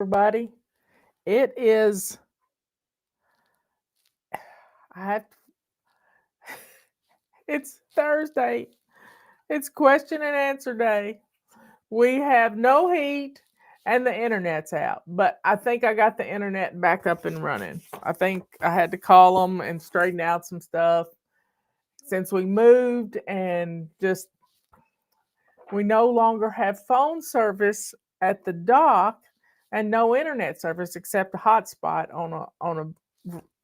Everybody. It is, I have, it's Thursday. It's question and answer day. We have no heat and the internet's out, but I think I got the internet back up and running. I think I had to call them and straighten out some stuff since we moved and just we no longer have phone service at the dock and no internet service except a hotspot on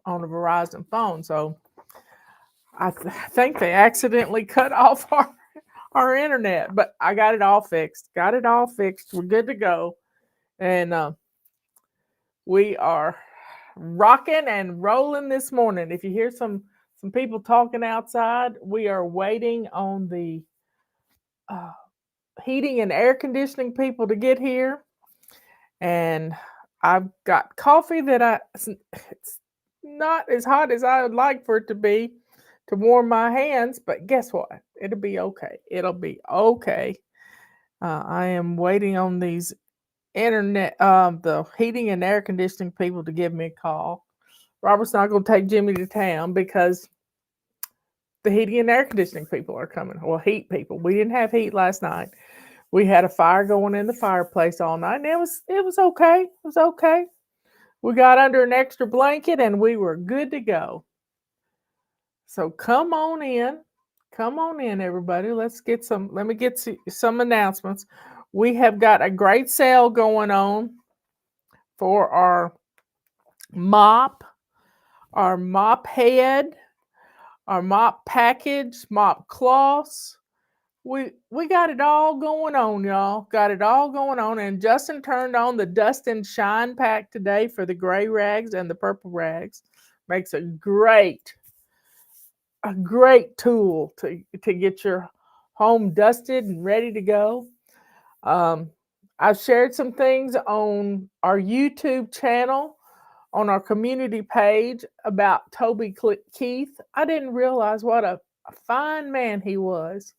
a Verizon phone. So think they accidentally cut off our internet, but I got it all fixed. Got it all fixed. We're good to go, and we are rocking and rolling this morning. If you hear some people talking outside, we are waiting on the uh, heating and air conditioning people to get here, and I've got coffee that it's not as hot as I would like for it to be to warm my hands, but guess what? It'll be okay. It'll be okay. I am waiting on these the heating and air conditioning people to give me a call. Robert's not going to take Jimmy to town because the heating and air conditioning people are coming. Well, heat people. We didn't have heat last night. We had a fire going in the fireplace all night, and it was okay. It was okay. We got under an extra blanket, and we were good to go. So come on in. Come on in, everybody. Let me get some announcements. We have got a great sale going on for mop, our mop head, our mop package, mop cloths. We got it all going on, y'all. Got it all going on. And Justin turned on the Dust and Shine pack today for the gray rags and the purple rags. Makes a great tool to get your home dusted and ready to go. Um, I've shared some things on our YouTube channel, on our community page about Toby Keith. I didn't realize what a fine man he was.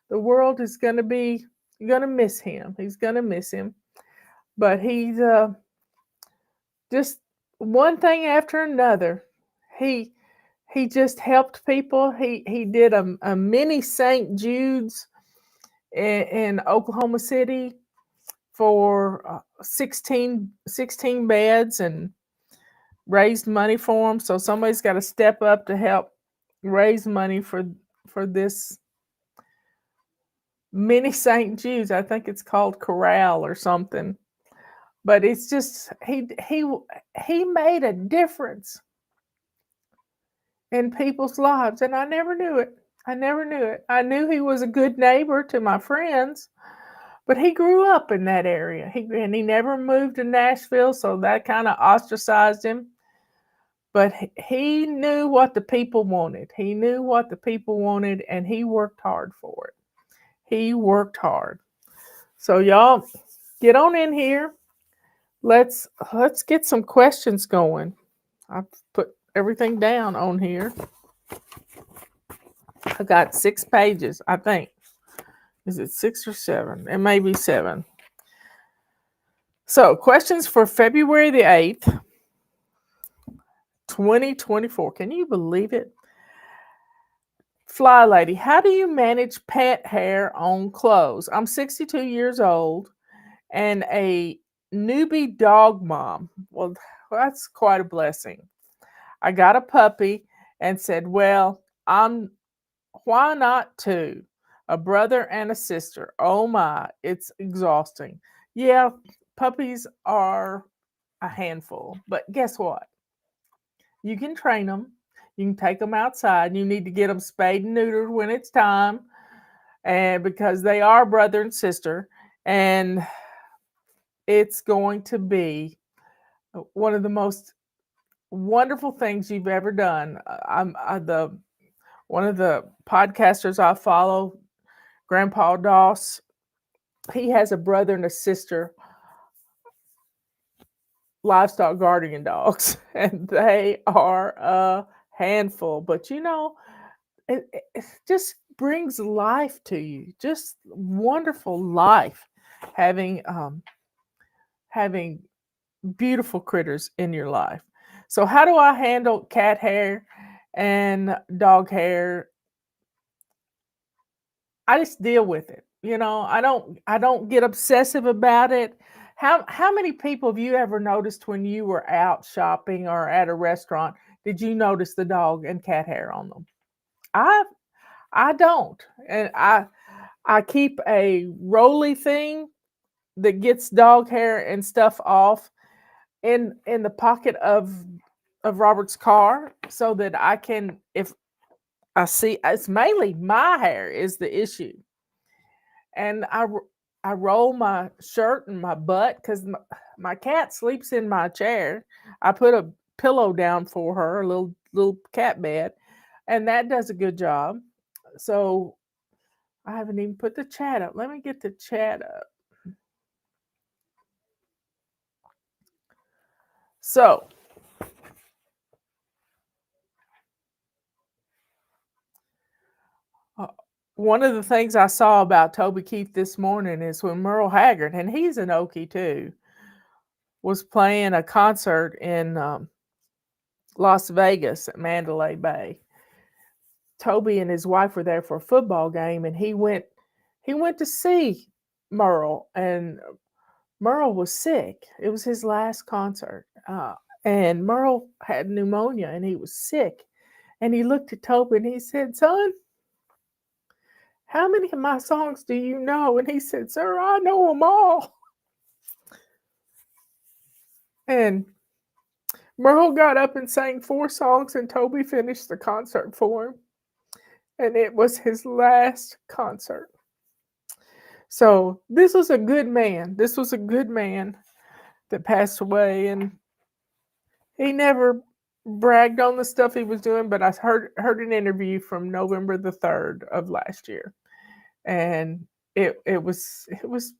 The world is gonna miss him. He's gonna miss him, but he's just one thing after another. He he just helped people. He did a mini St. Jude's in Oklahoma City for 16 beds and raised money for them. So somebody's got to step up to help raise money for this mini St. Jude's. I think it's called Corral or something. But it's just he made a difference in people's lives, and I never knew it. I never knew it. I knew he was a good neighbor to my friends, but he grew up in that area. He never moved to Nashville, so that kind of ostracized him. But he knew what the people wanted. He knew what the people wanted, and he worked hard for it. He worked hard. So y'all get on in here. Let's get some questions going. I've put everything down on here. I got 6 pages, I think. Is it 6 or 7? It may be 7. So, questions for February the 8th, 2024. Can you believe it? Fly Lady, how do you manage pet hair on clothes? I'm 62 years old and a newbie dog mom. Well, that's quite a blessing. I got a puppy and said, well, why not two? A brother and a sister. Oh my, it's exhausting. Yeah, puppies are a handful, but guess what? You can train them. You can take them outside. You need to get them spayed and neutered when it's time, and because they are brother and sister, and it's going to be one of the most wonderful things you've ever done. I'm the one of the podcasters I follow, Grandpa Doss. He has a brother and a sister livestock guardian dogs, and they are a handful. But it just brings life to you, just wonderful life having beautiful critters in your life. So how do I handle cat hair and dog hair? I just deal with it. I don't get obsessive about it. How many people have you ever noticed when you were out shopping or at a restaurant, did you notice the dog and cat hair on them? I I don't. And I keep a roly thing that gets dog hair and stuff off in the pocket of Robert's car so that I can, if I see, it's mainly my hair is the issue. And I roll my shirt and my butt because my cat sleeps in my chair. I put a pillow down for her, a little cat bed, and that does a good job. So I haven't even put the chat up. Let me get the chat up. So uh, one of the things I saw about Toby Keith this morning is when Merle Haggard, and he's an Okie too, was playing a concert in Las Vegas at Mandalay Bay. Toby and his wife were there for a football game, and he went to see Merle, and Merle was sick. It was his last concert, and Merle had pneumonia, and he was sick. And he looked at Toby and he said, "Son, how many of my songs do you know?" And he said, "Sir, I know them all." And Merle got up and sang 4 songs, and Toby finished the concert for him. And it was his last concert. So this was a good man. This was a good man that passed away, and he never bragged on the stuff he was doing. But I heard an interview from November the 3rd of last year, and it was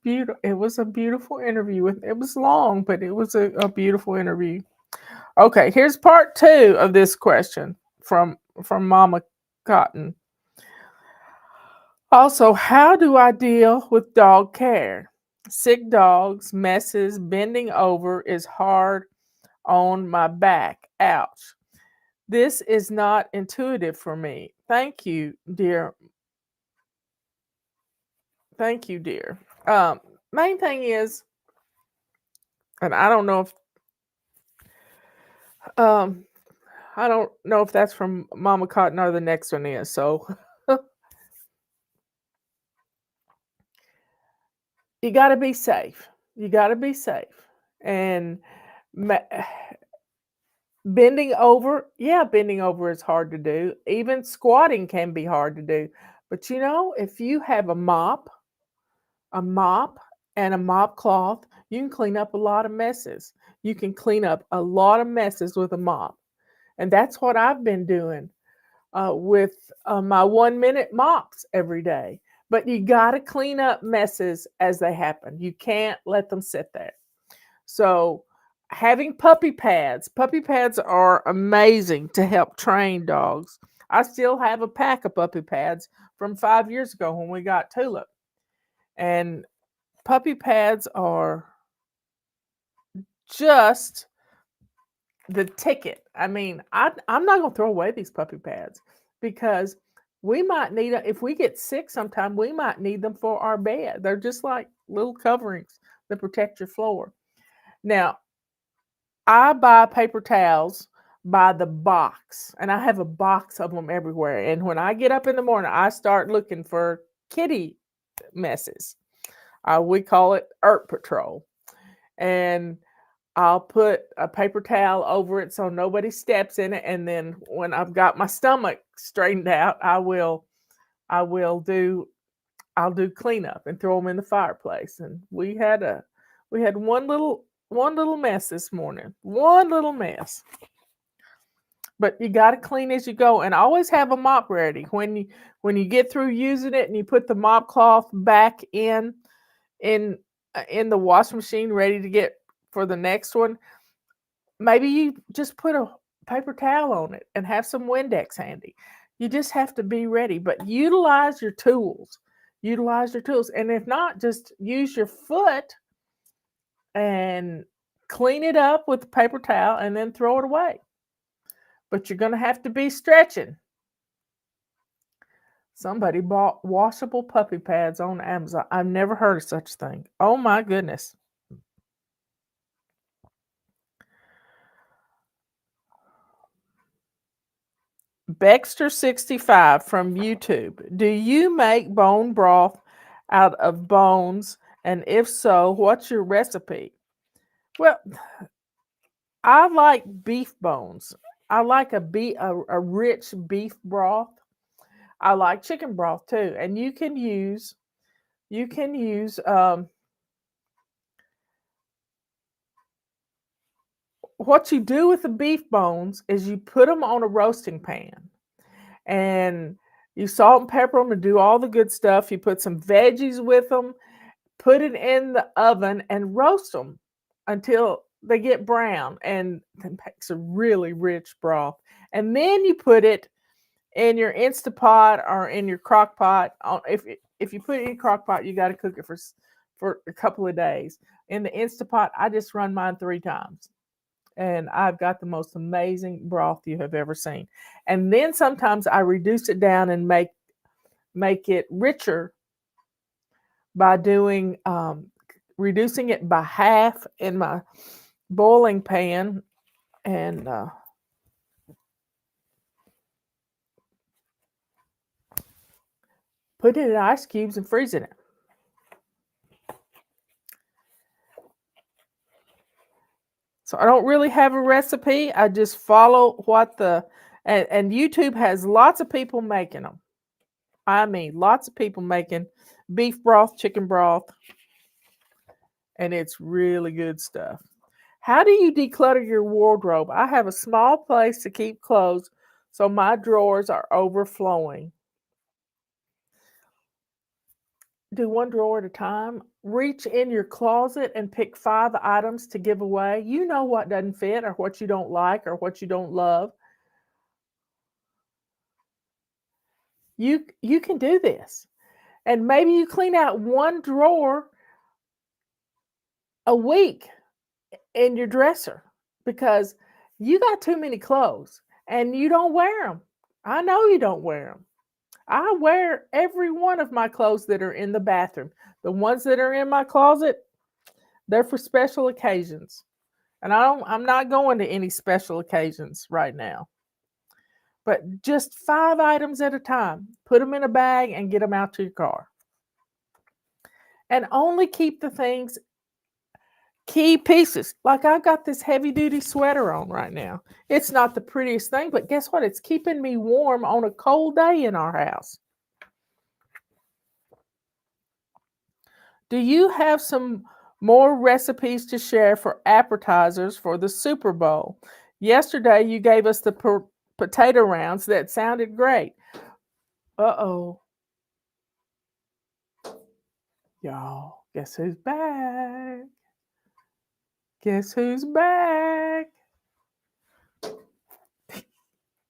beautiful. It was a beautiful interview. It was long, but it was a beautiful interview. Okay, here's part 2 of this question from Mama Cotton. Also, how do I deal with dog care? Sick dogs, messes, bending over is hard on my back. Ouch. This is not intuitive for me. Thank you, dear. Thank you, dear. Main thing is, and um I don't know if that's from Mama Cotton or the next one is. So you got to be safe. You got to be safe. And ma- bending over, yeah, bending over is hard to do. Even squatting can be hard to do. But if you have a mop and a mop cloth, you can clean up a lot of messes. You can clean up a lot of messes with a mop. And that's what I've been doing with my 1 minute mops every day. But you got to clean up messes as they happen. You can't let them sit there. So, having puppy pads are amazing to help train dogs. I still have a pack of puppy pads from 5 years ago when we got Tulip. And puppy pads are just the ticket. I mean, I'm not going to throw away these puppy pads because we might need them. If we get sick sometime, we might need them for our bed. They're just like little coverings that protect your floor. Now, I buy paper towels by the box, and I have a box of them everywhere. And when I get up in the morning, I start looking for kitty messes. We call it Earth Patrol. And I'll put a paper towel over it so nobody steps in it. And then when I've got my stomach straightened out, I'll do cleanup and throw them in the fireplace. And we had one little mess this morning. One little mess. But you got to clean as you go, and always have a mop ready when you get through using it and you put the mop cloth back in the washing machine ready to get for the next one. Maybe you just put a paper towel on it and have some Windex handy. You just have to be ready, but utilize your tools. Utilize your tools. And if not, just use your foot and clean it up with a paper towel, and then throw it away. But you're going to have to be stretching. Somebody bought washable puppy pads on Amazon. I've never heard of such a thing. Oh my goodness. Baxter65 from YouTube. Do you make bone broth out of bones? And if so, what's your recipe? Well, I like beef bones. I like a rich beef broth. I like chicken broth too. And you can use what you do with the beef bones is you put them on a roasting pan and you salt and pepper them and do all the good stuff. You put some veggies with them, put it in the oven and roast them until they get brown, and it makes a really rich broth. And then you put it in your Instapot or in your crock pot. If you put it in your crock pot, you got to cook it for a couple of days. In the Instapot, I just run mine 3 times. And I've got the most amazing broth you have ever seen. And then sometimes I reduce it down and make it richer by doing reducing it by half in my boiling pan and put it in ice cubes and freezing it. So I don't really have a recipe. I just follow what and YouTube has lots of people making them. I mean, lots of people making beef broth, chicken broth, and it's really good stuff. How do you declutter your wardrobe? I have a small place to keep clothes, so my drawers are overflowing. Do one drawer at a time. Reach in your closet and pick 5 items to give away. You know what doesn't fit or what you don't like or what you don't love. You can do this. And maybe you clean out one drawer a week in your dresser because you got too many clothes and you don't wear them. I know you don't wear them. I wear every one of my clothes that are in the bathroom. The ones that are in my closet, they're for special occasions. And I'm not going to any special occasions right now. But just 5 items at a time. Put them in a bag and get them out to your car. And only keep the things, key pieces. Like I've got this heavy duty sweater on right now. It's not the prettiest thing, but guess what? It's keeping me warm on a cold day in our house. Do you have some more recipes to share for appetizers for the Super Bowl? Yesterday, you gave us the potato rounds that sounded great. Uh-oh. Y'all, guess who's back? Guess who's back?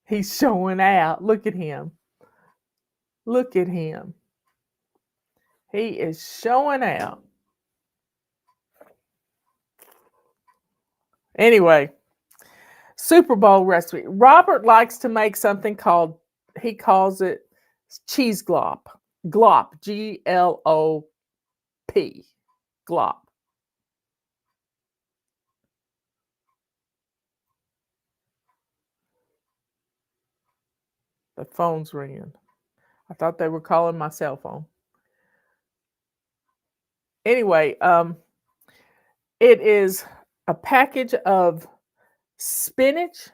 He's showing out. Look at him. Look at him. He is showing out. Anyway, Super Bowl recipe. Robert likes to make something he calls it cheese glop. Glop, Glop. Glop. The phone's ringing. I thought they were calling my cell phone. Anyway, it is a package of spinach,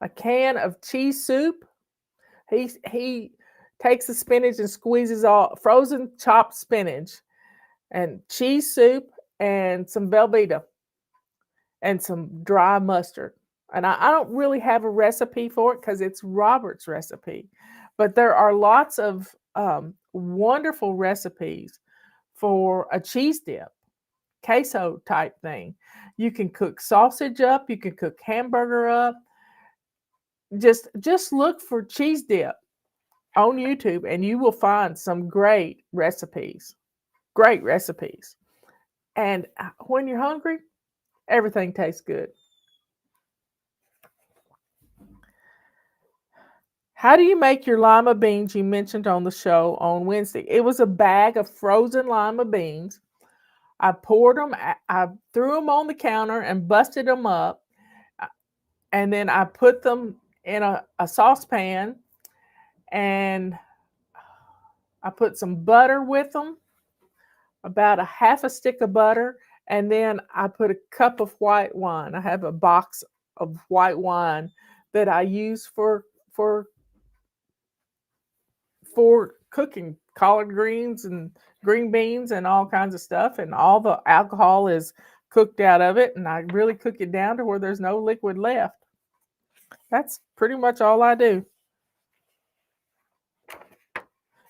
a can of cheese soup. He takes the spinach and squeezes all frozen chopped spinach and cheese soup and some Velveeta and some dry mustard. And I don't really have a recipe for it because it's Robert's recipe. But there are lots of wonderful recipes for a cheese dip, queso type thing. You can cook sausage up, you can cook hamburger up. Just look for cheese dip on YouTube and you will find some great recipes. Great recipes. And when you're hungry, everything tastes good. How do you make your lima beans you mentioned on the show on Wednesday? It was a bag of frozen lima beans. I poured them, I threw them on the counter and busted them up. And then I put them in a saucepan, and I put some butter with them, about a half a stick of butter, and then I put a cup of white wine. I have a box of white wine that I use for for cooking collard greens and green beans and all kinds of stuff, and all the alcohol is cooked out of it, and I really cook it down to where there's no liquid left. That's pretty much all I do.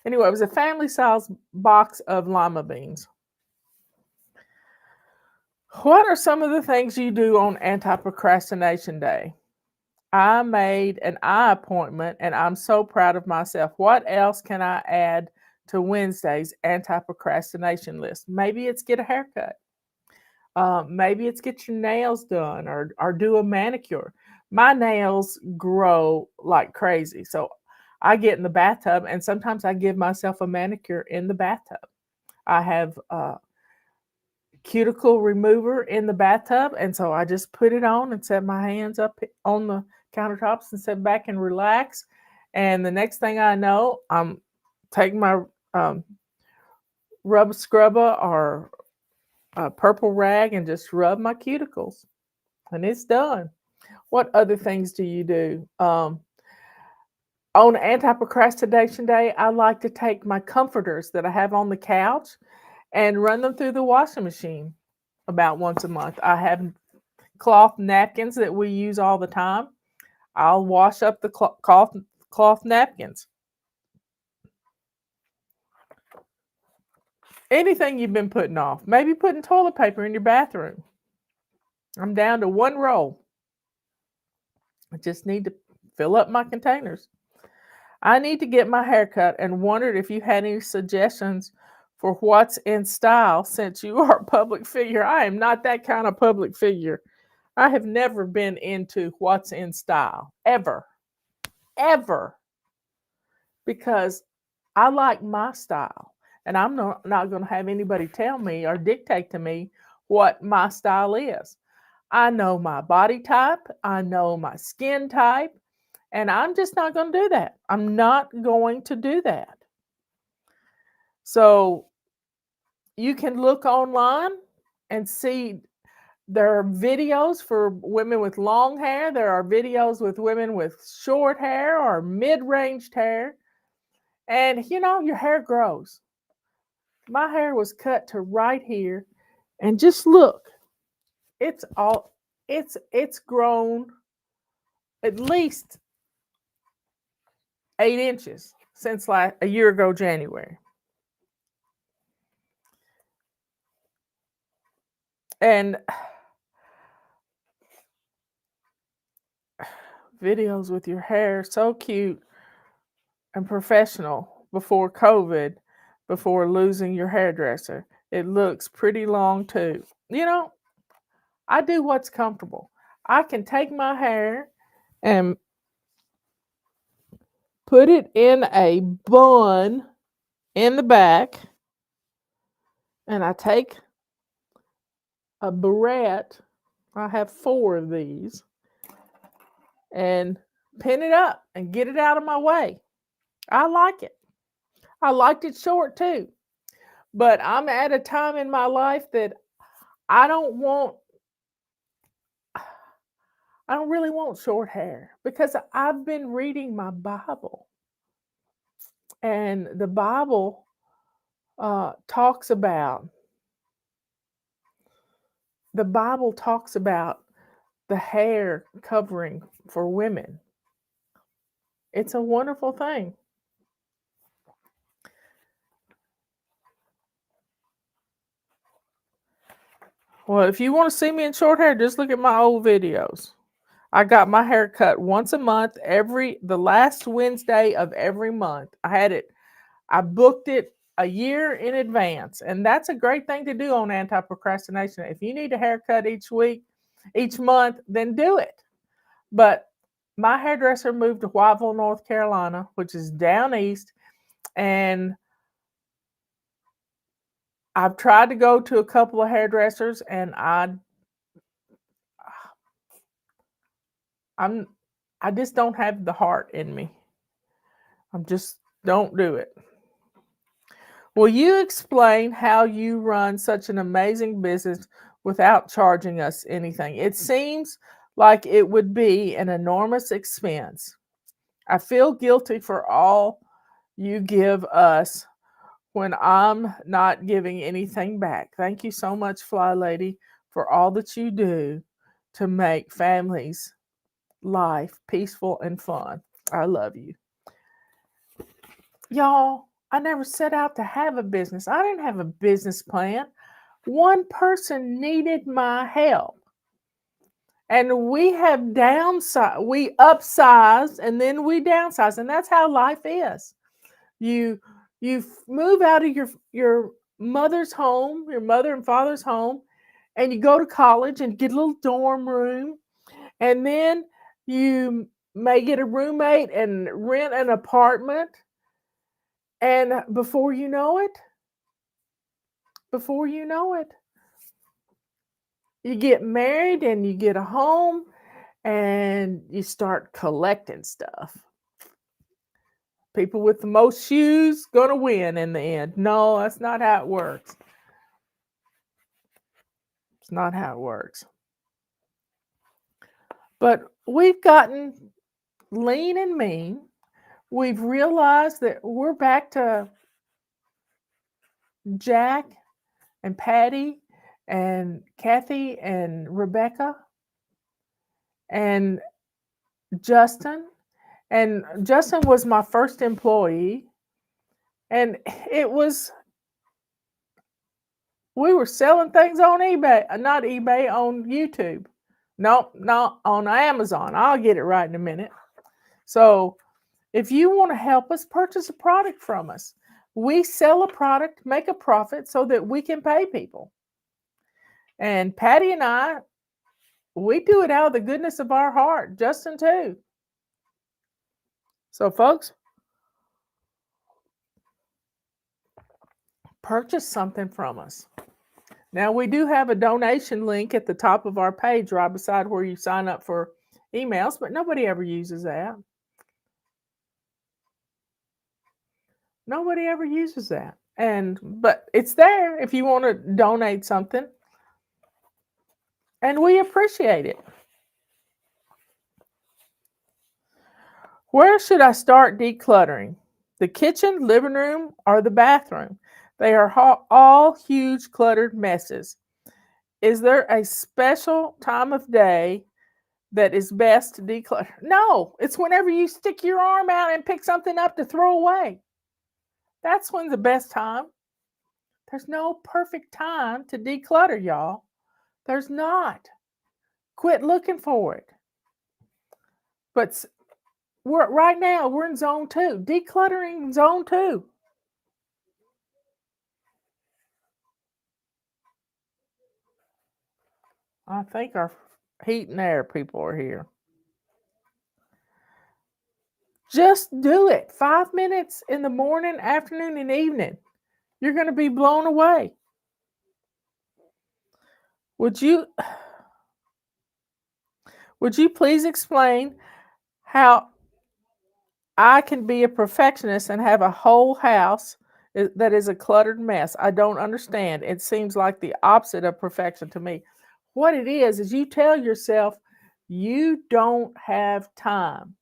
Anyway, it was a family size box of lima beans. What are some of the things you do on anti-procrastination day? I made an eye appointment and I'm so proud of myself. What else can I add to Wednesday's anti-procrastination list? Maybe it's get a haircut. Maybe it's get your nails done, or do a manicure. My nails grow like crazy. So I get in the bathtub and sometimes I give myself a manicure in the bathtub. I have cuticle remover in the bathtub, and so I just put it on and set my hands up on the countertops and sit back and relax. And the next thing I know, I'm taking my rub scrubber or a purple rag and just rub my cuticles, and it's done. What other things do you do? On anti-procrastination day, I like to take my comforters that I have on the couch and run them through the washing machine about once a month. I have cloth napkins that we use all the time. I'll wash up the cloth napkins. Anything you've been putting off. Maybe putting toilet paper in your bathroom. I'm down to one roll. I just need to fill up my containers. I need to get my hair cut and wondered if you had any suggestions for what's in style since you are a public figure. I am not that kind of public figure. I have never been into what's in style, ever, ever, because I like my style, and I'm not going to have anybody tell me or dictate to me what my style is. I know my body type, I know my skin type, and I'm just not going to do that. I'm not going to do that. So you can look online and see there are videos for women with long hair. There are videos with women with short hair or mid-ranged hair. And your hair grows. My hair was cut to right here, and just look. It's grown at least 8 inches since like a year ago January. And videos with your hair so cute and professional before COVID, before losing your hairdresser. It looks pretty long too. I do what's comfortable. I can take my hair and put it in a bun in the back, and I take a barrette. I have 4 of these, and pin it up and get it out of my way. I like it. I liked it short too. But I'm at a time in my life that I don't really want short hair, because I've been reading my Bible. And the Bible talks about the hair covering for women. It's a wonderful thing. Well, if you want to see me in short hair, just look at my old videos. I got my hair cut once a month, the last Wednesday of every month. I booked it a year in advance. And that's a great thing to do on anti-procrastination. If you need a haircut each week, each month, then do it. But my hairdresser moved to Whiteville, North Carolina, which is down east, and I've tried to go to a couple of hairdressers, and I just don't have the heart in me. I just don't do it. Will you explain how you run such an amazing business without charging us anything? It seems like it would be an enormous expense. I feel guilty for all you give us when I'm not giving anything back. Thank you so much, Fly Lady, for all that you do to make families' life peaceful and fun. I love you. Y'all, I never set out to have a business. I didn't have a business plan. One person needed my help. And we have downsized, we upsized, and then we downsized. And that's how life is. You move out of your mother's home, your mother and father's home, and you go to college and get a little dorm room. And then you may get a roommate and rent an apartment. And before you know it, you get married and you get a home and you start collecting stuff. People with the most shoes gonna win in the end. No, that's not how it works. It's not how it works. But we've gotten lean and mean. We've realized that we're back to Jack and Patty and Kathy and Rebecca and Justin. And Justin was my first employee. And we were selling things on eBay, not eBay, on YouTube. No, on Amazon. I'll get it right in a minute. So if you want to help us, purchase a product from us. We sell a product, make a profit so that we can pay people. And Patty and I, we do it out of the goodness of our heart. Justin too. So folks, purchase something from us. Now we do have a donation link at the top of our page right beside where you sign up for emails, but nobody ever uses that. Nobody ever uses that. But it's there if you want to donate something. And we appreciate it. Where should I start decluttering? The kitchen, living room, or the bathroom? They are all huge cluttered messes. Is there a special time of day that is best to declutter? No, it's whenever you stick your arm out and pick something up to throw away. That's when's the best time. There's no perfect time to declutter, y'all. There's not. Quit looking for it. But right now, we're in zone 2. Decluttering zone 2. I think our heat and air people are here. Just do it. 5 minutes in the morning, afternoon, and evening. You're going to be blown away. Would you please explain how I can be a perfectionist and have a whole house that is a cluttered mess? I don't understand. It seems like the opposite of perfection to me. What it is you tell yourself you don't have time,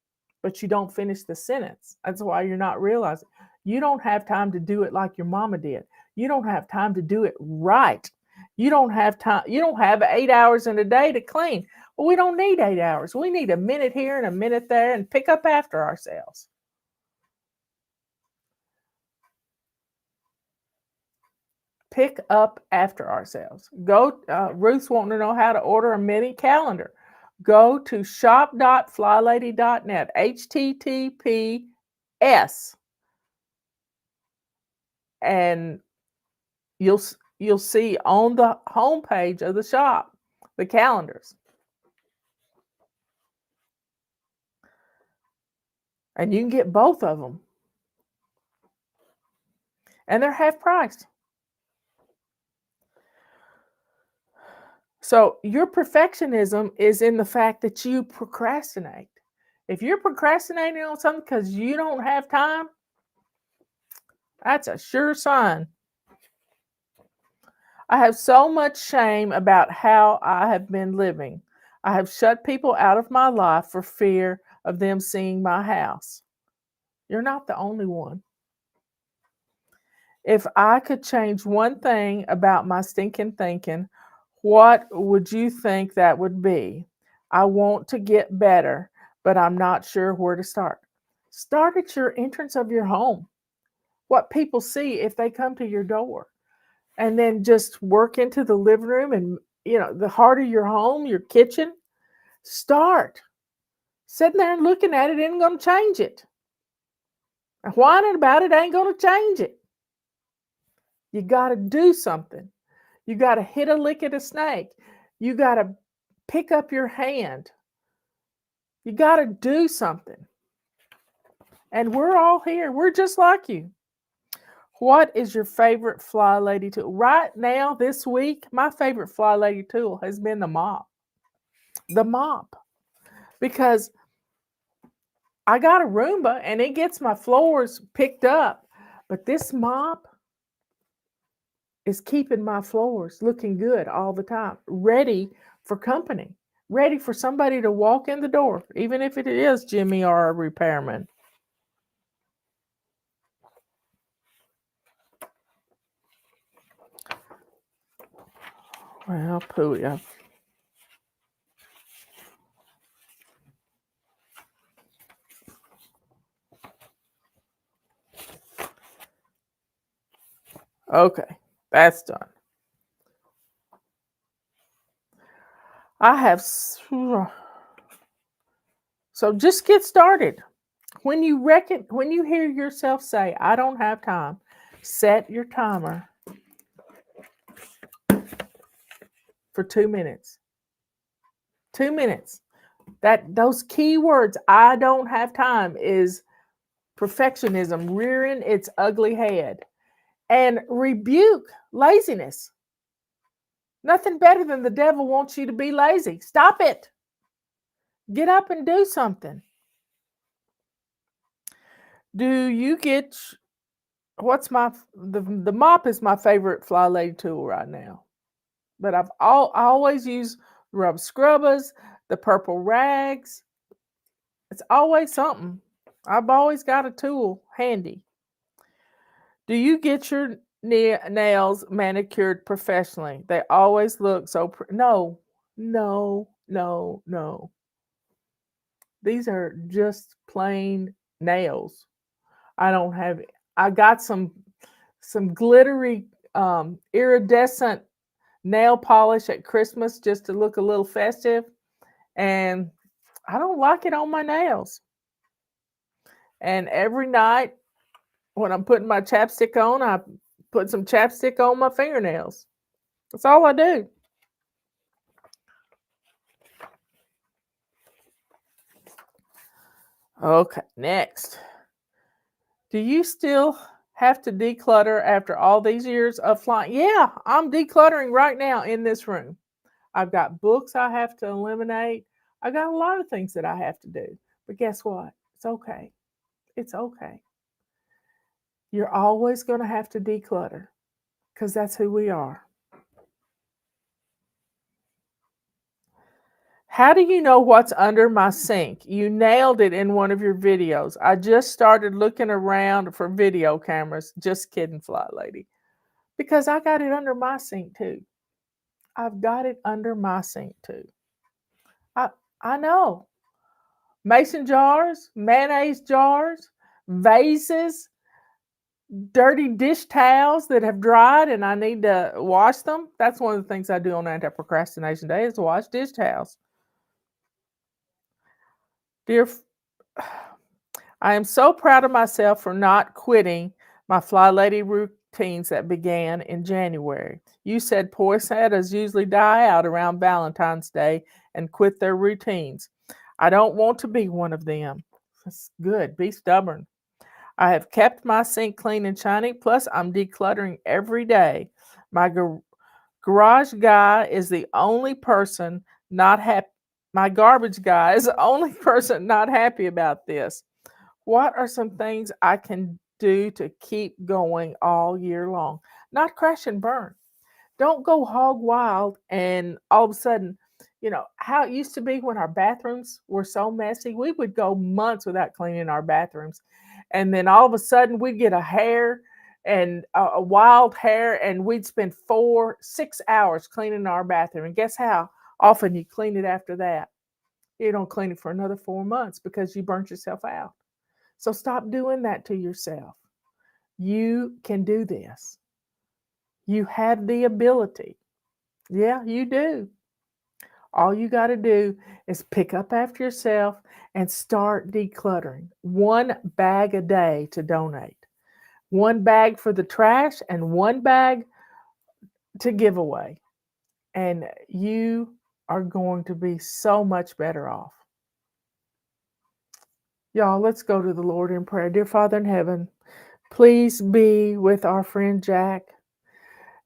but you don't finish the sentence. That's why you're not realizing. You don't have time to do it like your mama did. You don't have time to do it right. You don't have time. You don't have 8 hours in a day to clean. Well, we don't need 8 hours. We need a minute here and a minute there and pick up after ourselves. Pick up after ourselves. Go, Ruth's wanting to know how to order a mini calendar. Go to shop.flylady.net, HTTPS and you'll see on the homepage of the shop the calendars, and you can get both of them, and they're half price. So your perfectionism is in the fact that you procrastinate. If you're procrastinating on something because you don't have time, that's a sure sign. I have so much shame about how I have been living. I have shut people out of my life for fear of them seeing my house. You're not the only one. If I could change one thing about my stinking thinking, what would you think that would be? I want to get better, but I'm not sure where to start. Start at your entrance of your home. What people see if they come to your door. And then just work into the living room and, the heart of your home, your kitchen. Start. Sitting there and looking at it ain't going to change it. And whining about it ain't going to change it. You got to do something. You got to hit a lick at a snake. You got to pick up your hand. You got to do something. And we're all here. We're just like you. What is your favorite fly lady tool? Right now, this week, my favorite fly lady tool has been the mop. The mop. Because I got a Roomba and it gets my floors picked up. But this mop is keeping my floors looking good all the time, ready for company, ready for somebody to walk in the door, even if it is Jimmy or a repairman. Well, pooey. Okay, that's done. I have. So just get started. When you hear yourself say, "I don't have time," set your timer for 2 minutes. 2 minutes. Those key words, "I don't have time," is perfectionism rearing its ugly head. And rebuke laziness. Nothing better than the devil wants you to be lazy. Stop it. Get up and do something. Do you get what's the mop is my favorite fly lady tool right now. But I always use rub scrubbers, the purple rags. It's always something. I've always got a tool handy. Do you get your nails manicured professionally? They always look so no, no, no, no. These are just plain nails. I don't have. I got some glittery iridescent nail polish at Christmas just to look a little festive, and I don't like it on my nails. And every night when I'm putting my chapstick on, I put some chapstick on my fingernails. That's all I do. Okay, next. Do you still have to declutter after all these years of flying? Yeah, I'm decluttering right now in this room. I've got books I have to eliminate. I got a lot of things that I have to do. But guess what? It's okay. It's okay. You're always going to have to declutter because that's who we are. How do you know what's under my sink? You nailed it in one of your videos. I just started looking around for video cameras. Just kidding, Fly Lady. Because I got it under my sink too. I've got it under my sink too. I know. Mason jars, mayonnaise jars, vases, dirty dish towels that have dried and I need to wash them. That's one of the things I do on Anti-Procrastination Day is wash dish towels. Dear, I am so proud of myself for not quitting my Fly Lady routines that began in January. You said poinsettias usually die out around Valentine's Day and quit their routines. I don't want to be one of them. That's good. Be stubborn. I have kept my sink clean and shiny, plus I'm decluttering every day. My garage guy is the only person not happy. My garbage guy is the only person not happy about this. What are some things I can do to keep going all year long? Not crash and burn. Don't go hog wild and all of a sudden, how it used to be when our bathrooms were so messy, we would go months without cleaning our bathrooms. And then all of a sudden we'd get a hair and a wild hair, and we'd spend 4-6 hours cleaning our bathroom. And guess how often you clean it after that? You don't clean it for another 4 months because you burnt yourself out. So stop doing that to yourself. You can do this. You have the ability. Yeah, you do. All you got to do is pick up after yourself and start decluttering. 1 bag a day to donate. 1 bag for the trash and 1 bag to give away. And you are going to be so much better off. Y'all, let's go to the Lord in prayer. Dear Father in heaven, please be with our friend Jack.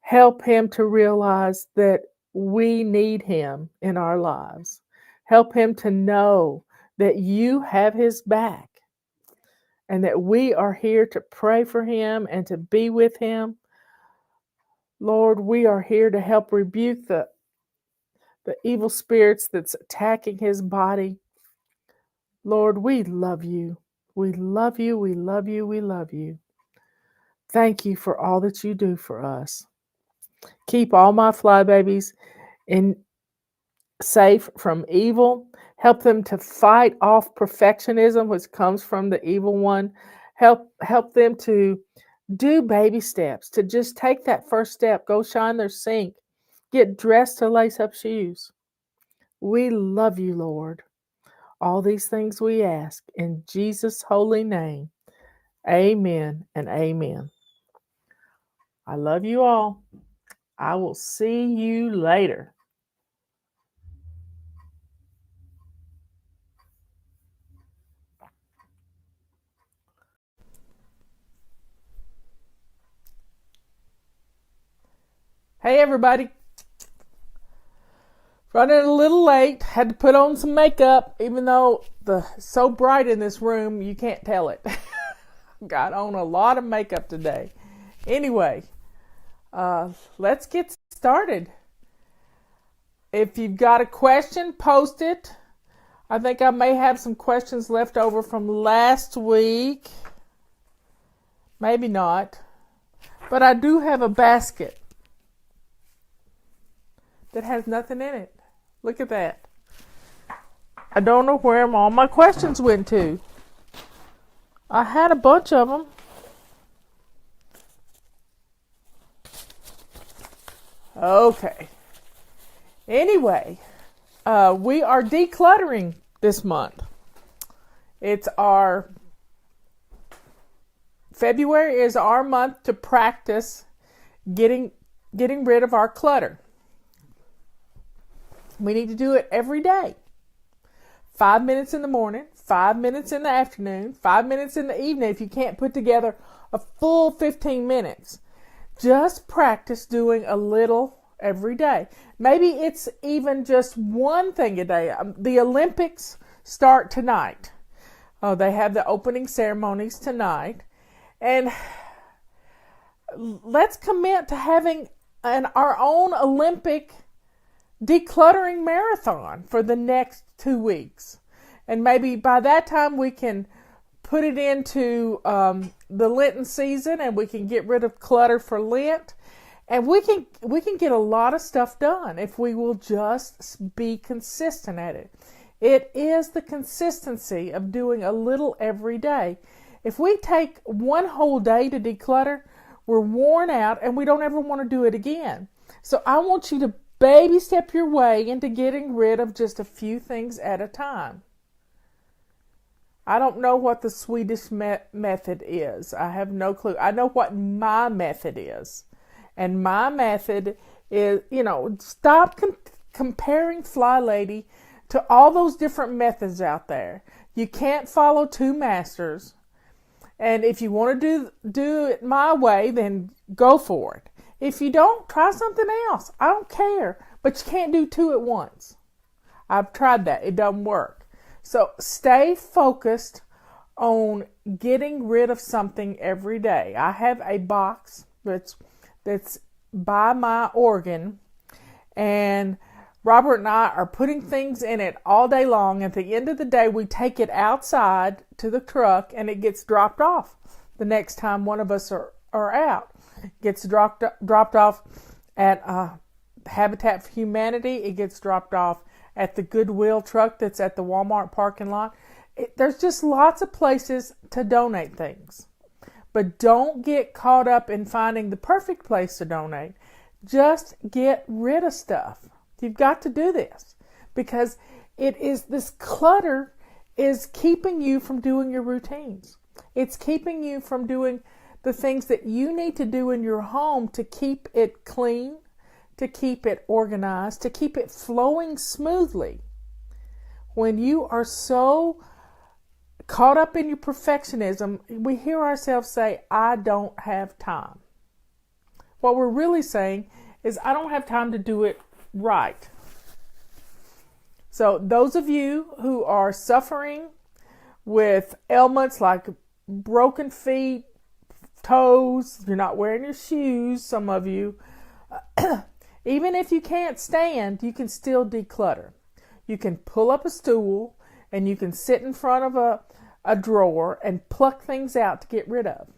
Help him to realize that we need him in our lives. Help him to know that you have his back and that we are here to pray for him and to be with him. Lord, we are here to help rebuke the evil spirits that's attacking his body. Lord, we love you. We love you. We love you. We love you. Thank you for all that you do for us. Keep all my fly babies safe from evil. Help them to fight off perfectionism, which comes from the evil one. Help them to do baby steps, to just take that first step. Go shine their sink. Get dressed to lace up shoes. We love you, Lord. All these things we ask in Jesus' holy name. Amen and amen. I love you all. I will see you later. Hey everybody. Running a little late. Had to put on some makeup, even though it's so bright in this room you can't tell it. Got on a lot of makeup today. Anyway, let's get started. If you've got a question, post it. I think I may have some questions left over from last week. Maybe not. But I do have a basket that has nothing in it. Look at that. I don't know where all my questions went to. I had a bunch of them. Okay. Anyway, we are decluttering this month. February is our month to practice getting rid of our clutter. We need to do it every day. 5 minutes in the morning, 5 minutes in the afternoon, 5 minutes in the evening if you can't put together a full 15 minutes. Just practice doing a little every day. Maybe it's even just one thing a day. The Olympics start tonight. They have the opening ceremonies tonight. And let's commit to having our own Olympic decluttering marathon for the next 2 weeks. And maybe by that time we can put it into the Lenten season and we can get rid of clutter for Lent. And we can get a lot of stuff done if we will just be consistent at it. It is the consistency of doing a little every day. If we take one whole day to declutter, we're worn out and we don't ever want to do it again. So I want you to baby step your way into getting rid of just a few things at a time. I don't know what the Swedish method is. I have no clue. I know what my method is. And my method is, stop comparing Fly Lady to all those different methods out there. You can't follow two masters. And if you want to do it my way, then go for it. If you don't, try something else. I don't care. But you can't do two at once. I've tried that. It doesn't work. So stay focused on getting rid of something every day. I have a box that's by my organ, and Robert and I are putting things in it all day long. At the end of the day, we take it outside to the truck, and it gets dropped off the next time one of us are out. It gets dropped off at Habitat for Humanity. It gets dropped off at the Goodwill truck that's at the Walmart parking lot. There's just lots of places to donate things. But don't get caught up in finding the perfect place to donate. Just get rid of stuff. You've got to do this because this clutter is keeping you from doing your routines. It's keeping you from doing the things that you need to do in your home to keep it clean, to keep it organized, to keep it flowing smoothly. When you are so caught up in your perfectionism, we hear ourselves say, I don't have time. What we're really saying is, I don't have time to do it right. So those of you who are suffering with ailments like broken feet, toes, you're not wearing your shoes, some of you, even if you can't stand, you can still declutter. You can pull up a stool and you can sit in front of a drawer and pluck things out to get rid of.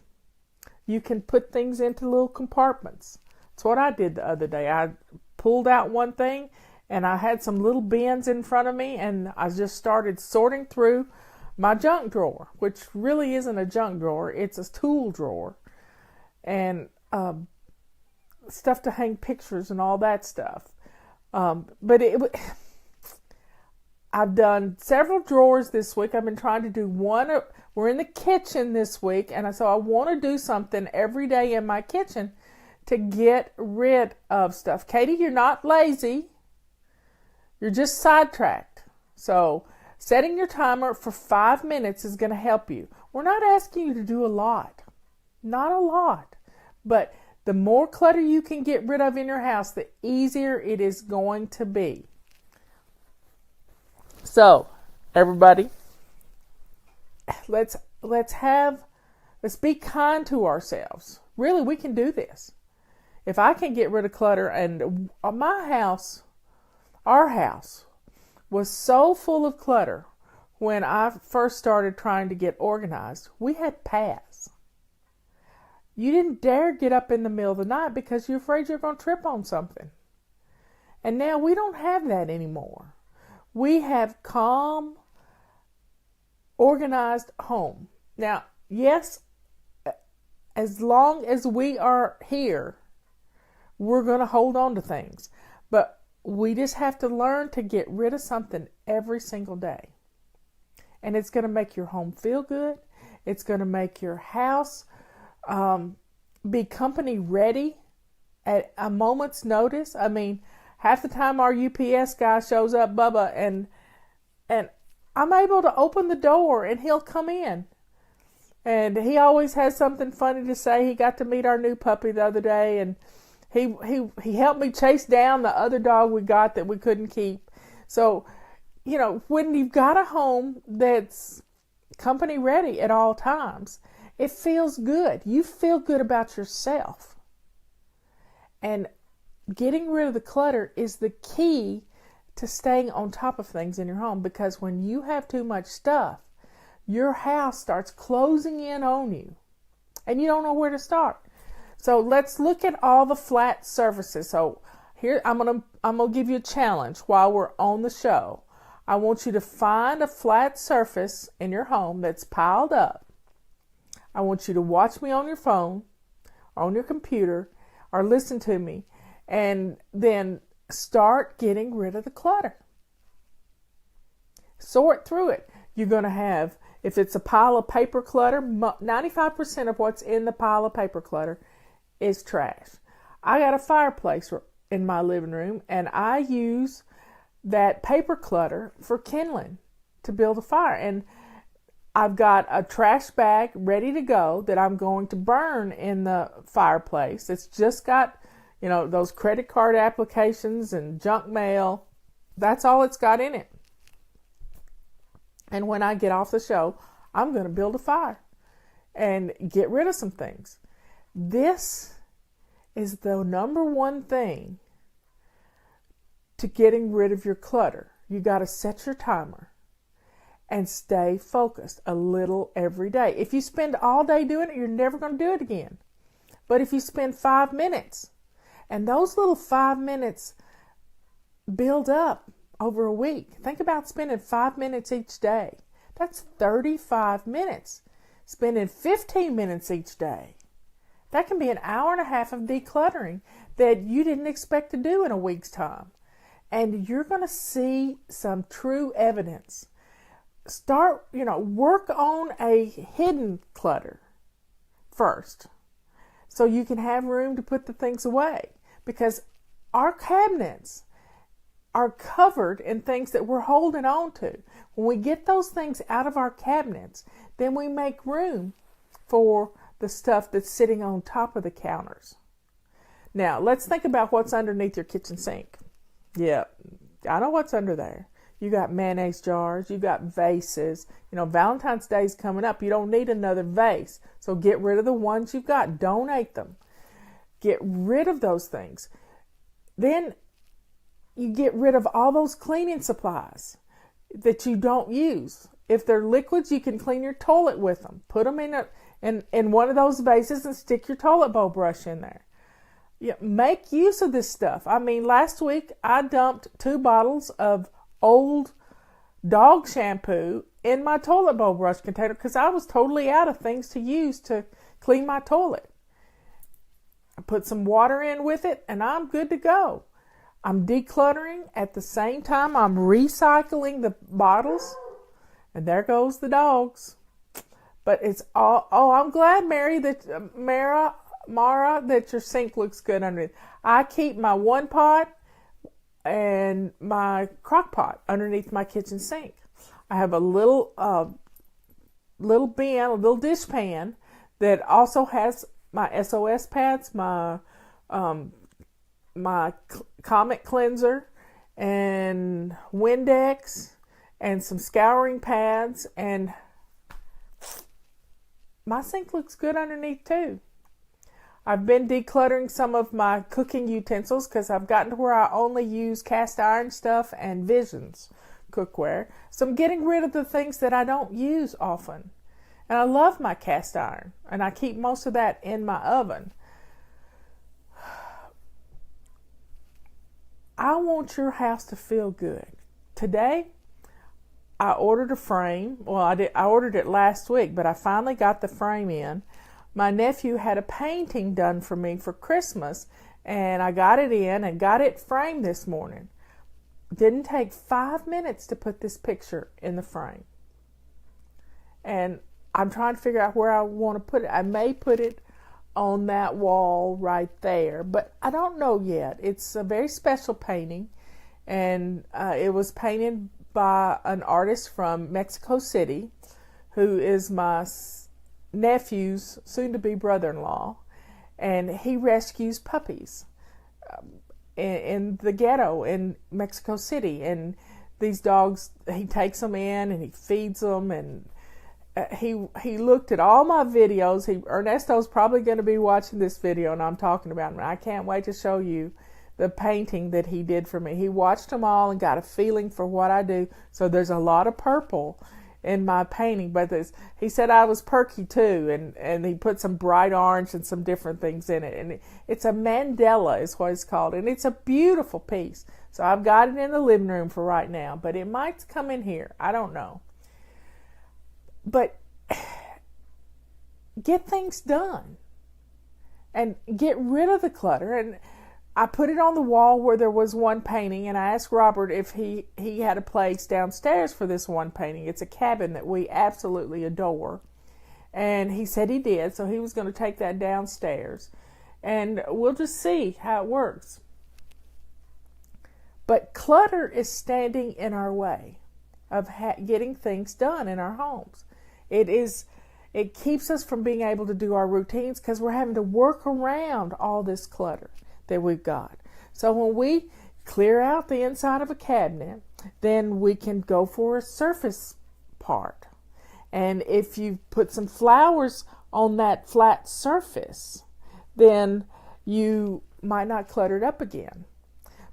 You can put things into little compartments. That's what I did the other day. I pulled out one thing and I had some little bins in front of me, and I just started sorting through my junk drawer, which really isn't a junk drawer. It's a tool drawer. And stuff to hang pictures and all that stuff. But I've done several drawers this week. I've been trying to do one. We're in the kitchen this week, and so I want to do something every day in my kitchen to get rid of stuff. Katie, you're not lazy. You're just sidetracked. So setting your timer for 5 minutes is going to help you. We're not asking you to do a lot. Not a lot. But the more clutter you can get rid of in your house, the easier it is going to be. So, everybody, let's be kind to ourselves. Really, we can do this. If I can get rid of clutter, and my house, our house, was so full of clutter when I first started trying to get organized, we had paths. You didn't dare get up in the middle of the night because you're afraid you're going to trip on something. And now we don't have that anymore. We have calm, organized home. Now, yes, as long as we are here, we're going to hold on to things. But we just have to learn to get rid of something every single day. And it's going to make your home feel good. It's going to make your house be company ready at a moment's notice. I mean, half the time our UPS guy shows up, Bubba, and I'm able to open the door and he'll come in. And he always has something funny to say. He got to meet our new puppy the other day, and he helped me chase down the other dog we got that we couldn't keep. So, when you've got a home that's company ready at all times, it feels good. You feel good about yourself. And getting rid of the clutter is the key to staying on top of things in your home, because when you have too much stuff, your house starts closing in on you and you don't know where to start. So let's look at all the flat surfaces. So here I'm gonna give you a challenge while we're on the show. I want you to find a flat surface in your home that's piled up. I want you to watch me on your phone, or on your computer, or listen to me, and then start getting rid of the clutter. Sort through it. you're going to have, if it's a pile of paper clutter, 95% of what's in the pile of paper clutter is trash. I got a fireplace in my living room, and I use that paper clutter for kindling to build a fire. And I've got a trash bag ready to go that I'm going to burn in the fireplace. It's just got, those credit card applications and junk mail. That's all it's got in it. And when I get off the show, I'm going to build a fire and get rid of some things. This is the number one thing to getting rid of your clutter. You got to set your timer and stay focused a little every day. If you spend all day doing it, you're never going to do it again. But if you spend 5 minutes, and those little 5 minutes build up over a week. Think about spending 5 minutes each day. That's 35 minutes. Spending 15 minutes each day. That can be an hour and a half of decluttering that you didn't expect to do in a week's time. And you're going to see some true evidence. Start, work on a hidden clutter first, so you can have room to put the things away, because our cabinets are covered in things that we're holding on to. When we get those things out of our cabinets, then we make room for the stuff that's sitting on top of the counters. Now, let's think about what's underneath your kitchen sink. Yeah, I know what's under there. You got mayonnaise jars, you got vases. Valentine's Day is coming up. You don't need another vase. So get rid of the ones you've got. Donate them. Get rid of those things. Then you get rid of all those cleaning supplies that you don't use. If they're liquids, you can clean your toilet with them. Put them in one of those vases and stick your toilet bowl brush in there. Yeah, make use of this stuff. Last week I dumped 2 bottles of old dog shampoo in my toilet bowl brush container because I was totally out of things to use to clean my toilet. I put some water in with it and I'm good to go. I'm decluttering at the same time I'm recycling the bottles, and there goes the dogs. But it's all, I'm glad, Mara, that your sink looks good underneath. I keep my one pot and my crock pot underneath my kitchen sink. I have a little bin, a little dish pan that also has my SOS pads, my Comet cleanser and Windex and some scouring pads, and my sink looks good underneath too. I've been decluttering some of my cooking utensils because I've gotten to where I only use cast iron stuff and Visions cookware. So I'm getting rid of the things that I don't use often. And I love my cast iron, and I keep most of that in my oven. I want your house to feel good. Today, I ordered a frame. Well, I ordered it last week, but I finally got the frame in. My nephew had a painting done for me for Christmas, and I got it in and got it framed this morning. Didn't take 5 minutes to put this picture in the frame. And I'm trying to figure out where I want to put it. I may put it on that wall right there, but I don't know yet. It's a very special painting, and it was painted by an artist from Mexico City, who is my nephew's soon-to-be brother-in-law, and he rescues puppies in the ghetto in Mexico City. And these dogs, he takes them in and he feeds them, and he looked at all my videos. Ernesto's probably going to be watching this video, and I'm talking about him. I can't wait to show you the painting that he did for me. He watched them all and got a feeling for what I do. So there's a lot of purple in my painting, but he said I was perky too, and he put some bright orange and some different things in it, and it's a mandala is what it's called, and it's a beautiful piece. So I've got it in the living room for right now, but it might come in here. I don't know. But get things done and get rid of the clutter. And I put it on the wall where there was one painting, and I asked Robert if he had a place downstairs for this one painting. It's a cabin that we absolutely adore. And he said he did, so he was going to take that downstairs. And we'll just see how it works. But clutter is standing in our way of getting things done in our homes. It keeps us from being able to do our routines because we're having to work around all this clutter that we've got. So when we clear out the inside of a cabinet, then we can go for a surface part. And if you put some flowers on that flat surface, then you might not clutter it up again.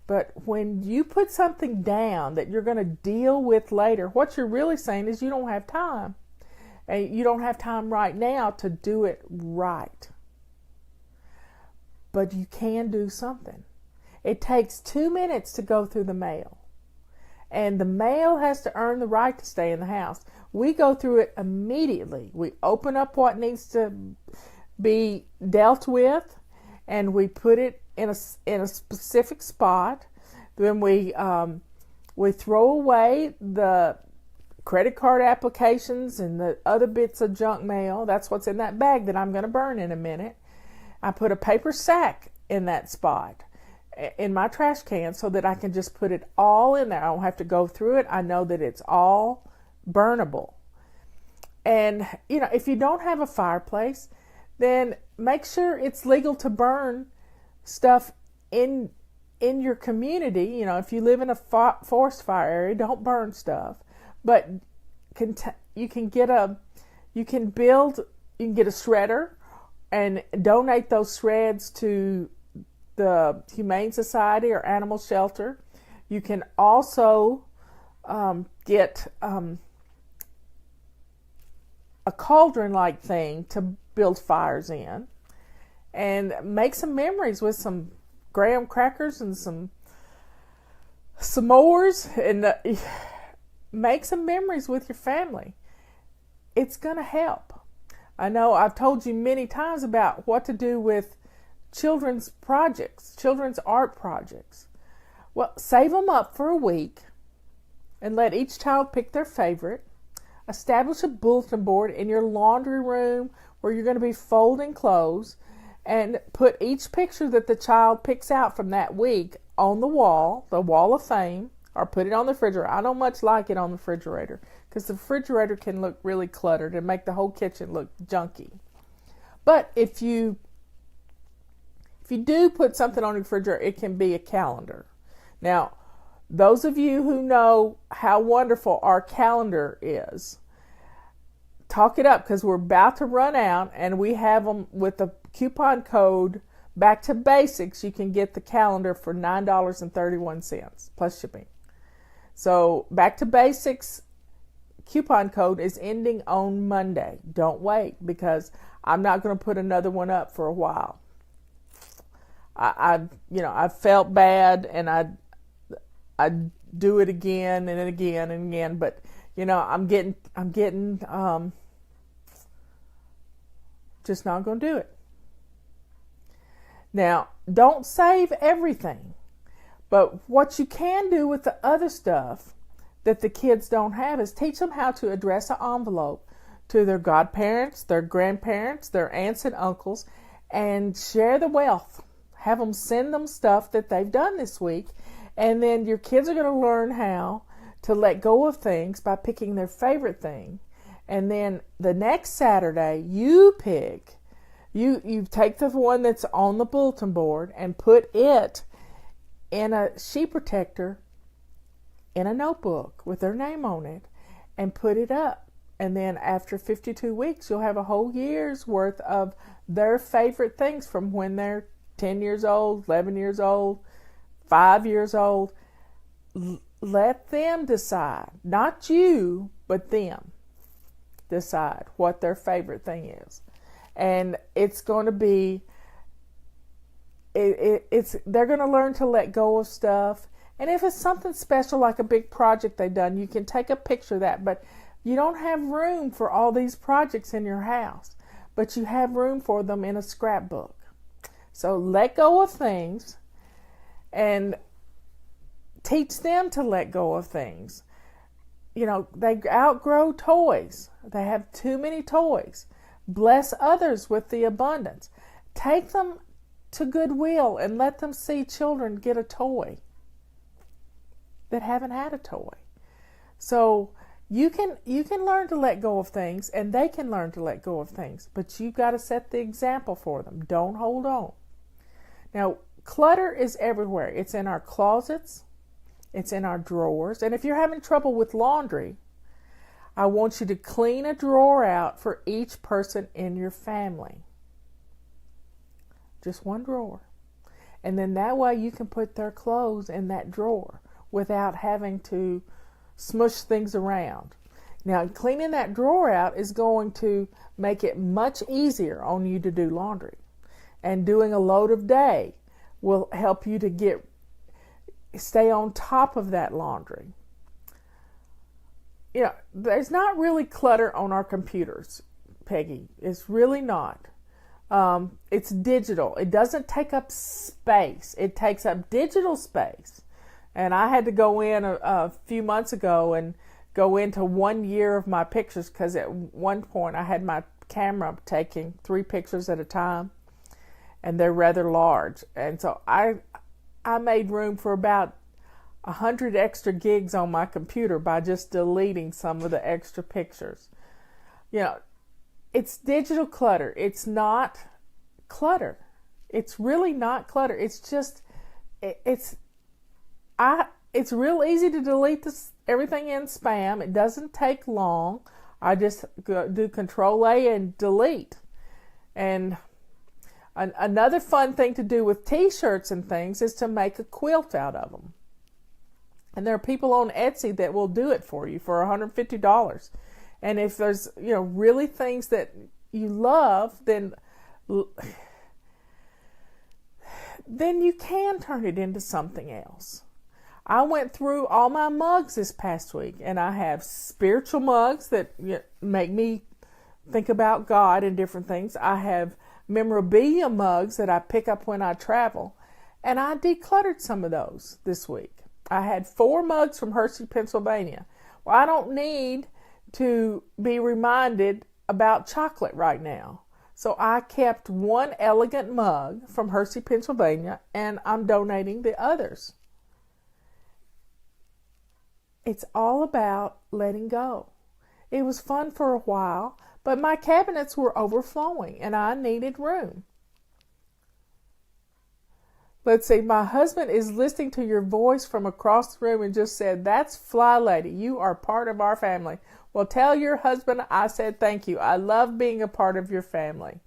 But when you put something down that you're going to deal with later, what you're really saying is you don't have time. And you don't have time right now to do it right. But you can do something. It takes 2 minutes to go through the mail. And the mail has to earn the right to stay in the house. We go through it immediately. We open up what needs to be dealt with, and we put it in a specific spot. Then we throw away the credit card applications and the other bits of junk mail. That's what's in that bag that I'm going to burn in a minute. I put a paper sack in that spot in my trash can so that I can just put it all in there. I don't have to go through it. I know that it's all burnable. And, if you don't have a fireplace, then make sure it's legal to burn stuff in your community. If you live in a forest fire area, don't burn stuff. But you can get a shredder and donate those shreds to the Humane Society or Animal Shelter. You can also get a cauldron-like thing to build fires in, and make some memories with some graham crackers and some s'mores, and make some memories with your family. It's going to help. I know I've told you many times about what to do with children's projects, children's art projects. Well, save them up for a week and let each child pick their favorite. Establish a bulletin board in your laundry room where you're going to be folding clothes, and put each picture that the child picks out from that week on the wall of fame, or put it on the refrigerator. I don't much like it on the refrigerator because the refrigerator can look really cluttered and make the whole kitchen look junky. But if you do put something on the refrigerator, it can be a calendar. Now, those of you who know how wonderful our calendar is, talk it up because we're about to run out, and we have them with the coupon code Back to Basics. You can get the calendar for $9.31 plus shipping. So Back to Basics coupon code is ending on Monday. Don't wait, because I'm not going to put another one up for a while. I felt bad, and I do it again and again and again, but I'm getting just not going to do it. Now, don't save everything, but what you can do with the other stuff that the kids don't have is teach them how to address an envelope to their godparents, their grandparents, their aunts and uncles, and share the wealth. Have them send them stuff that they've done this week, and then your kids are going to learn how to let go of things by picking their favorite thing. And then the next Saturday, you take the one that's on the bulletin board and put it in a sheet protector in a notebook with their name on it and put it up. And then after 52 weeks, you'll have a whole year's worth of their favorite things from when they're 10 years old, 11 years old, 5 years old. Let them decide, not you, but them decide what their favorite thing is. And it's going to be, they're going to learn to let go of stuff. And if it's something special, like a big project they've done, you can take a picture of that. But you don't have room for all these projects in your house, but you have room for them in a scrapbook. So let go of things and teach them to let go of things. They outgrow toys. They have too many toys. Bless others with the abundance. Take them to Goodwill and let them see children get a toy that haven't had a toy. So you can learn to let go of things, and they can learn to let go of things, but you've got to set the example for them. Don't hold on. Now, clutter is everywhere. It's in our closets. It's in our drawers. And if you're having trouble with laundry, I want you to clean a drawer out for each person in your family. Just one drawer. And then that way you can put their clothes in that drawer without having to smush things around. Now, cleaning that drawer out is going to make it much easier on you to do laundry. And doing a load of day will help you to stay on top of that laundry. There's not really clutter on our computers, Peggy. It's really not. It's digital. It doesn't take up space. It takes up digital space. And I had to go in a few months ago and go into 1 year of my pictures, because at one point I had my camera taking 3 pictures at a time, and they're rather large. And so I made room for about 100 extra gigs on my computer by just deleting some of the extra pictures. It's digital clutter. It's not clutter. It's really not clutter. It's just, it's real easy to delete everything in spam. It doesn't take long. I just do Control A and delete. And another fun thing to do with t-shirts and things is to make a quilt out of them. And there are people on Etsy that will do it for you for $150. And if there's, really things that you love, then you can turn it into something else. I went through all my mugs this past week, and I have spiritual mugs that make me think about God and different things. I have memorabilia mugs that I pick up when I travel, and I decluttered some of those this week. I had 4 mugs from Hershey, Pennsylvania. Well, I don't need to be reminded about chocolate right now. So I kept 1 elegant mug from Hershey, Pennsylvania, and I'm donating the others. It's all about letting go. It was fun for a while, but my cabinets were overflowing and I needed room. Let's see, my husband is listening to your voice from across the room and just said, "That's Fly Lady. You are part of our family." Well, tell your husband I said thank you. I love being a part of your family.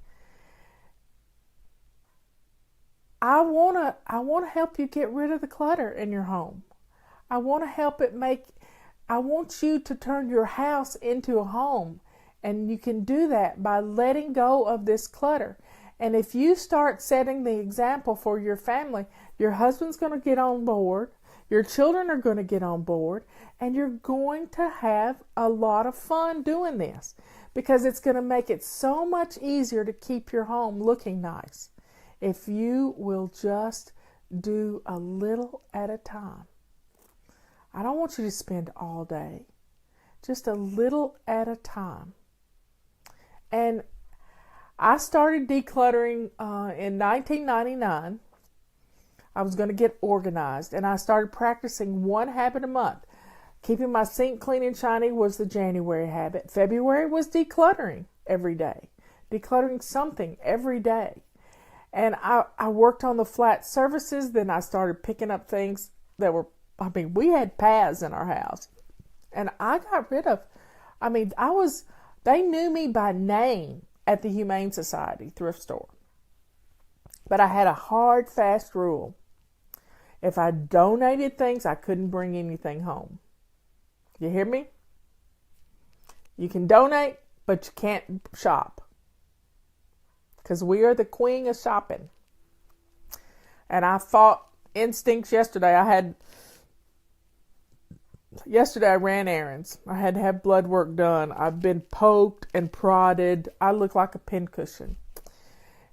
I want to help you get rid of the clutter in your home. I want you to turn your house into a home. And you can do that by letting go of this clutter. And if you start setting the example for your family, your husband's going to get on board, your children are going to get on board, and you're going to have a lot of fun doing this, because it's going to make it so much easier to keep your home looking nice if you will just do a little at a time. I don't want you to spend all day, just a little at a time. And I started decluttering in 1999. I was going to get organized, and I started practicing 1 habit a month. Keeping my sink clean and shiny was the January habit. February was decluttering every day, decluttering something every day. And I worked on the flat surfaces. Then I started picking up things that were, we had paths in our house. And I got rid of, they knew me by name at the Humane Society thrift store. But I had a hard, fast rule. If I donated things, I couldn't bring anything home. You hear me? You can donate, but you can't shop. Because we are the queen of shopping. And I fought instincts yesterday. Yesterday I ran errands. I had to have blood work done. I've been poked and prodded. I look like a pincushion.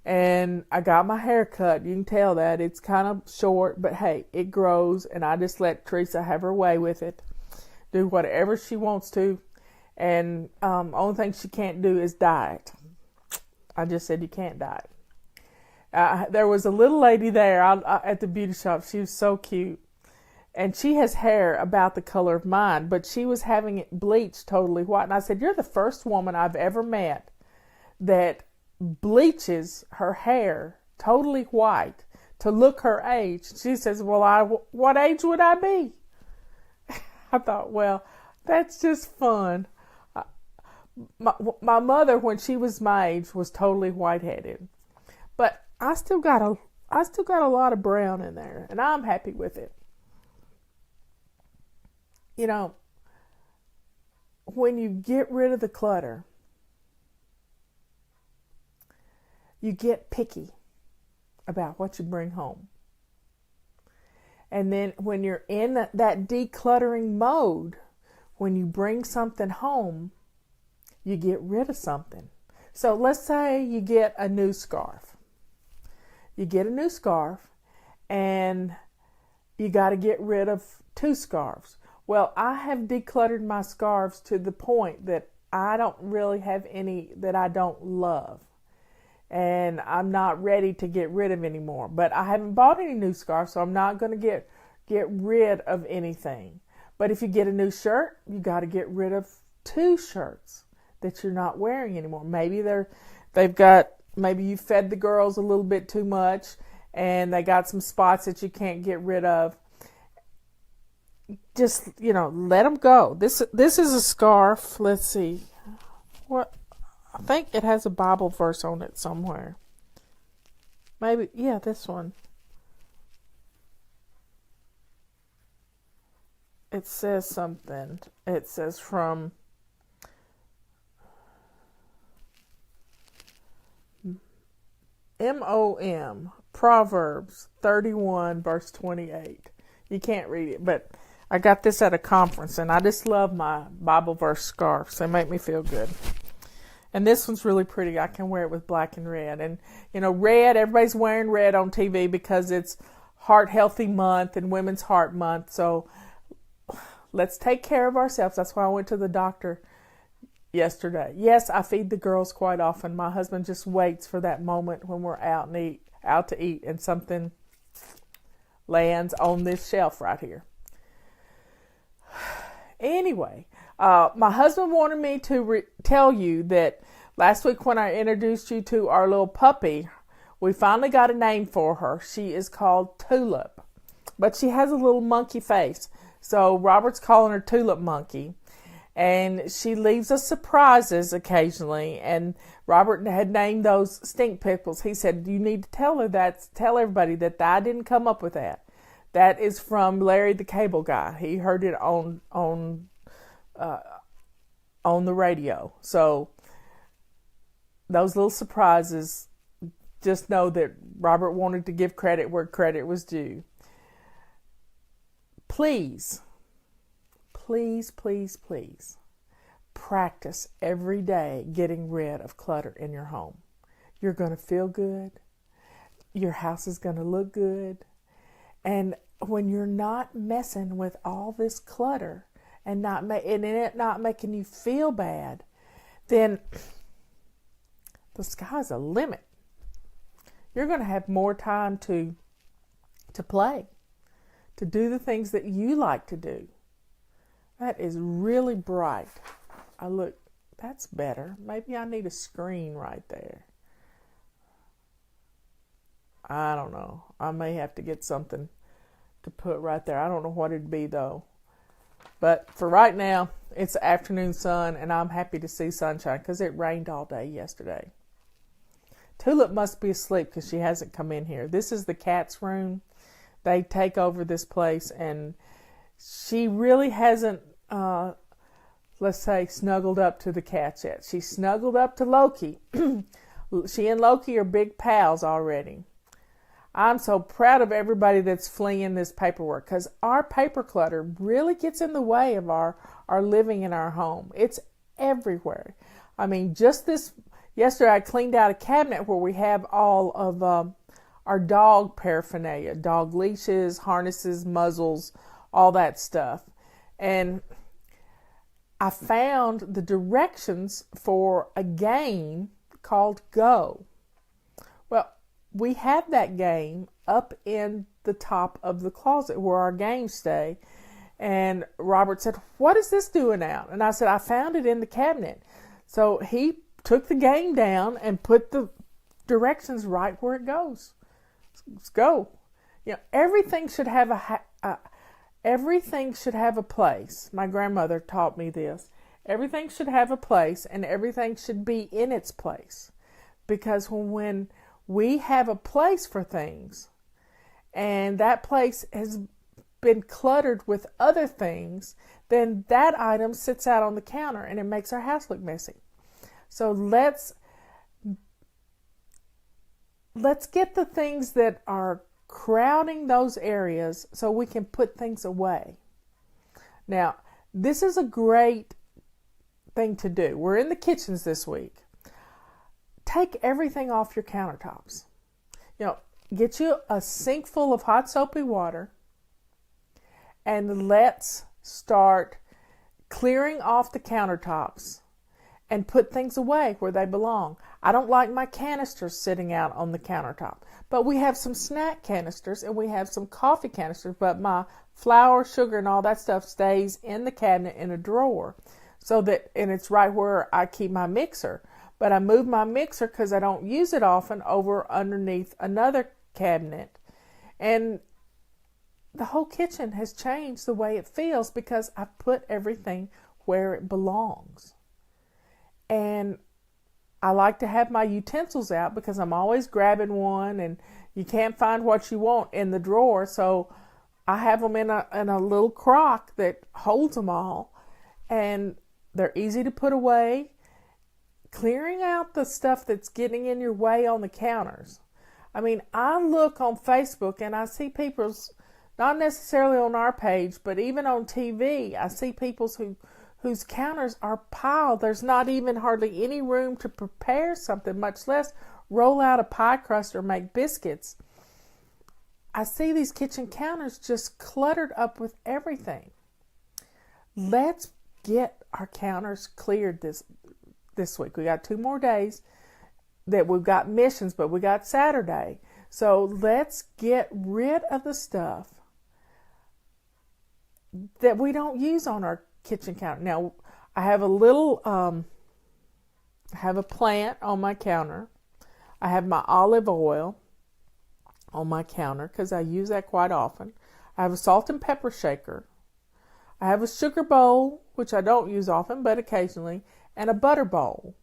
And I got my hair cut. You can tell that. It's kind of short, but hey, it grows. And I just let Teresa have her way with it. Do whatever she wants to. And only thing she can't do is diet. I just said you can't diet. There was a little lady there at the beauty shop. She was so cute. And she has hair about the color of mine, but she was having it bleached totally white. And I said, you're the first woman I've ever met that bleaches her hair totally white to look her age. She says, well, what age would I be? I thought, well, that's just fun. My mother, when she was my age, was totally white-headed. But I still got a lot of brown in there, and I'm happy with it. You know, when you get rid of the clutter, you get picky about what you bring home. And then when you're in that decluttering mode, when you bring something home, you get rid of something. So let's say you get a new scarf. You get a new scarf and you got to get rid of 2 scarves. Well, I have decluttered my scarves to the point that I don't really have any that I don't love. And I'm not ready to get rid of anymore. But I haven't bought any new scarves, so I'm not going to get rid of anything. But if you get a new shirt, you got to get rid of 2 shirts that you're not wearing anymore. Maybe maybe you fed the girls a little bit too much and they got some spots that you can't get rid of. Just, let them go. This is a scarf. Let's see. What? I think it has a Bible verse on it somewhere. Maybe, yeah, this one. It says something. It says from MOM, Proverbs 31, verse 28. You can't read it, but I got this at a conference, and I just love my Bible verse scarves. They make me feel good. And this one's really pretty. I can wear it with black and red. And, red, everybody's wearing red on TV because it's Heart Healthy Month and Women's Heart Month. So let's take care of ourselves. That's why I went to the doctor yesterday. Yes, I feed the girls quite often. My husband just waits for that moment when we're out to eat, and something lands on this shelf right here. Anyway, my husband wanted me to tell you that last week when I introduced you to our little puppy, we finally got a name for her. She is called Tulip, but she has a little monkey face. So Robert's calling her Tulip Monkey, and she leaves us surprises occasionally. And Robert had named those stink pickles. He said, you need to tell everybody that I didn't come up with that. That is from Larry the Cable Guy. He heard it on the radio. So those little surprises, just know that Robert wanted to give credit where credit was due. Please, please, please, please practice every day getting rid of clutter in your home. You're going to feel good. Your house is going to look good. And when you're not messing with all this clutter and it not making you feel bad, then the sky's the limit. You're going to have more time to play, to do the things that you like to do. That is really bright. That's better. Maybe I need a screen right there. I don't know. I may have to get something to put right there. I don't know what it'd be though. But for right now, it's the afternoon sun, and I'm happy to see sunshine because it rained all day yesterday. Tulip must be asleep because she hasn't come in here. This is the cat's room. They take over this place, and she really hasn't, let's say, snuggled up to the cats yet. She snuggled up to Loki. She and Loki are big pals already. I'm so proud of everybody that's fleeing this paperwork, because our paper clutter really gets in the way of our living in our home. It's everywhere. I mean, just this, Yesterday I cleaned out a cabinet where we have all of our dog paraphernalia, dog leashes, harnesses, muzzles, all that stuff. And I found the directions for a game called Go. Well, we have that game up in the top of the closet where our games stay. And Robert said, "What is this doing out?" And I said, "I found it in the cabinet." So he took the game down and put the directions right where it goes. Let's go. You know, everything should have a place. My grandmother taught me this. Everything should have a place, and everything should be in its place. Because when we have a place for things, and that place has been cluttered with other things, then that item sits out on the counter and it makes our house look messy. So let's get the things that are crowding those areas so we can put things away. Now, this is a great thing to do. We're in the kitchens this week. Take everything off your countertops. You know, get you a sink full of hot soapy water, and let's start clearing off the countertops and put things away where they belong. I don't like my canisters sitting out on the countertop, but we have some snack canisters and we have some coffee canisters, but my flour, sugar, and all that stuff stays in the cabinet in a drawer. And it's right where I keep my mixer. But I move my mixer, because I don't use it often, over underneath another cabinet. And the whole kitchen has changed the way it feels because I put everything where it belongs. And I like to have my utensils out because I'm always grabbing one, and you can't find what you want in the drawer. So I have them in a little crock that holds them all, and they're easy to put away. Clearing out the stuff that's getting in your way on the counters. I mean, I look on Facebook and I see people's, not necessarily on our page, but even on TV, I see people's whose counters are piled. There's not even hardly any room to prepare something, much less roll out a pie crust or make biscuits. I see these kitchen counters just cluttered up with everything. Let's get our counters cleared this week. We got 2 more days that we've got missions, but we got Saturday. So let's get rid of the stuff that we don't use on our kitchen counter. Now, I have I have a plant on my counter. I have my olive oil on my counter because I use that quite often. I have a salt and pepper shaker. I have a sugar bowl, which I don't use often, but occasionally, and a butter bowl.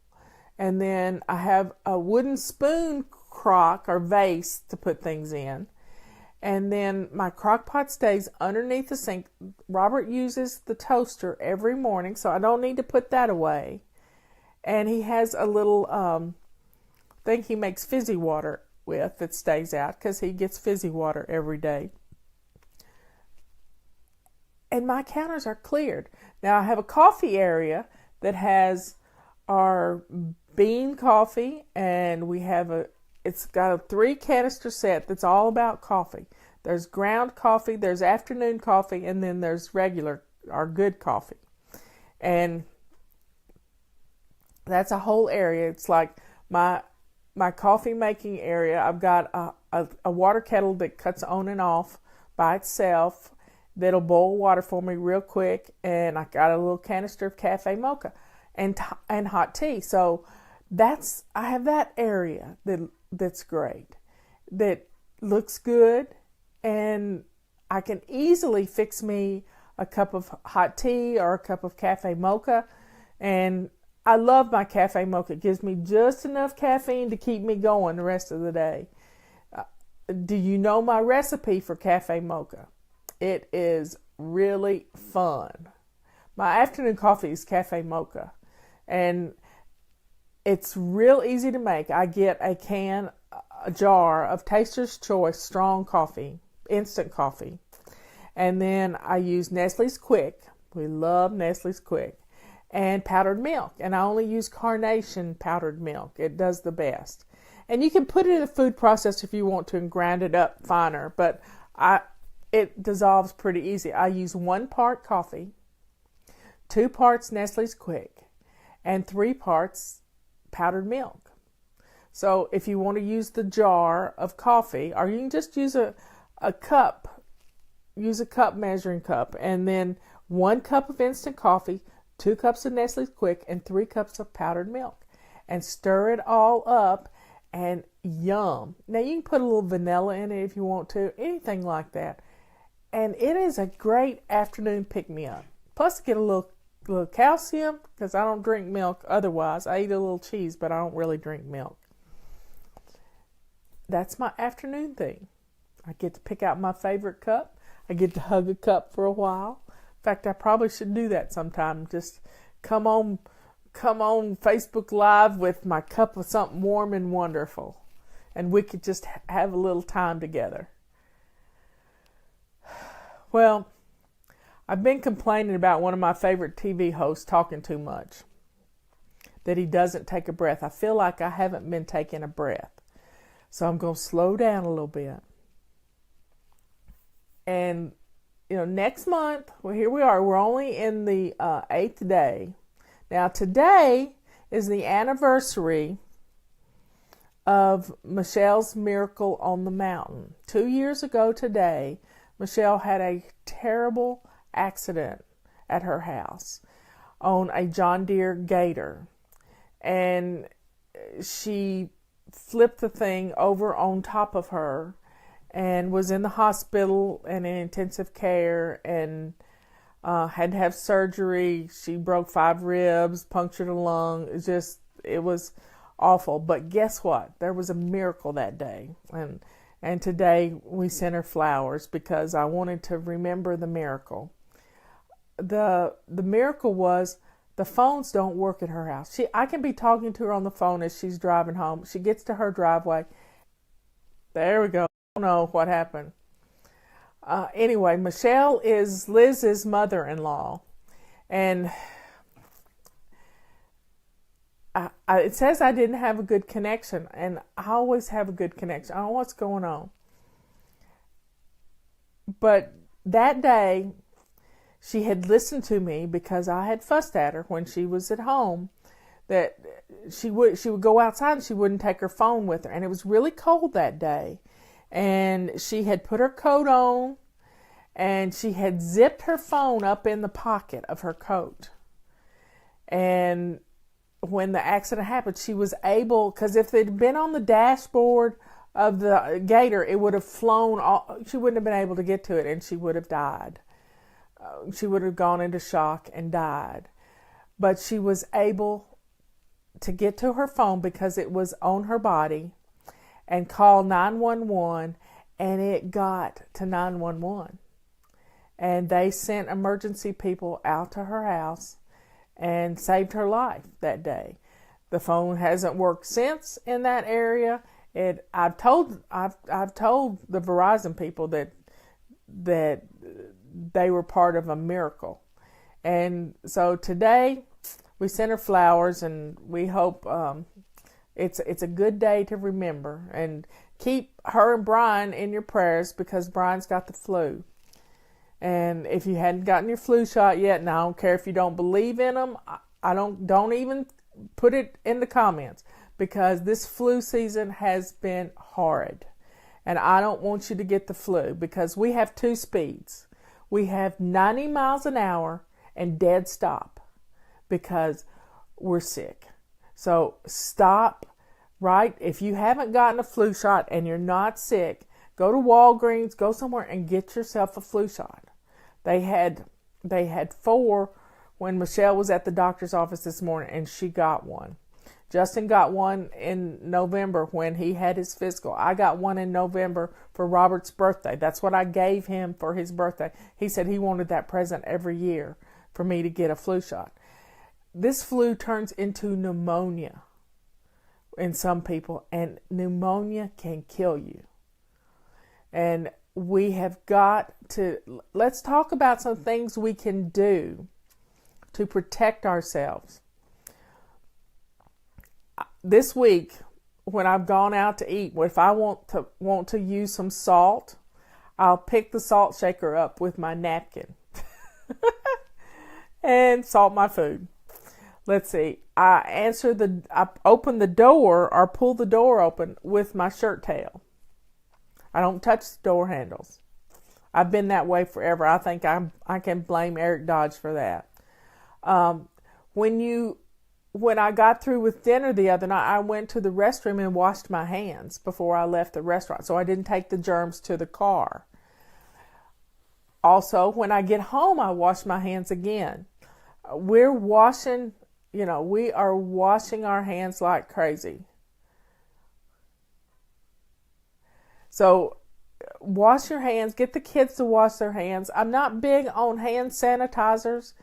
And then I have a wooden spoon crock or vase to put things in. And then my crock pot stays underneath the sink. Robert uses the toaster every morning, so I don't need to put that away. And he has a little thing he makes fizzy water with that stays out because he gets fizzy water every day. And my counters are cleared. Now I have a coffee area that has our bean coffee, and it's got a 3 canister set that's all about coffee. There's ground coffee, there's afternoon coffee, and then there's regular or good coffee. And that's a whole area. It's like my coffee making area. I've got a water kettle that cuts on and off by itself that'll boil water for me real quick, and I got a little canister of cafe mocha and hot tea. So I have that area that's great, that looks good, and I can easily fix me a cup of hot tea or a cup of cafe mocha. And I love my cafe mocha. It gives me just enough caffeine to keep me going the rest of the day. Do you know my recipe for cafe mocha? It is really fun. My afternoon coffee is cafe mocha, and it's real easy to make. I get a jar of Taster's Choice strong coffee, instant coffee, and then I use Nestle's Quick. We love Nestle's Quick. and powdered milk. And I only use Carnation powdered milk. It does the best. And you can put it in a food processor if you want to and grind it up finer, but it dissolves pretty easy. I use 1 part coffee, 2 parts Nestle's Quick, and 3 parts powdered milk. So if you want to use the jar of coffee, or you can just use a cup, use a cup measuring cup, and then 1 cup of instant coffee, 2 cups of Nestle's Quick, and 3 cups of powdered milk, and stir it all up, and yum. Now you can put a little vanilla in it if you want to, anything like that. And it is a great afternoon pick-me-up. Plus get a little calcium, because I don't drink milk otherwise. I eat a little cheese, but I don't really drink milk. That's my afternoon thing. I get to pick out my favorite cup. I get to hug a cup for a while. In fact, I probably should do that sometime. Just come on Facebook Live with my cup of something warm and wonderful. And we could just have a little time together. Well, I've been complaining about one of my favorite TV hosts talking too much. That he doesn't take a breath. I feel like I haven't been taking a breath. So I'm going to slow down a little bit. And, next month, well, here we are. We're only in the 8th day. Now, today is the anniversary of Michelle's Miracle on the Mountain. 2 years ago today, Michelle had a terrible accident at her house on a John Deere Gator. And she flipped the thing over on top of her and was in the hospital and in intensive care and had to have surgery. She broke 5 ribs, punctured a lung. It was awful. But guess what? There was a miracle that day. And today we sent her flowers because I wanted to remember the miracle. The miracle was the phones don't work at her house. I can be talking to her on the phone as she's driving home. She gets to her driveway. There we go. I don't know what happened. Anyway, Michelle is Liz's mother-in-law. And it says I didn't have a good connection. And I always have a good connection. I don't know what's going on. But that day, she had listened to me because I had fussed at her when she was at home that she would go outside and she wouldn't take her phone with her. And it was really cold that day. And she had put her coat on and she had zipped her phone up in the pocket of her coat. And when the accident happened, she was able, because if it had been on the dashboard of the Gator, it would have flown, she wouldn't have been able to get to it and she would have died. She would have gone into shock and died. But she was able to get to her phone because it was on her body and call 911, and it got to 911. And they sent emergency people out to her house and saved her life that day. The phone hasn't worked since in that area. I've told the Verizon people that they were part of a miracle. And so today we sent her flowers, and we hope it's a good day to remember. And keep her and Brian in your prayers because Brian's got the flu. And if you hadn't gotten your flu shot yet, and I don't care if you don't believe in them, I don't even put it in the comments, because this flu season has been horrid. And I don't want you to get the flu, because we have 2 speeds. We have 90 miles an hour and dead stop because we're sick. So stop, right? If you haven't gotten a flu shot and you're not sick, go to Walgreens, go somewhere and get yourself a flu shot. They had 4 when Michelle was at the doctor's office this morning, and she got one. Justin got one in November when he had his physical. I got one in November for Robert's birthday. That's what I gave him for his birthday. He said he wanted that present every year for me to get a flu shot. This flu turns into pneumonia in some people, and pneumonia can kill you. And we have got to, let's talk about some things we can do to protect ourselves. This week, when I've gone out to eat, if I want to use some salt, I'll pick the salt shaker up with my napkin and salt my food. Let's see. I open the door or pull the door open with my shirt tail. I don't touch the door handles. I've been that way forever. I think I can blame Eric Dodge for that. When I got through with dinner the other night, I went to the restroom and washed my hands before I left the restaurant, so I didn't take the germs to the car. Also, when I get home, I wash my hands again. We are washing our hands like crazy. So wash your hands, get the kids to wash their hands. I'm not big on hand sanitizers,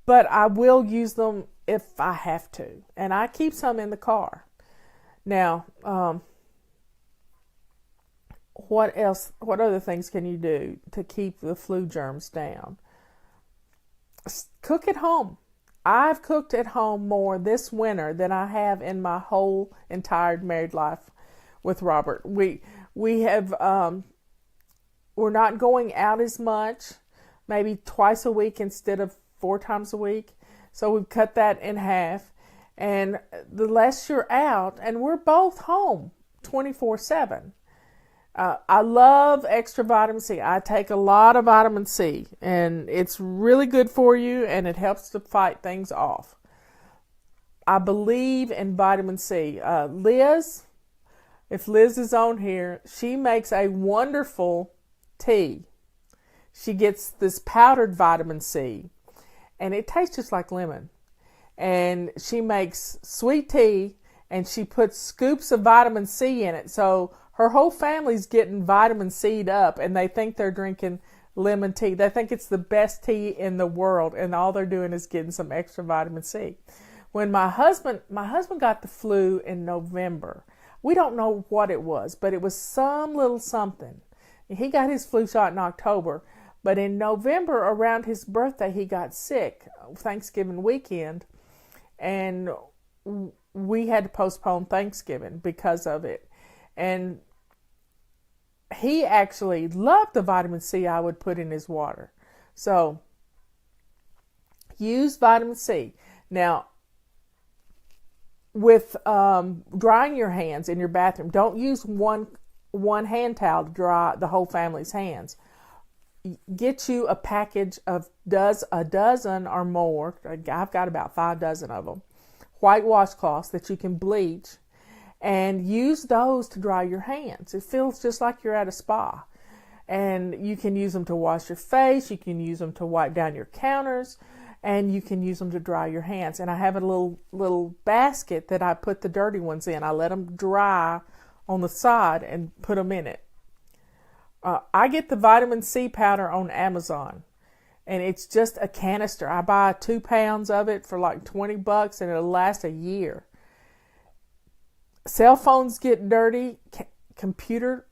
but I will use them if I have to. And I keep some in the car. Now, what else? What other things can you do to keep the flu germs down? Cook at home. I've cooked at home more this winter than I have in my whole entire married life with Robert. We have, we're not going out as much, maybe twice a week instead of 4 times a week. So we've cut that in half. And the less you're out, and we're both home 24/7. I love extra vitamin C. I take a lot of vitamin C, and it's really good for you, and it helps to fight things off. I believe in vitamin C. Liz, if Liz is on here, she makes a wonderful tea. She gets this powdered vitamin C, and it tastes just like lemon. And she makes sweet tea, and she puts scoops of vitamin C in it. So her whole family's getting vitamin C'd up, and they think they're drinking lemon tea. They think it's the best tea in the world, and all they're doing is getting some extra vitamin C. When my husband got the flu in November. We don't know what it was, but it was some little something. He got his flu shot in October, but in November, around his birthday, he got sick, Thanksgiving weekend, and we had to postpone Thanksgiving because of it. And he actually loved the vitamin C I would put in his water. So use vitamin C. Now, with drying your hands in your bathroom, don't use one hand towel to dry the whole family's hands. Get you a package of a dozen or more. I've got about 5 dozen of them. White washcloths that you can bleach, and use those to dry your hands. It feels just like you're at a spa. And you can use them to wash your face. You can use them to wipe down your counters. And you can use them to dry your hands. And I have a little basket that I put the dirty ones in. I let them dry on the side and put them in it. I get the vitamin C powder on Amazon. And it's just a canister. I buy 2 pounds of it for like $20, and it'll last a year. Cell phones get dirty. Computers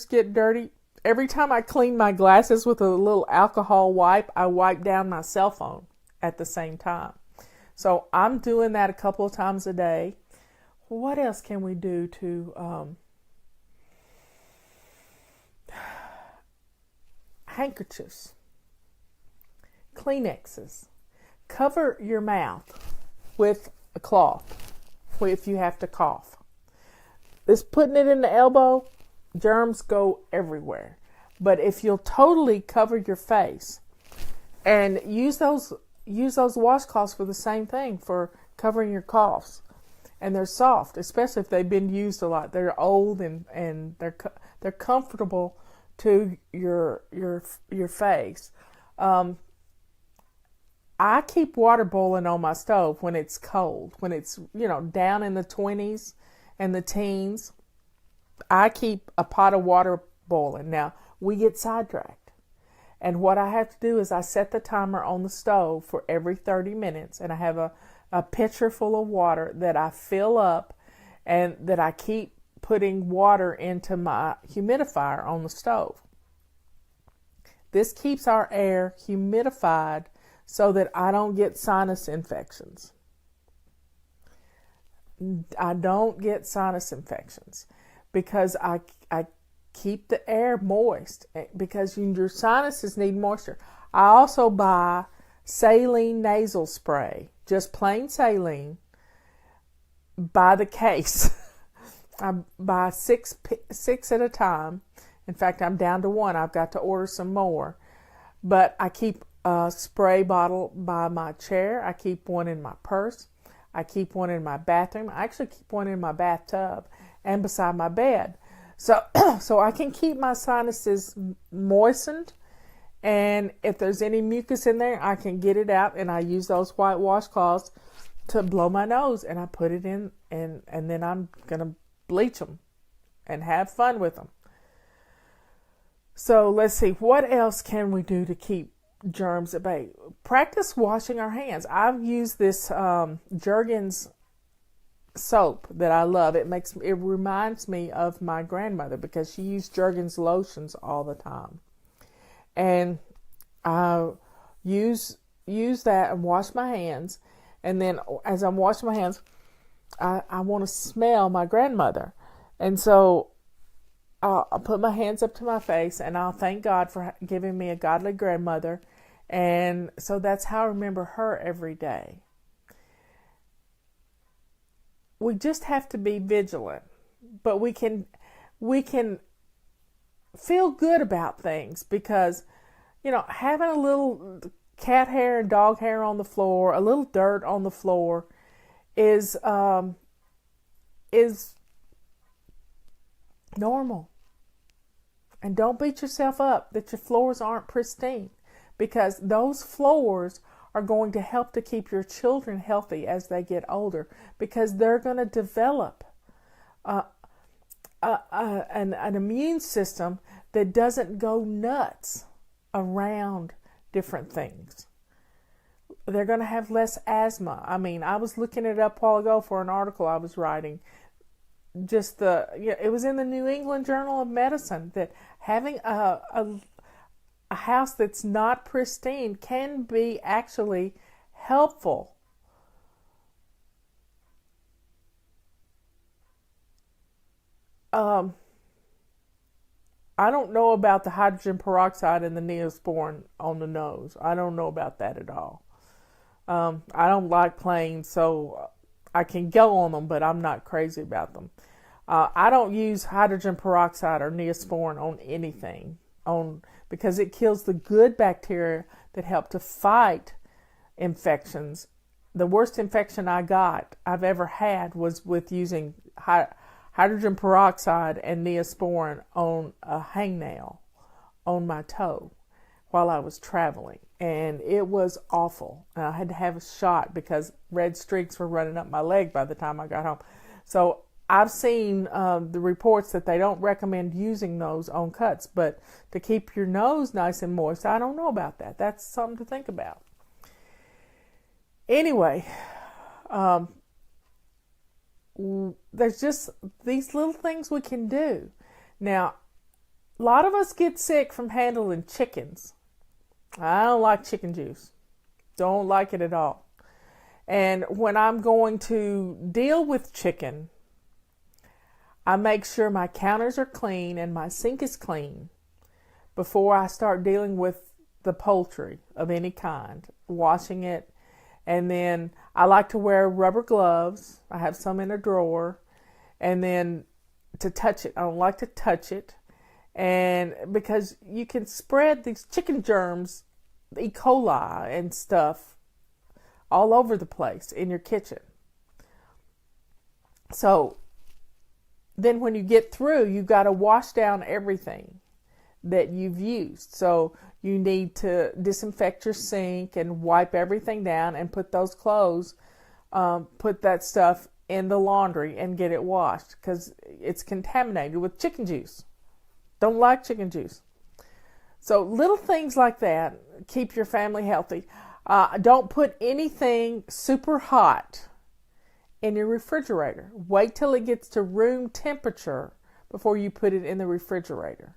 get dirty. Every time I clean my glasses with a little alcohol wipe, I wipe down my cell phone at the same time. So I'm doing that a couple of times a day. What else can we do to handkerchiefs, Kleenexes. Cover your mouth with a cloth if you have to cough. This putting it in the elbow, germs go everywhere. But if you'll totally cover your face and use those washcloths for the same thing, for covering your coughs. And they're soft, especially if they've been used a lot. They're old and they're comfortable to your face. I keep water boiling on my stove when it's cold, when it's, down in the 20s and the teens. I keep a pot of water boiling. Now, we get sidetracked. And what I have to do is I set the timer on the stove for every 30 minutes, and I have a pitcher full of water that I fill up and that I keep putting water into my humidifier on the stove. This keeps our air humidified so that I don't get sinus infections. I don't get sinus infections because I keep the air moist, because your sinuses need moisture. I also buy saline nasal spray, just plain saline, by the case. I buy six at a time. In fact, I'm down to one. I've got to order some more. But I keep a spray bottle by my chair. I keep one in my purse. I keep one in my bathroom. I actually keep one in my bathtub and beside my bed. So I can keep my sinuses moistened. And if there's any mucus in there, I can get it out. And I use those white washcloths to blow my nose. And I put it in. And then I'm going to bleach them and have fun with them. So let's see, what else can we do to keep germs at bay? Practice washing our hands. I've used this Jergens soap that I love. It reminds me of my grandmother because she used Jergens lotions all the time. And I use that and wash my hands. And then as I'm washing my hands, I want to smell my grandmother. And so I'll put my hands up to my face and I'll thank God for giving me a godly grandmother. And so that's how I remember her every day. We just have to be vigilant, but we can feel good about things because, having a little cat hair and dog hair on the floor, a little dirt on the floor is normal. And don't beat yourself up that your floors aren't pristine, because those floors are going to help to keep your children healthy as they get older, because they're going to develop an immune system that doesn't go nuts around different things. They're going to have less asthma. I was looking it up a while ago for an article I was writing. It was in the New England Journal of Medicine that having a house that's not pristine can be actually helpful. I don't know about the hydrogen peroxide and the Neosporin on the nose. I don't know about that at all. I don't like planes, so I can go on them, but I'm not crazy about them. I don't use hydrogen peroxide or Neosporin on anything, because it kills the good bacteria that help to fight infections. The worst infection I've ever had was with using hydrogen peroxide and Neosporin on a hangnail on my toe while I was traveling. And it was awful. And I had to have a shot because red streaks were running up my leg by the time I got home. So I've seen the reports that they don't recommend using those on cuts, but to keep your nose nice and moist, I don't know about that. That's something to think about. Anyway, there's just these little things we can do. Now, a lot of us get sick from handling chickens. I don't like chicken juice. Don't like it at all. And when I'm going to deal with chicken, I make sure my counters are clean and my sink is clean before I start dealing with the poultry of any kind, washing it. And then I like to wear rubber gloves. I have some in a drawer. And then to touch it, I don't like to touch it. And because you can spread these chicken germs, E. coli and stuff, all over the place in your kitchen. So then when you get through, you've got to wash down everything that you've used. So you need to disinfect your sink and wipe everything down and put those clothes, put that stuff in the laundry and get it washed because it's contaminated with chicken juice. Don't like chicken juice. So little things like that keep your family healthy. Don't put anything super hot in your refrigerator. Wait till it gets to room temperature before you put it in the refrigerator.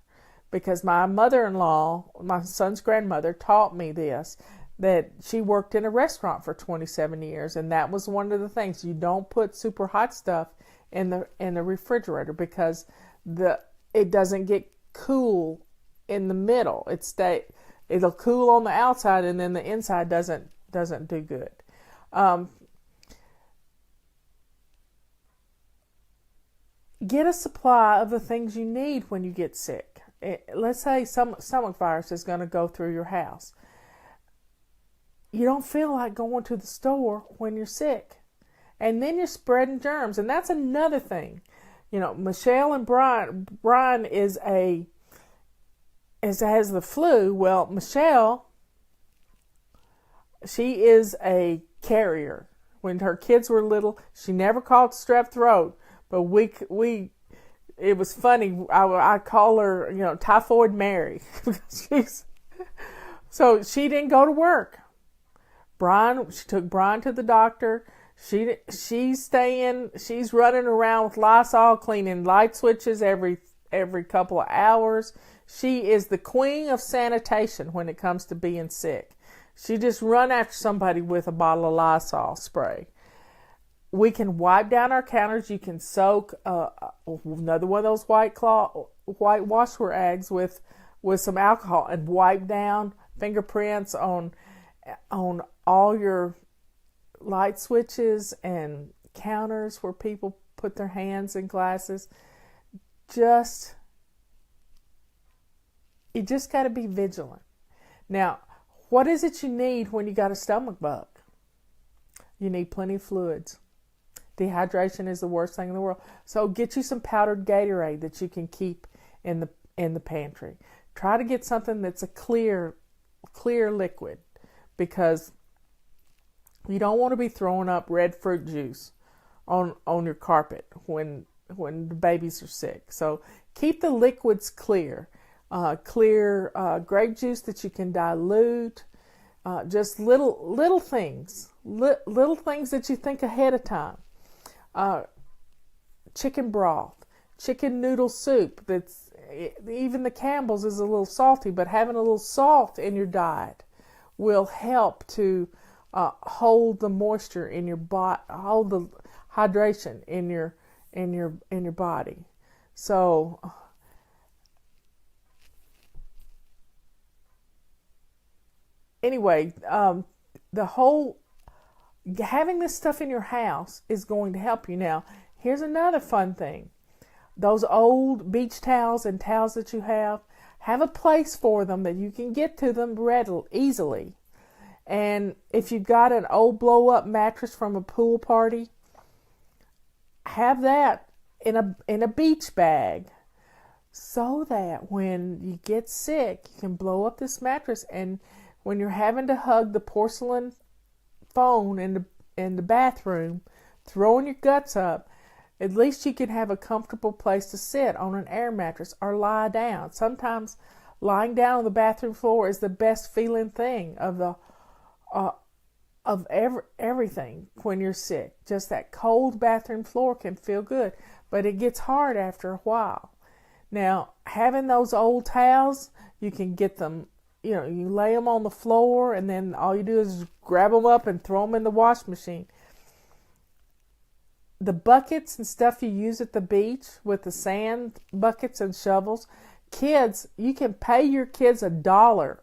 Because my mother-in-law, my son's grandmother, taught me this, that she worked in a restaurant for 27 years, and that was one of the things. You don't put super hot stuff in the refrigerator because it doesn't get cool in the middle. It'll cool on the outside, and then the inside doesn't do good. Get a supply of the things you need when you get sick. Let's say some stomach virus is going to go through your house. You don't feel like going to the store when you're sick. And then you're spreading germs. And that's another thing. Michelle and Brian has the flu. Well, Michelle, she is a carrier. When her kids were little, she never caught strep throat. But it was funny. I call her, Typhoid Mary. So she didn't go to work. She took Brian to the doctor. She's running around with Lysol, cleaning light switches every couple of hours. She is the queen of sanitation when it comes to being sick. She just run after somebody with a bottle of Lysol spray. We can wipe down our counters. You can soak another one of those white wash rags with some alcohol and wipe down fingerprints on all your light switches and counters where people put their hands in glasses. You just got to be vigilant. Now, what is it you need when you got a stomach bug? You need plenty of fluids. Dehydration is the worst thing in the world. So get you some powdered Gatorade that you can keep in the pantry. Try to get something that's a clear liquid, because you don't want to be throwing up red fruit juice on your carpet when the babies are sick. So keep the liquids clear. Grape juice that you can dilute. Just little things. Little things that you think ahead of time. Chicken broth, chicken noodle soup. Even the Campbell's is a little salty, but having a little salt in your diet will help to hold the moisture in your body, hold the hydration in your body. So anyway, the whole having this stuff in your house is going to help you. Now, here's another fun thing. Those old beach towels and towels that you have a place for them that you can get to them easily. And if you've got an old blow-up mattress from a pool party, have that in a beach bag, so that when you get sick, you can blow up this mattress. And when you're having to hug the porcelain phone in the bathroom, throwing your guts up, at least you can have a comfortable place to sit on an air mattress or lie down. Sometimes lying down on the bathroom floor is the best feeling thing of everything when you're sick. Just that cold bathroom floor can feel good, but it gets hard after a while. Now, having those old towels, you can get them, you lay them on the floor, and then all you do is grab them up and throw them in the wash machine. The buckets and stuff you use at the beach with the sand buckets and shovels, kids, you can pay your kids $1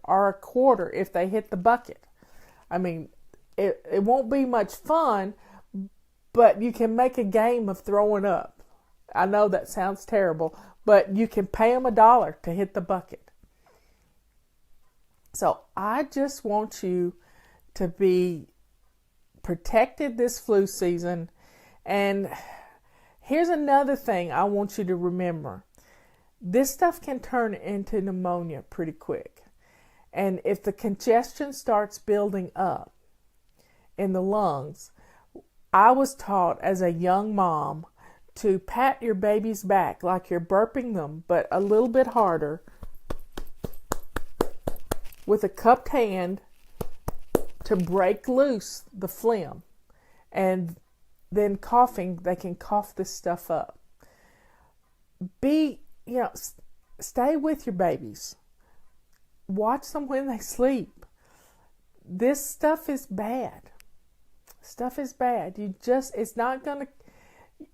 or $0.25 if they hit the bucket. I mean, it won't be much fun, but you can make a game of throwing up. I know that sounds terrible, but you can pay them $1 to hit the bucket. So I just want you to be protected this flu season. And here's another thing I want you to remember. This stuff can turn into pneumonia pretty quick. And if the congestion starts building up in the lungs, I was taught as a young mom to pat your baby's back like you're burping them, but a little bit harder, with a cupped hand to break loose the phlegm. And then coughing, they can cough this stuff up. Stay with your babies. Watch them when they sleep. this stuff is bad. Stuff is bad. It's not going to,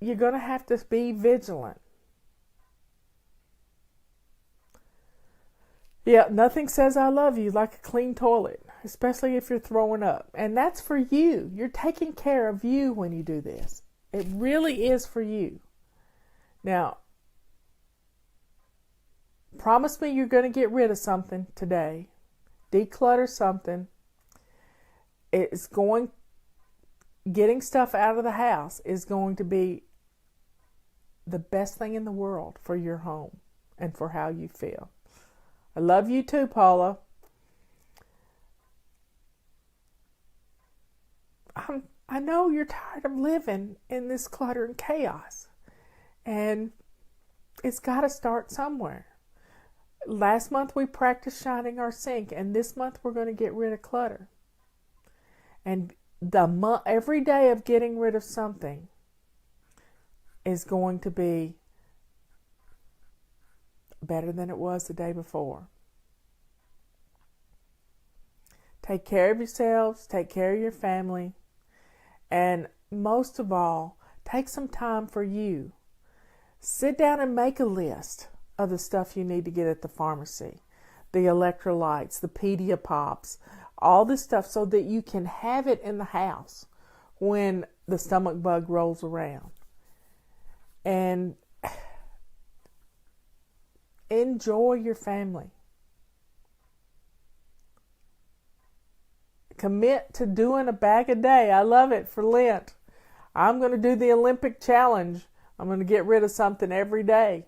you're going to have to be vigilant. Yeah, nothing says I love you like a clean toilet, especially if you're throwing up. And that's for you. You're taking care of you when you do this. It really is for you. Now, promise me you're going to get rid of something today. Declutter something. Getting stuff out of the house is going to be the best thing in the world for your home and for how you feel. I love you too, Paula. I know you're tired of living in this clutter and chaos. And it's got to start somewhere. Last month we practiced shining our sink, and this month we're going to get rid of clutter. And every day of getting rid of something is going to be better than it was the day before. Take care of yourselves, take care of your family, and most of all, take some time for you. Sit down and make a list of the stuff you need to get at the pharmacy, the electrolytes, the Pediapops, all this stuff so that you can have it in the house when the stomach bug rolls around. And enjoy your family. Commit to doing a bag a day. I love it for Lent. I'm going to do the Olympic challenge. I'm going to get rid of something every day.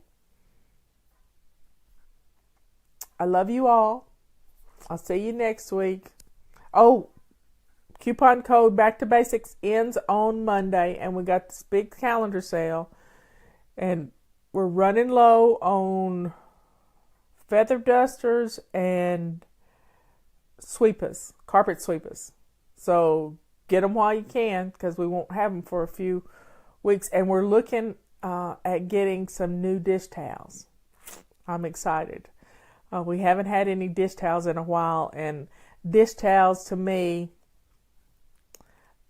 I love you all. I'll see you next week. Oh, coupon code Back to Basics ends on Monday, and we got this big calendar sale. And we're running low on feather dusters and sweepers, carpet sweepers. So get them while you can, because we won't have them for a few weeks. And we're looking at getting some new dish towels. I'm excited. We haven't had any dish towels in a while, and dish towels, to me,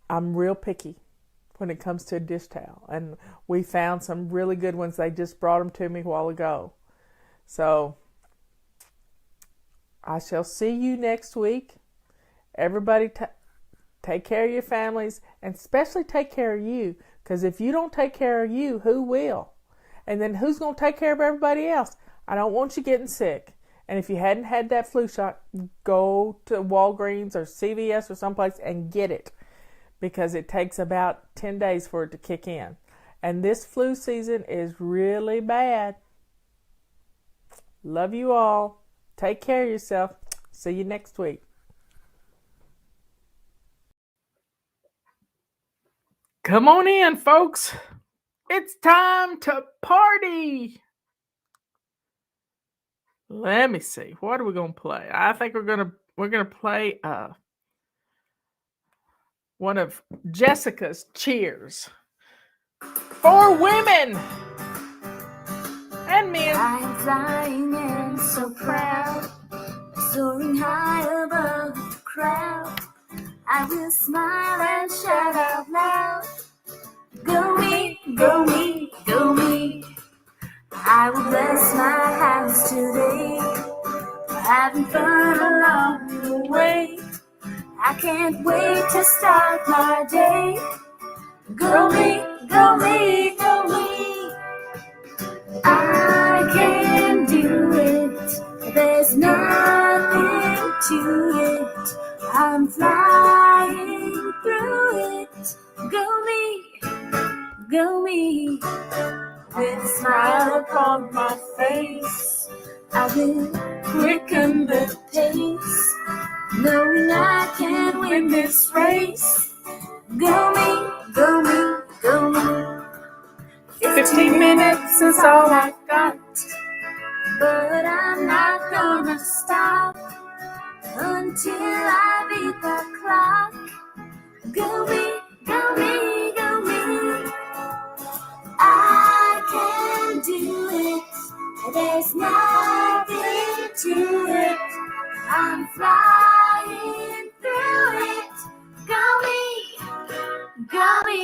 I'm real picky when it comes to a dish towel. And we found some really good ones. They just brought them to me a while ago. So I shall see you next week. Everybody take care of your families, and especially take care of you, because if you don't take care of you, who will? And then who's going to take care of everybody else? I don't want you getting sick. And if you hadn't had that flu shot, go to Walgreens or CVS or someplace and get it, because it takes about 10 days for it to kick in. And this flu season is really bad. Love you all. Take care of yourself. See you next week. Come on in, folks. It's time to party. Let me see. What are we going to play? I think we're going to play one of Jessica's cheers for women and men. I'm flying and so proud, soaring high above the crowd. I will smile and shout out loud, go me, go me, go me. I will bless my house today, having fun along the way. I can't wait to start my day. Go me, go me, go me. I can do it, there's nothing to it. I'm flying through it. Go me, go me. With a smile upon my face, I will quicken the pace, knowing I can win this race. Go me, go me, go me. 15 minutes is all I've got, but I'm not gonna stop until I beat the clock. Go me, go me, go me. I can do it, there's nothing to it. I'm flying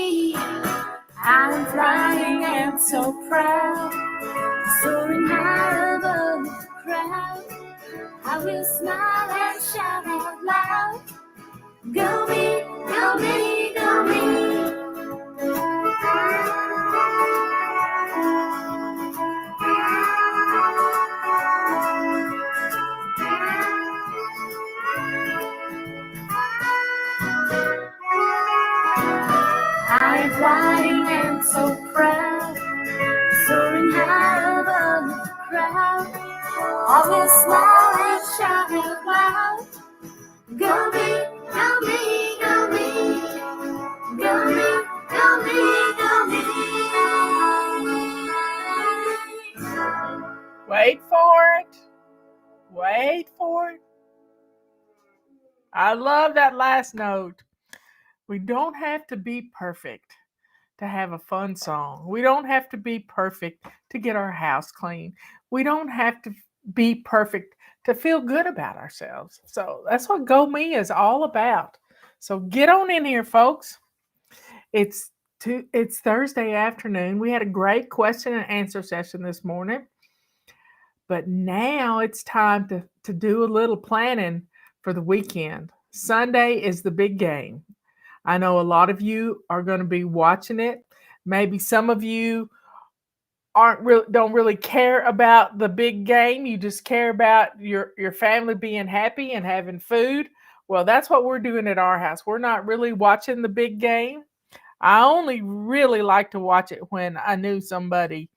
me. I'm flying and so proud, soaring high above the crowd. I will smile and shout out loud. Go me, go me, go me. I'm flying and so proud, soaring high above the crowd. I will smile and shout out loud. Go me, go me, go me. Go me, go me, go me. Wait for it. Wait for it. I love that last note. We don't have to be perfect to have a fun song. We don't have to be perfect to get our house clean. We don't have to be perfect to feel good about ourselves. So that's what Go Me is all about. So get on in here, folks. It's it's Thursday afternoon. We had a great question and answer session this morning. But now it's time to do a little planning for the weekend. Sunday is the big game. I know a lot of you are going to be watching it. Maybe some of you don't really care about the big game. You just care about your family being happy and having food. Well, that's what we're doing at our house. We're not really watching the big game. I only really like to watch it when I knew somebody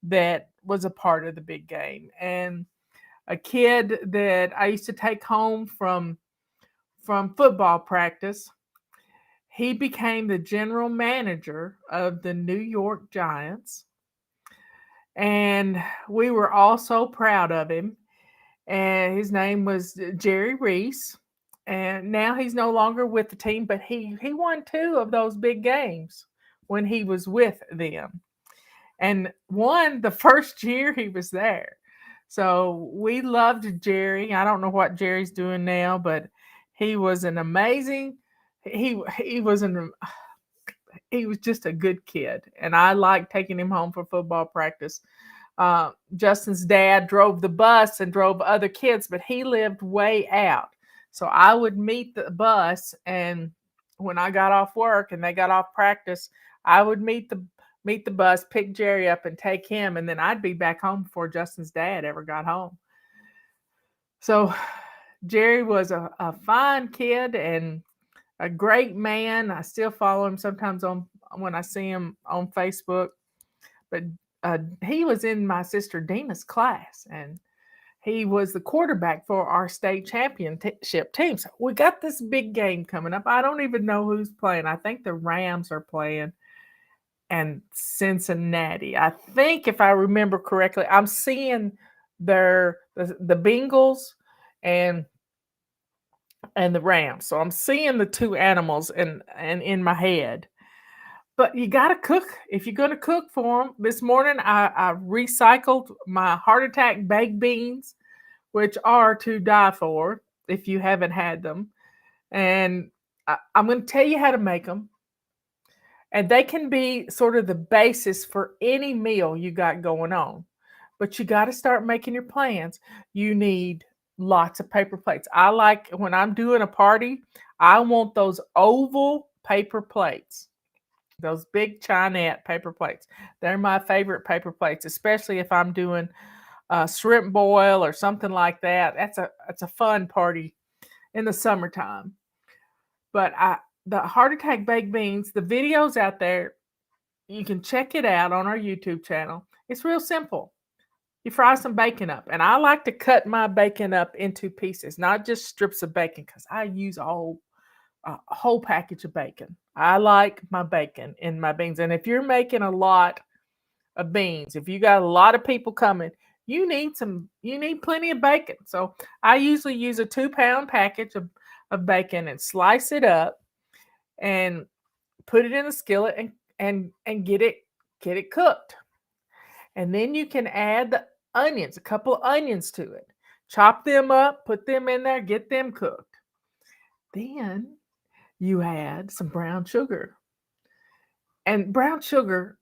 that was a part of the big game. And a kid that I used to take home from football practice, he became the general manager of the New York Giants. And we were all so proud of him. And his name was Jerry Reese. And now he's no longer with the team, but he won 2 of those big games when he was with them. And won the first year he was there. So we loved Jerry. I don't know what Jerry's doing now, but he was an amazing he was he was just a good kid, and I liked taking him home for football practice. Justin's dad drove the bus and drove other kids, but he lived way out. So I would meet the bus, and when I got off work and they got off practice, I would meet the bus, pick Jerry up, and take him, and then I'd be back home before Justin's dad ever got home. So Jerry was a fine kid and a great man. I still follow him sometimes on when I see him on Facebook. But he was in my sister Dina's class, and he was the quarterback for our state championship team. So we got this big game coming up. I don't even know who's playing. I think the Rams are playing, and Cincinnati. I think, if I remember correctly, I'm seeing the Bengals and the Rams. So I'm seeing the 2 animals and in my head. But you got to cook if you're going to cook for them. This morning, I recycled my heart attack baked beans, which are to die for if you haven't had them. And I'm going to tell you how to make them. And they can be sort of the basis for any meal you got going on. But you got to start making your plans. You need lots of paper plates. I like, when I'm doing a party, I want those oval paper plates. Those big Chinette paper plates. They're my favorite paper plates, especially if I'm doing a shrimp boil or something like that. That's a fun party in the summertime. But the heart attack baked beans, the video's out there. You can check it out on our YouTube channel. It's real simple. You fry some bacon up, and I like to cut my bacon up into pieces, not just strips of bacon, because I use a whole package of bacon. I like my bacon in my beans. And if you're making a lot of beans, if you got a lot of people coming, you need plenty of bacon. So I usually use a 2-pound package of bacon and slice it up and put it in a skillet and get it cooked. And then you can add the onions, a couple of onions to it. Chop them up, put them in there, get them cooked. Then you add some brown sugar. And brown sugar,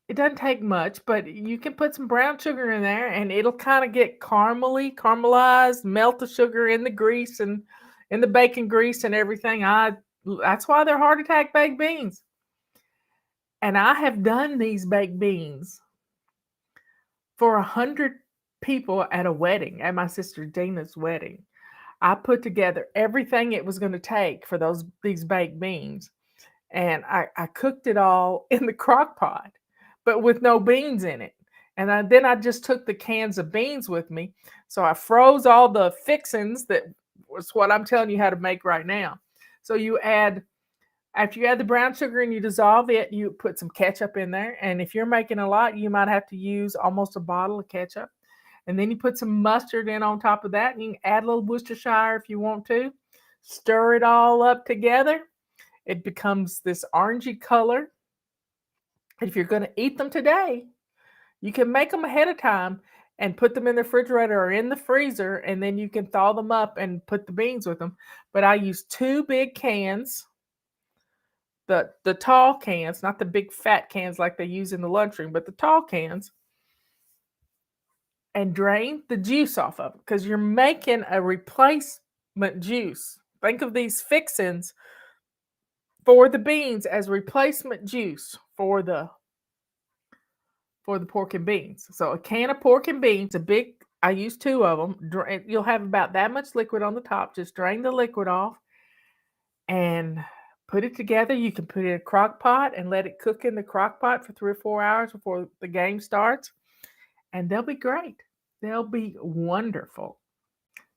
it doesn't take much, but you can put some brown sugar in there and it'll kind of get caramelized, melt the sugar in the grease and in the bacon grease and everything. That's why they're heart attack baked beans. And I have done these baked beans for 100 people at a wedding, at my sister Dina's wedding. I put together everything it was going to take for these baked beans, and I cooked it all in the crock pot, but with no beans in it. And then I just took the cans of beans with me. So I froze all the fixins that was what I'm telling you how to make right now. So after you add the brown sugar and you dissolve it, you put some ketchup in there. And if you're making a lot, you might have to use almost a bottle of ketchup. And then you put some mustard in on top of that. And you can add a little Worcestershire if you want to. Stir it all up together. It becomes this orangey color. If you're going to eat them today, you can make them ahead of time and put them in the refrigerator or in the freezer, and then you can thaw them up and put the beans with them. But I use 2 big cans, the tall cans, not the big fat cans like they use in the lunchroom, but the tall cans, and drain the juice off of it because you're making a replacement juice. Think of these fixins for the beans as replacement juice for the pork and beans. So a can of pork and beans, I use 2 of them. You'll have about that much liquid on the top. Just drain the liquid off and put it together. You can put it in a crock pot and let it cook in the crock pot for 3 or 4 hours before the game starts. And they'll be great. They'll be wonderful.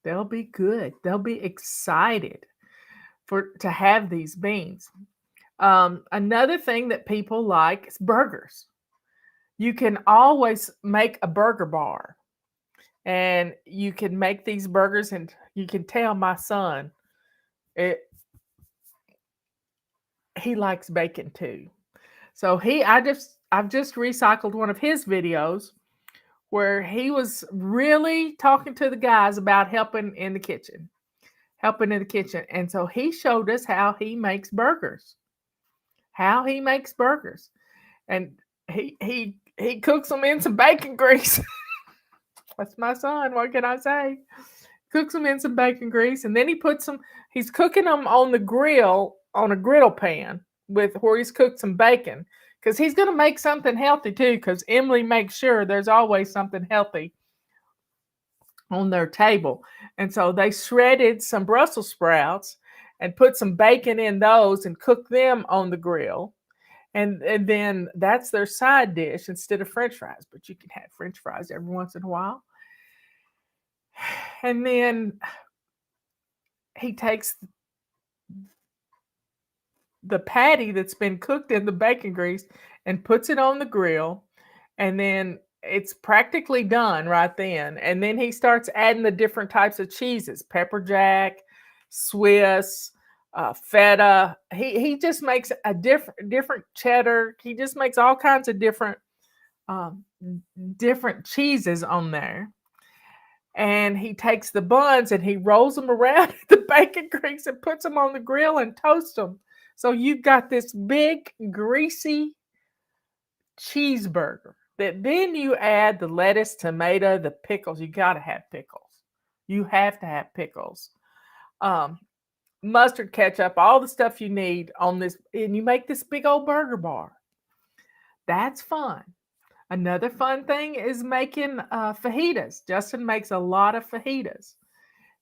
They'll be good. They'll be excited to have these beans. Another thing that people like is burgers. You can always make a burger bar, and you can make these burgers, and you can tell my son, he likes bacon too. So I've just recycled one of his videos where he was really talking to the guys about helping in the kitchen. And so he showed us how he makes burgers. And he cooks them in some bacon grease. That's my son. What can I say? Cooks them in some bacon grease, and then he's cooking them on the grill, on a griddle pan where he's cooked some bacon, because he's going to make something healthy too, because Emily makes sure there's always something healthy on their table. And so they shredded some Brussels sprouts and put some bacon in those and cooked them on the grill. And then that's their side dish instead of French fries. But you can have French fries every once in a while. And then he takes the patty that's been cooked in the bacon grease and puts it on the grill. And then it's practically done right then. And then he starts adding the different types of cheeses: pepper jack, Swiss, feta. He just makes a different cheddar. He just makes all kinds of different cheeses on there. And he takes the buns and he rolls them around in the bacon grease and puts them on the grill and toasts them. So you've got this big greasy cheeseburger that then you add the lettuce, tomato, the pickles. You got to have pickles. You have to have pickles. Mustard, ketchup, all the stuff you need on this, and you make this big old burger bar. That's fun. Another fun thing is making fajitas. Justin makes a lot of fajitas,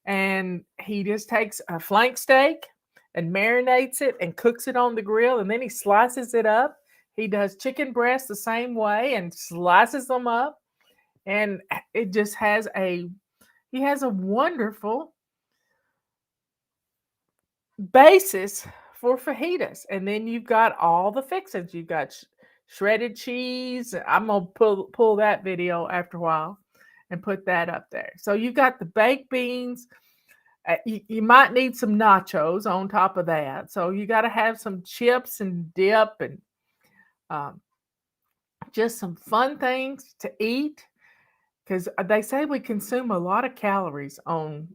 and he just takes a flank steak and marinates it and cooks it on the grill, and then he slices it up. He does chicken breasts the same way and slices them up, and it just he has a wonderful basis for fajitas. And then you've got all the fixings. You've got shredded cheese. I'm gonna pull that video after a while and put that up there. So you got the baked beans. You might need some nachos on top of that. So you got to have some chips and dip and just some fun things to eat, because they say we consume a lot of calories on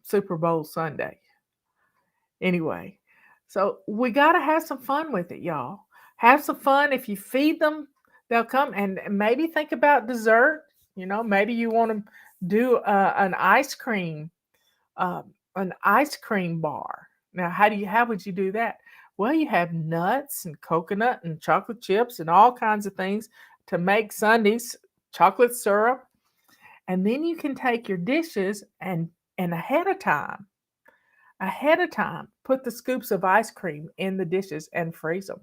Super Bowl Sunday. Anyway, so we got to have some fun with it, y'all. Have some fun. If you feed them, they'll come. And maybe think about dessert. Maybe you want to do uh, an ice cream bar. Now, how would you do that? Well, you have nuts and coconut and chocolate chips and all kinds of things to make sundaes, chocolate syrup, and then you can take your dishes and ahead of time, put the scoops of ice cream in the dishes and freeze them.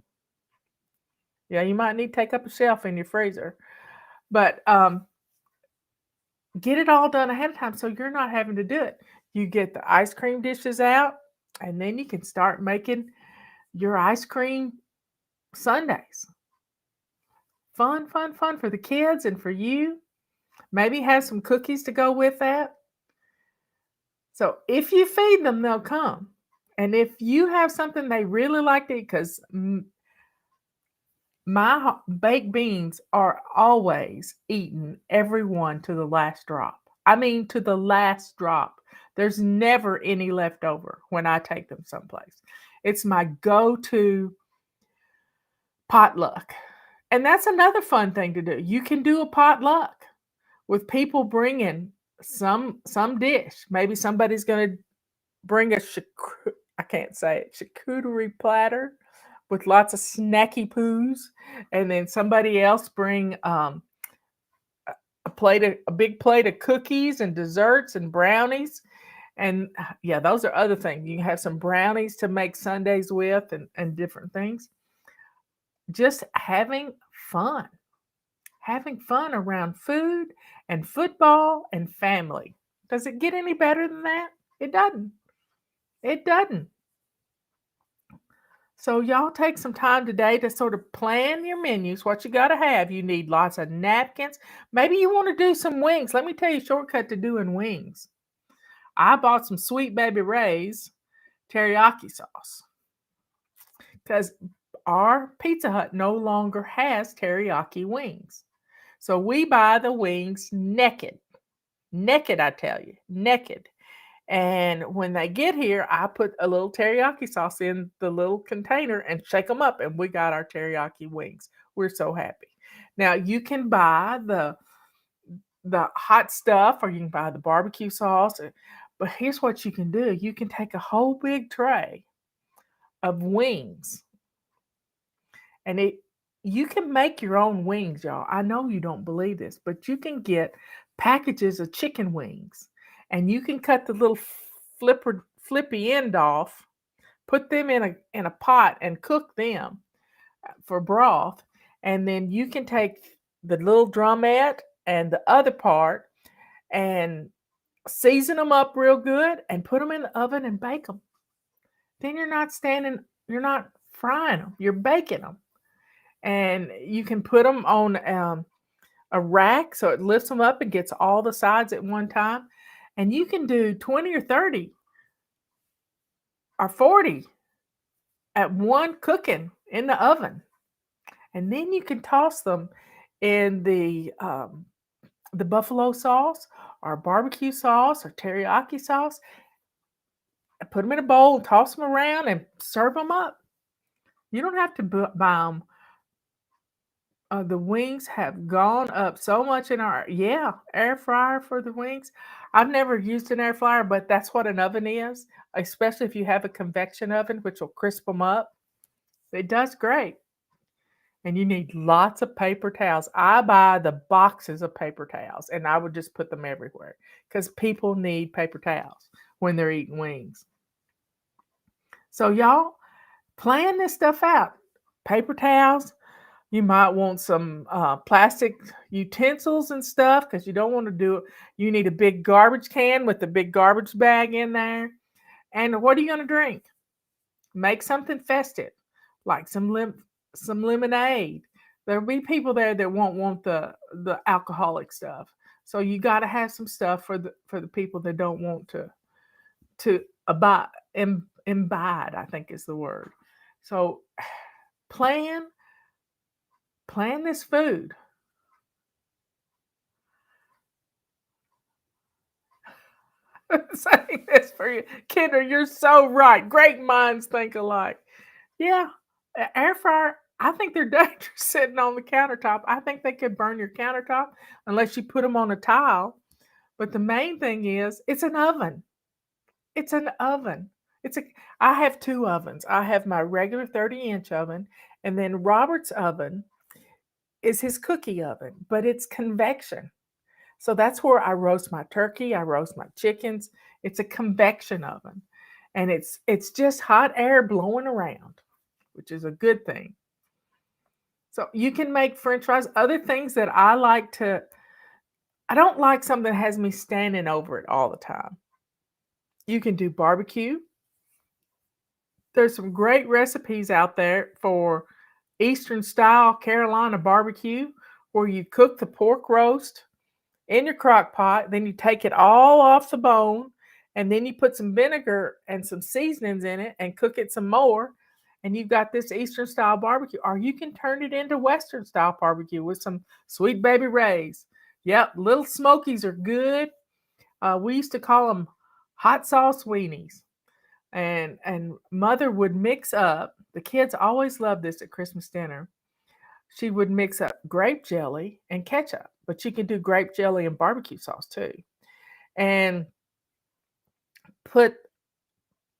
Yeah, you might need to take up a shelf in your freezer, but get it all done ahead of time so you're not having to do it. You get the ice cream dishes out, and then you can start making your ice cream sundaes. Fun, fun, fun for the kids and for you. Maybe have some cookies to go with that. So if you feed them, they'll come. And if you have something they really like to eat, because my baked beans are always eaten, every one to the last drop. I mean, to the last drop. There's never any left over when I take them someplace. It's my go-to potluck. And that's another fun thing to do. You can do a potluck with people bringing some dish. Maybe somebody's going to bring I can't say it, charcuterie platter with lots of snacky poos, and then somebody else bring a big plate of cookies and desserts and brownies. And yeah, those are other things. You can have some brownies to make sundaes with and different things. Just having fun around food and football and family. Does it get any better than that? It doesn't. It doesn't. So y'all take some time today to sort of plan your menus, what you got to have. You need lots of napkins. Maybe you want to do some wings. Let me tell you a shortcut to doing wings. I bought some Sweet Baby Ray's teriyaki sauce because our Pizza Hut no longer has teriyaki wings. So we buy the wings naked. Naked, I tell you, naked. And when they get here, I put a little teriyaki sauce in the little container and shake them up, and we got our teriyaki wings. We're so happy. Now you can buy the hot stuff, or you can buy the barbecue sauce. But here's what you can do: you can take a whole big tray of wings, and you can make your own wings, y'all. I know you don't believe this, but you can get packages of chicken wings, and you can cut the little flippy end off, put them in a pot and cook them for broth, and then you can take the little drumette and the other part and season them up real good and put them in the oven and bake them. Then you're not frying them, you're baking them. And you can put them on a rack so it lifts them up and gets all the sides at one time. And you can do 20 or 30 or 40 at one cooking in the oven. And then you can toss them in the buffalo sauce or barbecue sauce or teriyaki sauce. And put them in a bowl and toss them around and serve them up. You don't have to buy them. The wings have gone up so much in our air fryer for the wings. I've never used an air fryer, but that's what an oven is, especially if you have a convection oven, which will crisp them up. It does great. And you need lots of paper towels. I buy the boxes of paper towels, and I would just put them everywhere because people need paper towels when they're eating wings. So y'all plan this stuff out. Paper towels. You might want some plastic utensils and stuff because you don't want to do it. You need a big garbage can with a big garbage bag in there. And what are you going to drink? Make something festive, like some lemonade. There'll be people there that won't want the alcoholic stuff. So you got to have some stuff for the people that don't want to imbibe, I think is the word. So plan this food. Saying this for you. Kinder, you're so right. Great minds think alike. Yeah, air fryer. I think they're dangerous sitting on the countertop. I think they could burn your countertop unless you put them on a tile. But the main thing is it's an oven. It's an oven. It's a I have 2 ovens. I have my regular 30-inch oven, and then Robert's oven is his cookie oven, but it's convection. So that's where I roast my turkey, I roast my chickens. It's a convection oven. And it's just hot air blowing around, which is a good thing. So you can make french fries. Other things that I don't like something that has me standing over it all the time. You can do barbecue. There's some great recipes out there for Eastern style Carolina barbecue where you cook the pork roast in your crock pot, then you take it all off the bone, and then you put some vinegar and some seasonings in it and cook it some more, and you've got this Eastern style barbecue. Or you can turn it into Western style barbecue with some sweet baby rays. Yep, little smokies are good. We used to call them hot sauce weenies. And mother would mix up. The kids always loved this at Christmas dinner. She would mix up grape jelly and ketchup, but you can do grape jelly and barbecue sauce too. And put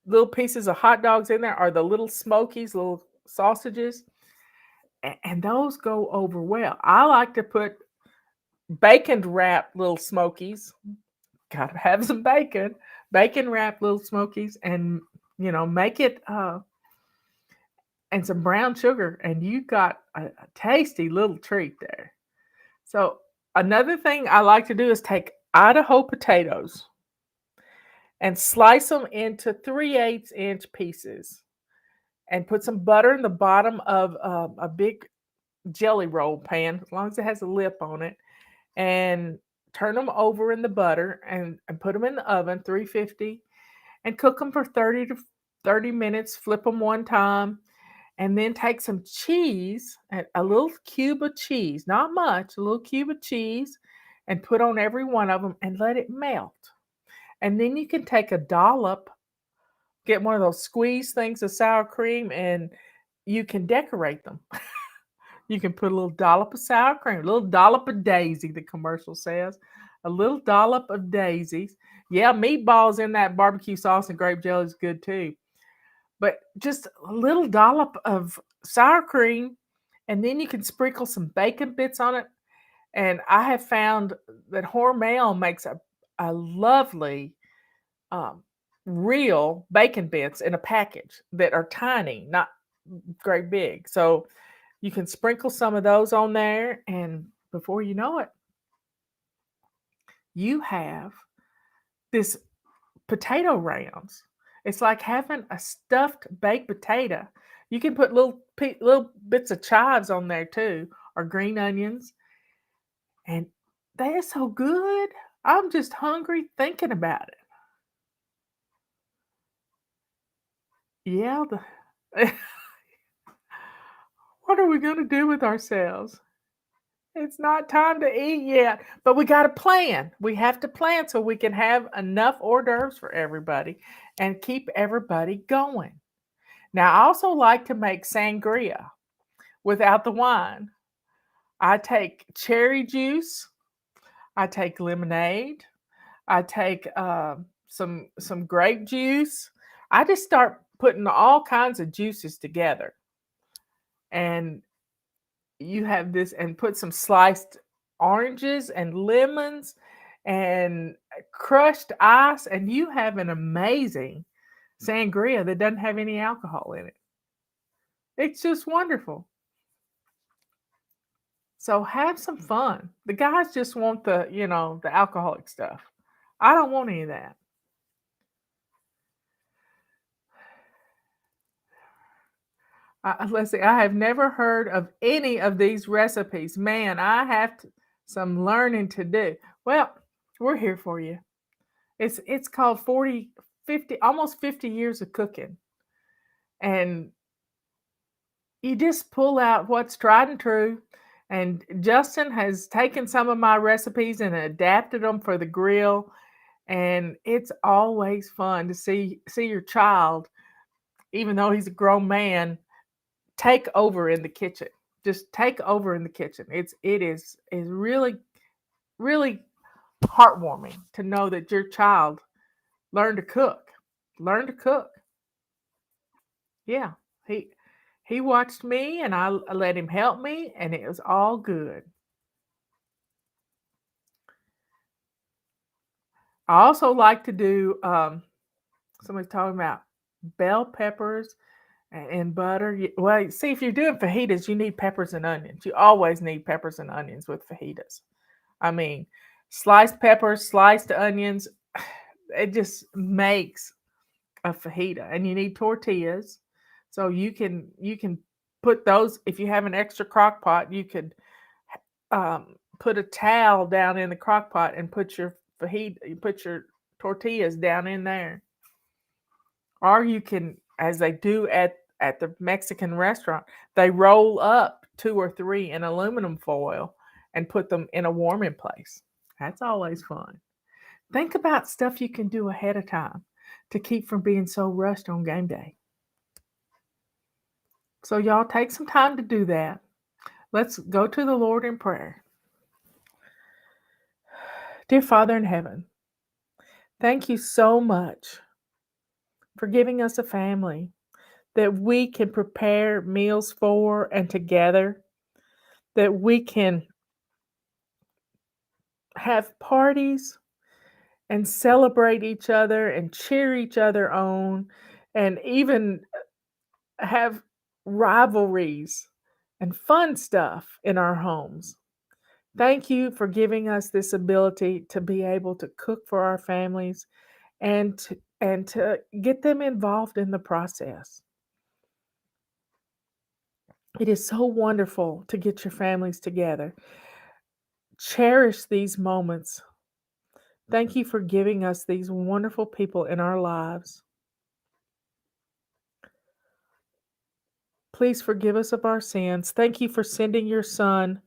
little pieces of hot dogs in there or the little smokies, little sausages, and those go over well. I like to put bacon wrapped little smokies. Gotta have some bacon. Bacon wrapped little smokies and make it and some brown sugar, and you got a tasty little treat there. So another thing I like to do is take Idaho potatoes and slice them into 3/8 inch pieces and put some butter in the bottom of a big jelly roll pan, as long as it has a lip on it, and turn them over in the butter and put them in the oven, 350, and cook them for 30 to 30 minutes. Flip them one time, and then take some cheese, a little cube of cheese, not much, a little cube of cheese, and put on every one of them and let it melt. And then you can take a dollop, get one of those squeeze things of sour cream, and you can decorate them. You can put a little dollop of sour cream, a little dollop of daisy, the commercial says, a little dollop of daisies. Yeah, meatballs in that barbecue sauce and grape jelly is good too. But just a little dollop of sour cream, and then you can sprinkle some bacon bits on it. And I have found that Hormel makes a lovely um, real bacon bits in a package that are tiny, not great big. So you can sprinkle some of those on there, and before you know it, you have this potato rounds. It's like having a stuffed baked potato. You can put little bits of chives on there too, or green onions, and they are so good. I'm just hungry thinking about it. Yeah, what are we going to do with ourselves? It's not time to eat yet, but we got to plan. We have to plan so we can have enough hors d'oeuvres for everybody and keep everybody going. Now, I also like to make sangria without the wine. I take cherry juice, I take lemonade, I take some grape juice. I just start putting all kinds of juices together, and you have this, and put some sliced oranges and lemons and crushed ice, and you have an amazing sangria that doesn't have any alcohol in it. It's just wonderful. So have some fun. The guys just want the alcoholic stuff. I don't want any of that. Let's see. I have never heard of any of these recipes. Man, I have some learning to do. Well, we're here for you. It's called 40, 50, almost 50 years of cooking. And you just pull out what's tried and true. And Justin has taken some of my recipes and adapted them for the grill. And it's always fun to see your child, even though he's a grown man, take over in the kitchen. Just take over in the kitchen. It is really, really heartwarming to know that your child learned to cook. Learn to cook. Yeah. He watched me and I let him help me and it was all good. I also like to do somebody's talking about bell peppers and butter. Well, see, if you're doing fajitas, you need peppers and onions. You always need peppers and onions with fajitas. I mean, sliced peppers, sliced onions, it just makes a fajita. And you need tortillas. So you can put those, if you have an extra crock pot, you could put a towel down in the crock pot and put your fajita, you put your tortillas down in there. Or you can, as they do at the Mexican restaurant, they roll up 2 or 3 in aluminum foil and put them in a warming place. That's always fun. Think about stuff you can do ahead of time to keep from being so rushed on game day. So y'all take some time to do that. Let's go to the Lord in prayer. Dear Father in heaven, thank you so much for giving us a family that we can prepare meals for and together, that we can have parties and celebrate each other and cheer each other on, and even have rivalries and fun stuff in our homes. Thank you for giving us this ability to be able to cook for our families and to get them involved in the process. It is so wonderful to get your families together. Cherish these moments. Thank you for giving us these wonderful people in our lives. Please forgive us of our sins. Thank you for sending your Son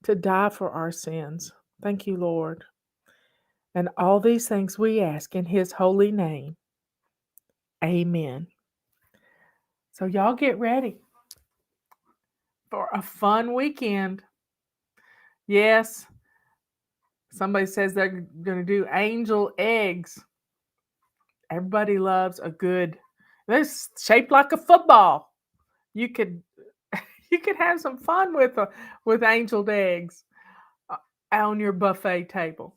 to die for our sins. Thank you, Lord. And all these things we ask in His holy name. Amen. So, y'all get ready for a fun weekend. Yes, somebody says they're going to do angel eggs. Everybody loves a good, they're shaped like a football. You could you could have some fun with angel eggs on your buffet table.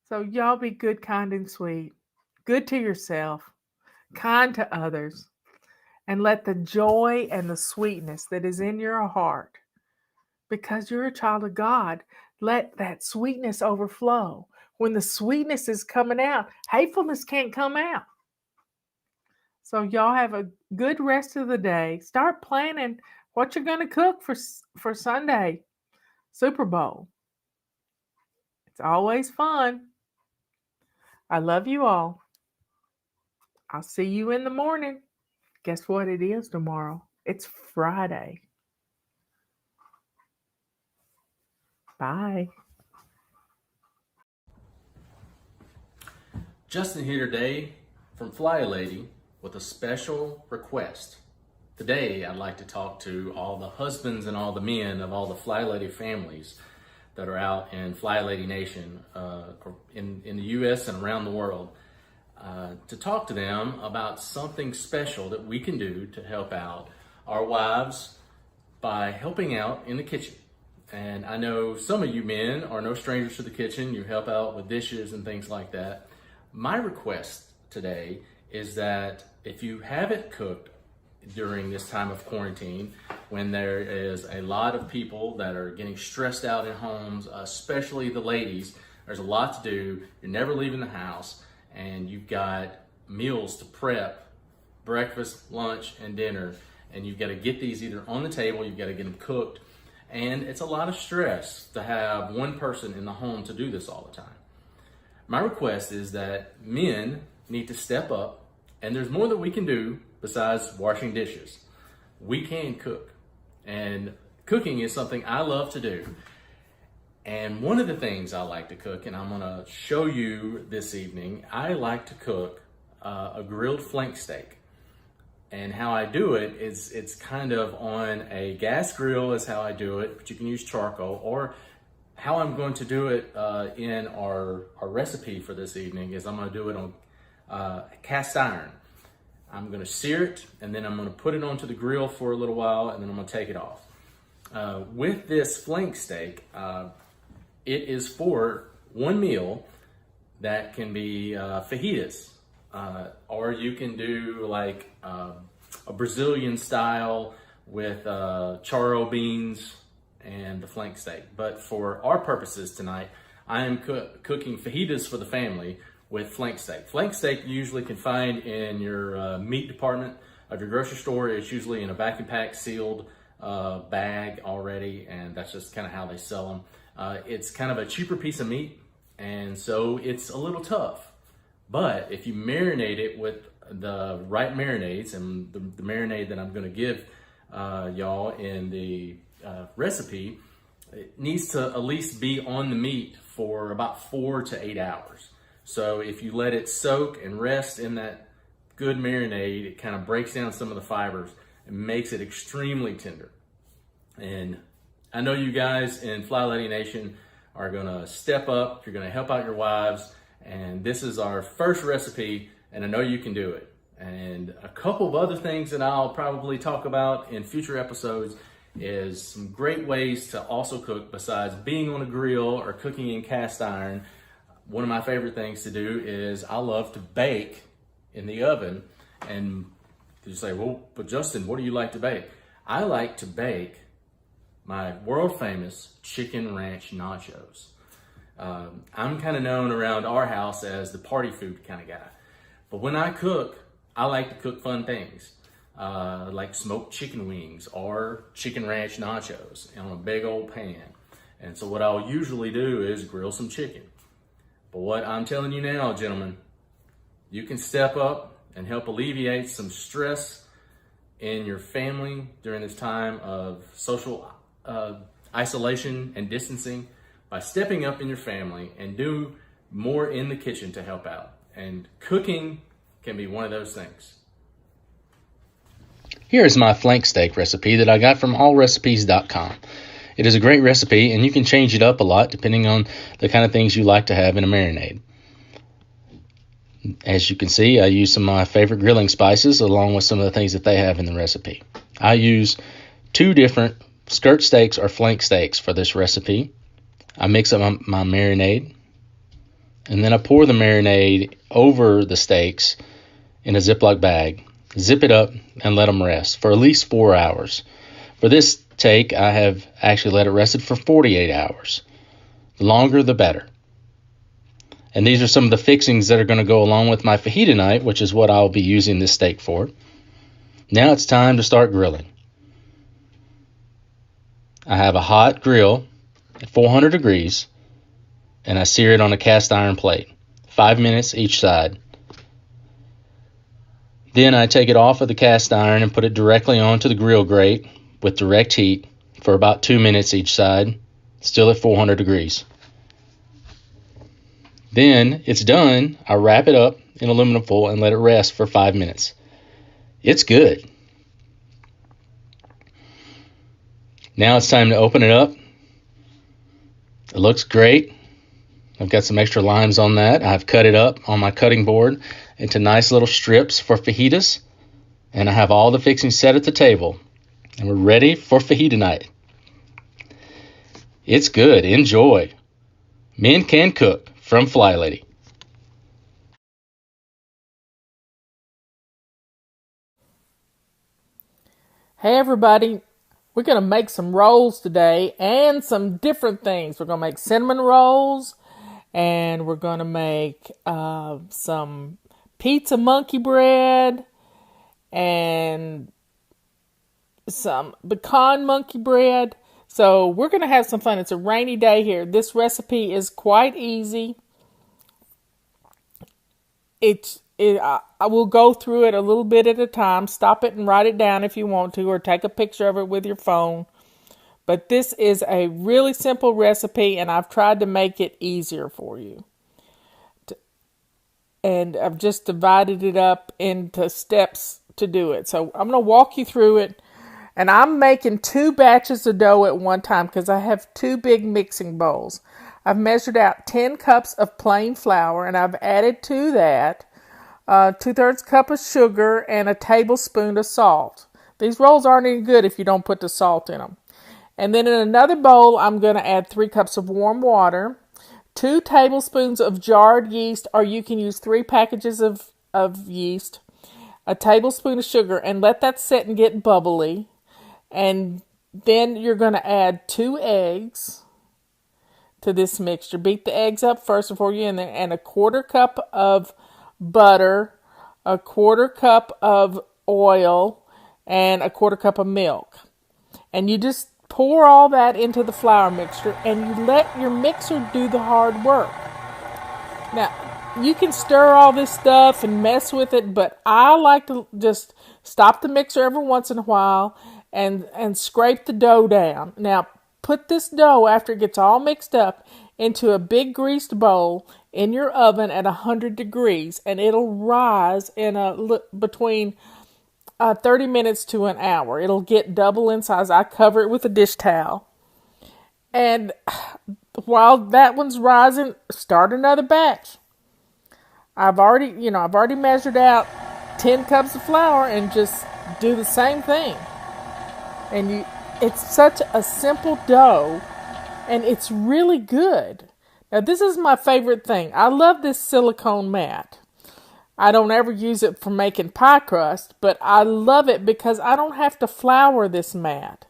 So y'all be good, kind, and sweet. Good to yourself, kind to others, and let the joy and the sweetness that is in your heart, because you're a child of God, let that sweetness overflow. When the sweetness is coming out, hatefulness can't come out. So y'all have a good rest of the day. Start planning what you're going to cook for Sunday, Super Bowl. It's always fun. I love you all. I'll see you in the morning. Guess what it is tomorrow? It's Friday. Bye. Justin here today from Fly Lady with a special request. Today I'd like to talk to all the husbands and all the men of all the Fly Lady families that are out in Fly Lady Nation, in the U.S. and around the world, to talk to them about something special that we can do to help out our wives by helping out in the kitchen. And I know some of you men are no strangers to the kitchen. You help out with dishes and things like that. My request today is that if you haven't cooked during this time of quarantine, when there is a lot of people that are getting stressed out in homes, especially the ladies, there's a lot to do. You're never leaving the house, and you've got meals to prep, breakfast, lunch, and dinner, and you've got to get these either on the table, you've got to get them cooked, and it's a lot of stress to have one person in the home to do this all the time. My request is that men need to step up, and there's more that we can do besides washing dishes. We can cook, and cooking is something I love to do. And one of the things I like to cook, and I'm gonna show you this evening, I like to cook a grilled flank steak. And how I do it is it's kind of on a gas grill is how I do it, but you can use charcoal. Or how I'm going to do it in our recipe for this evening is I'm going to do it on cast iron. I'm going to sear it, and then I'm going to put it onto the grill for a little while, and then I'm going to take it off. With this flank steak, it is for one meal that can be fajitas, or you can do like a Brazilian style with charro beans and the flank steak. But for our purposes tonight, I am cooking fajitas for the family with flank steak. Flank steak you usually can find in your meat department of your grocery store. It's usually in a vacuum pack sealed bag already, and that's just kind of how they sell them. It's kind of a cheaper piece of meat, and so it's a little tough. But if you marinate it with the right marinades, and the marinade that I'm going to give y'all in the recipe, it needs to at least be on the meat for about 4 to 8 hours. So if you let it soak and rest in that good marinade, it kind of breaks down some of the fibers and makes it extremely tender. And I know you guys in Fly Lady Nation are gonna step up, you're gonna help out your wives, and this is our first recipe, and I know you can do it. And a couple of other things that I'll probably talk about in future episodes is some great ways to also cook besides being on a grill or cooking in cast iron. One of my favorite things to do is I love to bake in the oven. And you say, well, but Justin, what do you like to bake? I like to bake my world famous chicken ranch nachos. I'm kind of known around our house as the party food kind of guy. But when I cook, I like to cook fun things. Like smoked chicken wings or chicken ranch nachos on a big old pan. And so what I'll usually do is grill some chicken. But what I'm telling you now, gentlemen, you can step up and help alleviate some stress in your family during this time of social isolation and distancing by stepping up in your family and do more in the kitchen to help out. And cooking can be one of those things. Here is my flank steak recipe that I got from allrecipes.com. It is a great recipe, and you can change it up a lot depending on the kind of things you like to have in a marinade. As you can see, I use some of my favorite grilling spices along with some of the things that they have in the recipe. I use 2 different skirt steaks or flank steaks for this recipe. I mix up my marinade, and then I pour the marinade over the steaks in a Ziploc bag. Zip it up and let them rest for at least 4 hours. For this take, I have actually let it rest for 48 hours. The longer, the better. And these are some of the fixings that are going to go along with my fajita night, which is what I'll be using this steak for. Now it's time to start grilling. I have a hot grill at 400 degrees, and I sear it on a cast iron plate, 5 minutes each side. Then I take it off of the cast iron and put it directly onto the grill grate with direct heat for about 2 minutes each side, still at 400 degrees. Then it's done. I wrap it up in aluminum foil and let it rest for 5 minutes. It's good. Now it's time to open it up. It looks great. I've got some extra limes on that. I've cut it up on my cutting board into nice little strips for fajitas. And I have all the fixings set at the table. And we're ready for fajita night. It's good. Enjoy. Men can cook from Fly Lady. Hey everybody, we're going to make some rolls today and some different things. We're going to make cinnamon rolls, and we're going to make some pizza monkey bread and some pecan monkey bread. So we're going to have some fun. It's a rainy day here. This recipe is quite easy. I will go through it a little bit at a time. Stop it and write it down if you want to, or take a picture of it with your phone. But this is a really simple recipe, and I've tried to make it easier for you. And I've just divided it up into steps to do it. So I'm going to walk you through it. And I'm making 2 batches of dough at one time because I have 2 big mixing bowls. I've measured out 10 cups of plain flour, and I've added to that 2/3 cup of sugar and a tablespoon of salt. These rolls aren't any good if you don't put the salt in them. And then in another bowl, I'm going to add 3 cups of warm water, 2 tablespoons of jarred yeast, or you can use 3 packages of yeast, a tablespoon of sugar, and let that sit and get bubbly. And then you're going to add 2 eggs to this mixture. Beat the eggs up first before you in there, and a 1/4 cup of butter, a 1/4 cup of oil, and a 1/4 cup of milk. And you just pour all that into the flour mixture, and you let your mixer do the hard work. Now, you can stir all this stuff and mess with it, but I like to just stop the mixer every once in a while and scrape the dough down. Now, put this dough, after it gets all mixed up, into a big greased bowl in your oven at 100 degrees, and it'll rise in between 30 minutes to an hour. It'll get double in size. I cover it with a dish towel. And while that one's rising, start another batch. I've already measured out 10 cups of flour and just do the same thing. And it's such a simple dough, and it's really good. Now, this is my favorite thing. I love this silicone mat. I don't ever use it for making pie crust, but I love it because I don't have to flour this mat.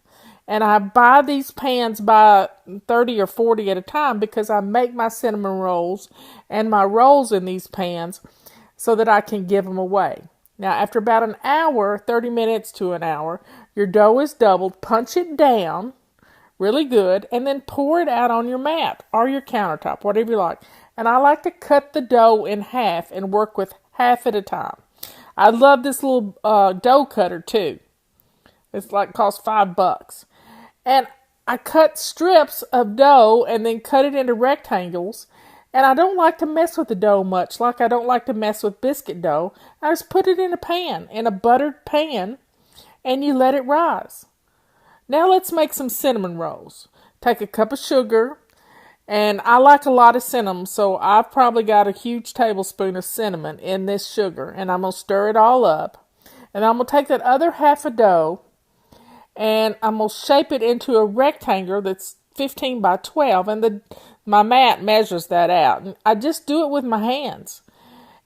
And I buy these pans by 30 or 40 at a time because I make my cinnamon rolls and my rolls in these pans so that I can give them away. Now, after about an hour, 30 minutes to an hour, your dough is doubled. Punch it down really good, and then pour it out on your mat or your countertop, whatever you like. And I like to cut the dough in half and work with half at a time. I love this little dough cutter too. It's costs $5. And I cut strips of dough and then cut it into rectangles. And I don't like to mess with the dough much, like I don't like to mess with biscuit dough. I just put it in a buttered pan, and you let it rise. Now let's make some cinnamon rolls. Take a cup of sugar, and I like a lot of cinnamon, so I've probably got a huge tablespoon of cinnamon in this sugar, and I'm going to stir it all up. And I'm going to take that other half of dough, and I'm going to shape it into a rectangle that's 15 by 12, and my mat measures that out. And I just do it with my hands.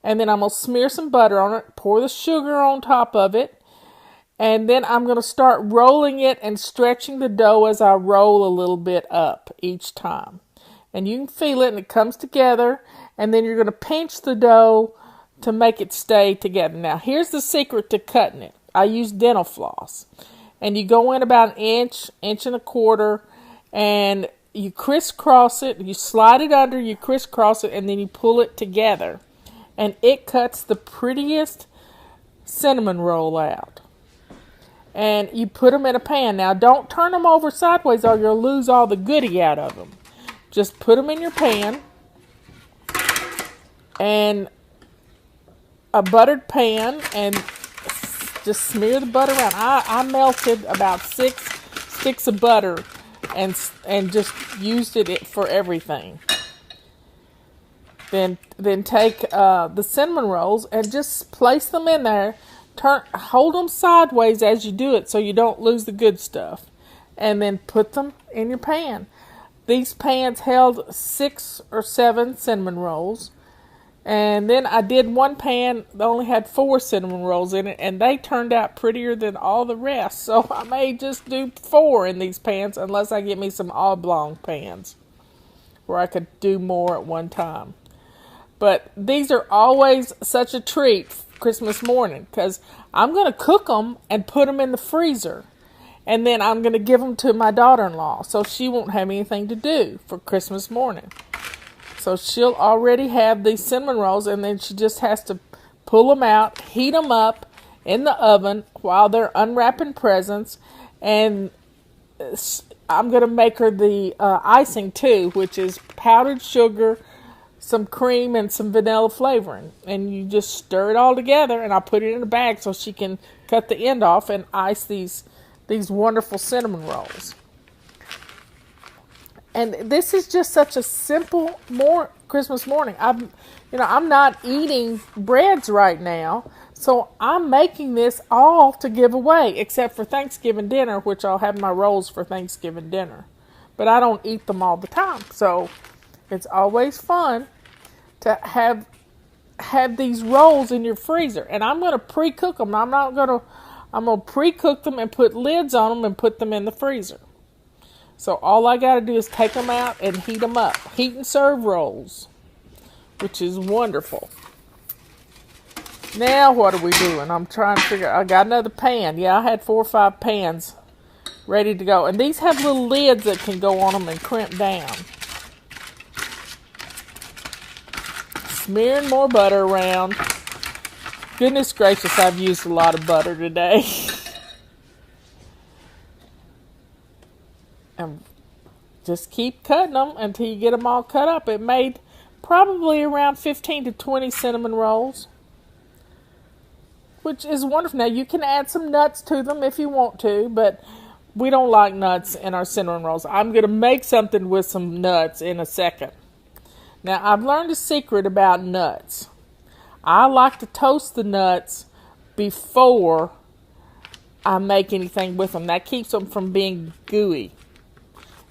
And then I'm going to smear some butter on it, pour the sugar on top of it, and then I'm going to start rolling it and stretching the dough as I roll a little bit up each time. And you can feel it, and it comes together, and then you're going to pinch the dough to make it stay together. Now, here's the secret to cutting it. I use dental floss. And you go in about an inch, 1.25 inches, and you crisscross it, you slide it under, you crisscross it, and then you pull it together. And it cuts the prettiest cinnamon roll out. And you put them in a pan. Now, don't turn them over sideways or you'll lose all the goodie out of them. Just put them in your pan. And a buttered pan, and just smear the butter around. I melted about 6 sticks of butter and just used it for everything. Then take the cinnamon rolls and just place them in there. Hold them sideways as you do it so you don't lose the good stuff. And then put them in your pan. These pans held 6 or 7 cinnamon rolls. And then I did one pan that only had 4 cinnamon rolls in it, and they turned out prettier than all the rest. So I may just do 4 in these pans unless I get me some oblong pans where I could do more at one time. But these are always such a treat Christmas morning because I'm going to cook them and put them in the freezer. And then I'm going to give them to my daughter-in-law so she won't have anything to do for Christmas morning. So she'll already have these cinnamon rolls, and then she just has to pull them out, heat them up in the oven while they're unwrapping presents. And I'm going to make her the icing too, which is powdered sugar, some cream and some vanilla flavoring, and you just stir it all together, and I put it in a bag so she can cut the end off and ice these wonderful cinnamon rolls. And this is just such a simple Christmas morning. I'm not eating breads right now, so I'm making this all to give away, except for Thanksgiving dinner, which I'll have my rolls for Thanksgiving dinner. But I don't eat them all the time, so it's always fun to have these rolls in your freezer. And I'm going to pre-cook them. I'm going to pre-cook them and put lids on them and put them in the freezer. So all I got to do is take them out and heat them up. Heat and serve rolls, which is wonderful. Now what are we doing? I'm trying to figure out. I got another pan. Yeah, I had 4 or 5 pans ready to go. And these have little lids that can go on them and crimp down. Smearing more butter around. Goodness gracious, I've used a lot of butter today. And just keep cutting them until you get them all cut up. It made probably around 15 to 20 cinnamon rolls, which is wonderful. Now, you can add some nuts to them if you want to, but we don't like nuts in our cinnamon rolls. I'm going to make something with some nuts in a second. Now, I've learned a secret about nuts. I like to toast the nuts before I make anything with them. That keeps them from being gooey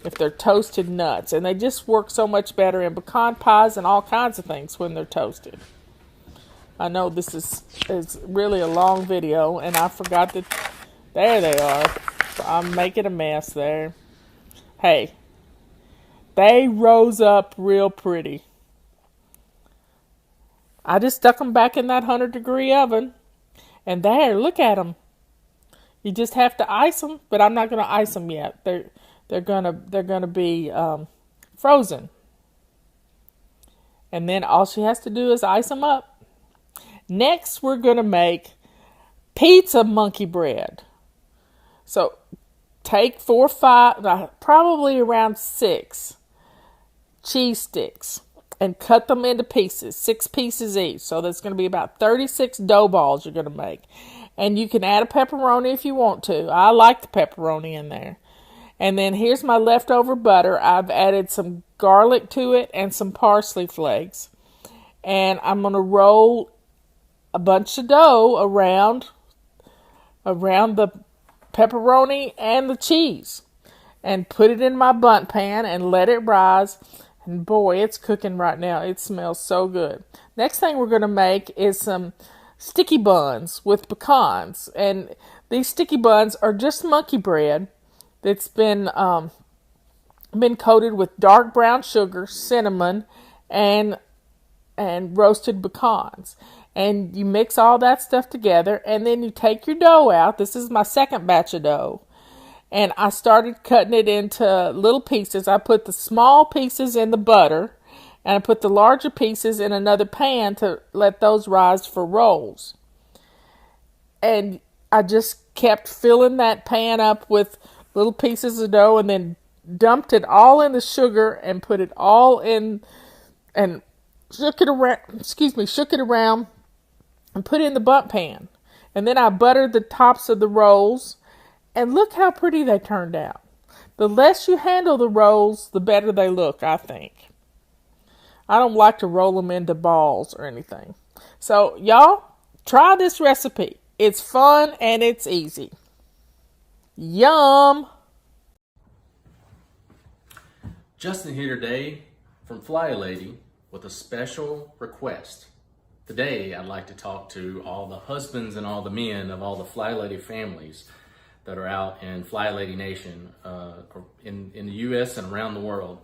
if they're toasted nuts. And they just work so much better in pecan pies and all kinds of things when they're toasted. I know this is really a long video, and I forgot that. There they are. So I'm making a mess there. Hey, they rose up real pretty. I just stuck them back in that 100-degree oven. And there, look at them. You just have to ice them, but I'm not going to ice them yet. They're gonna be frozen. And then all she has to do is ice them up. Next, we're going to make pizza monkey bread. So take 4 or 5, probably around 6 cheese sticks and cut them into pieces, 6 pieces each. So that's going to be about 36 dough balls you're going to make. And you can add a pepperoni if you want to. I like the pepperoni in there. And then here's my leftover butter. I've added some garlic to it and some parsley flakes. And I'm going to roll a bunch of dough around the pepperoni and the cheese. And put it in my bundt pan and let it rise. And boy, it's cooking right now. It smells so good. Next thing we're going to make is some sticky buns with pecans. And these sticky buns are just monkey bread that's been coated with dark brown sugar, cinnamon, and roasted pecans. And you mix all that stuff together, and then you take your dough out. This is my second batch of dough. And I started cutting it into little pieces. I put the small pieces in the butter, and I put the larger pieces in another pan to let those rise for rolls. And I just kept filling that pan up with little pieces of dough, and then dumped it all in the sugar and put it all in and shook it around and put it in the bundt pan. And then I buttered the tops of the rolls, and look how pretty they turned out. The less you handle the rolls, the better they look, I think. I don't like to roll them into balls or anything. So, y'all, try this recipe. It's fun and it's easy. Yum! Justin here today from Fly Lady with a special request. Today, I'd like to talk to all the husbands and all the men of all the Fly Lady families that are out in Fly Lady Nation, in the U.S. and around the world,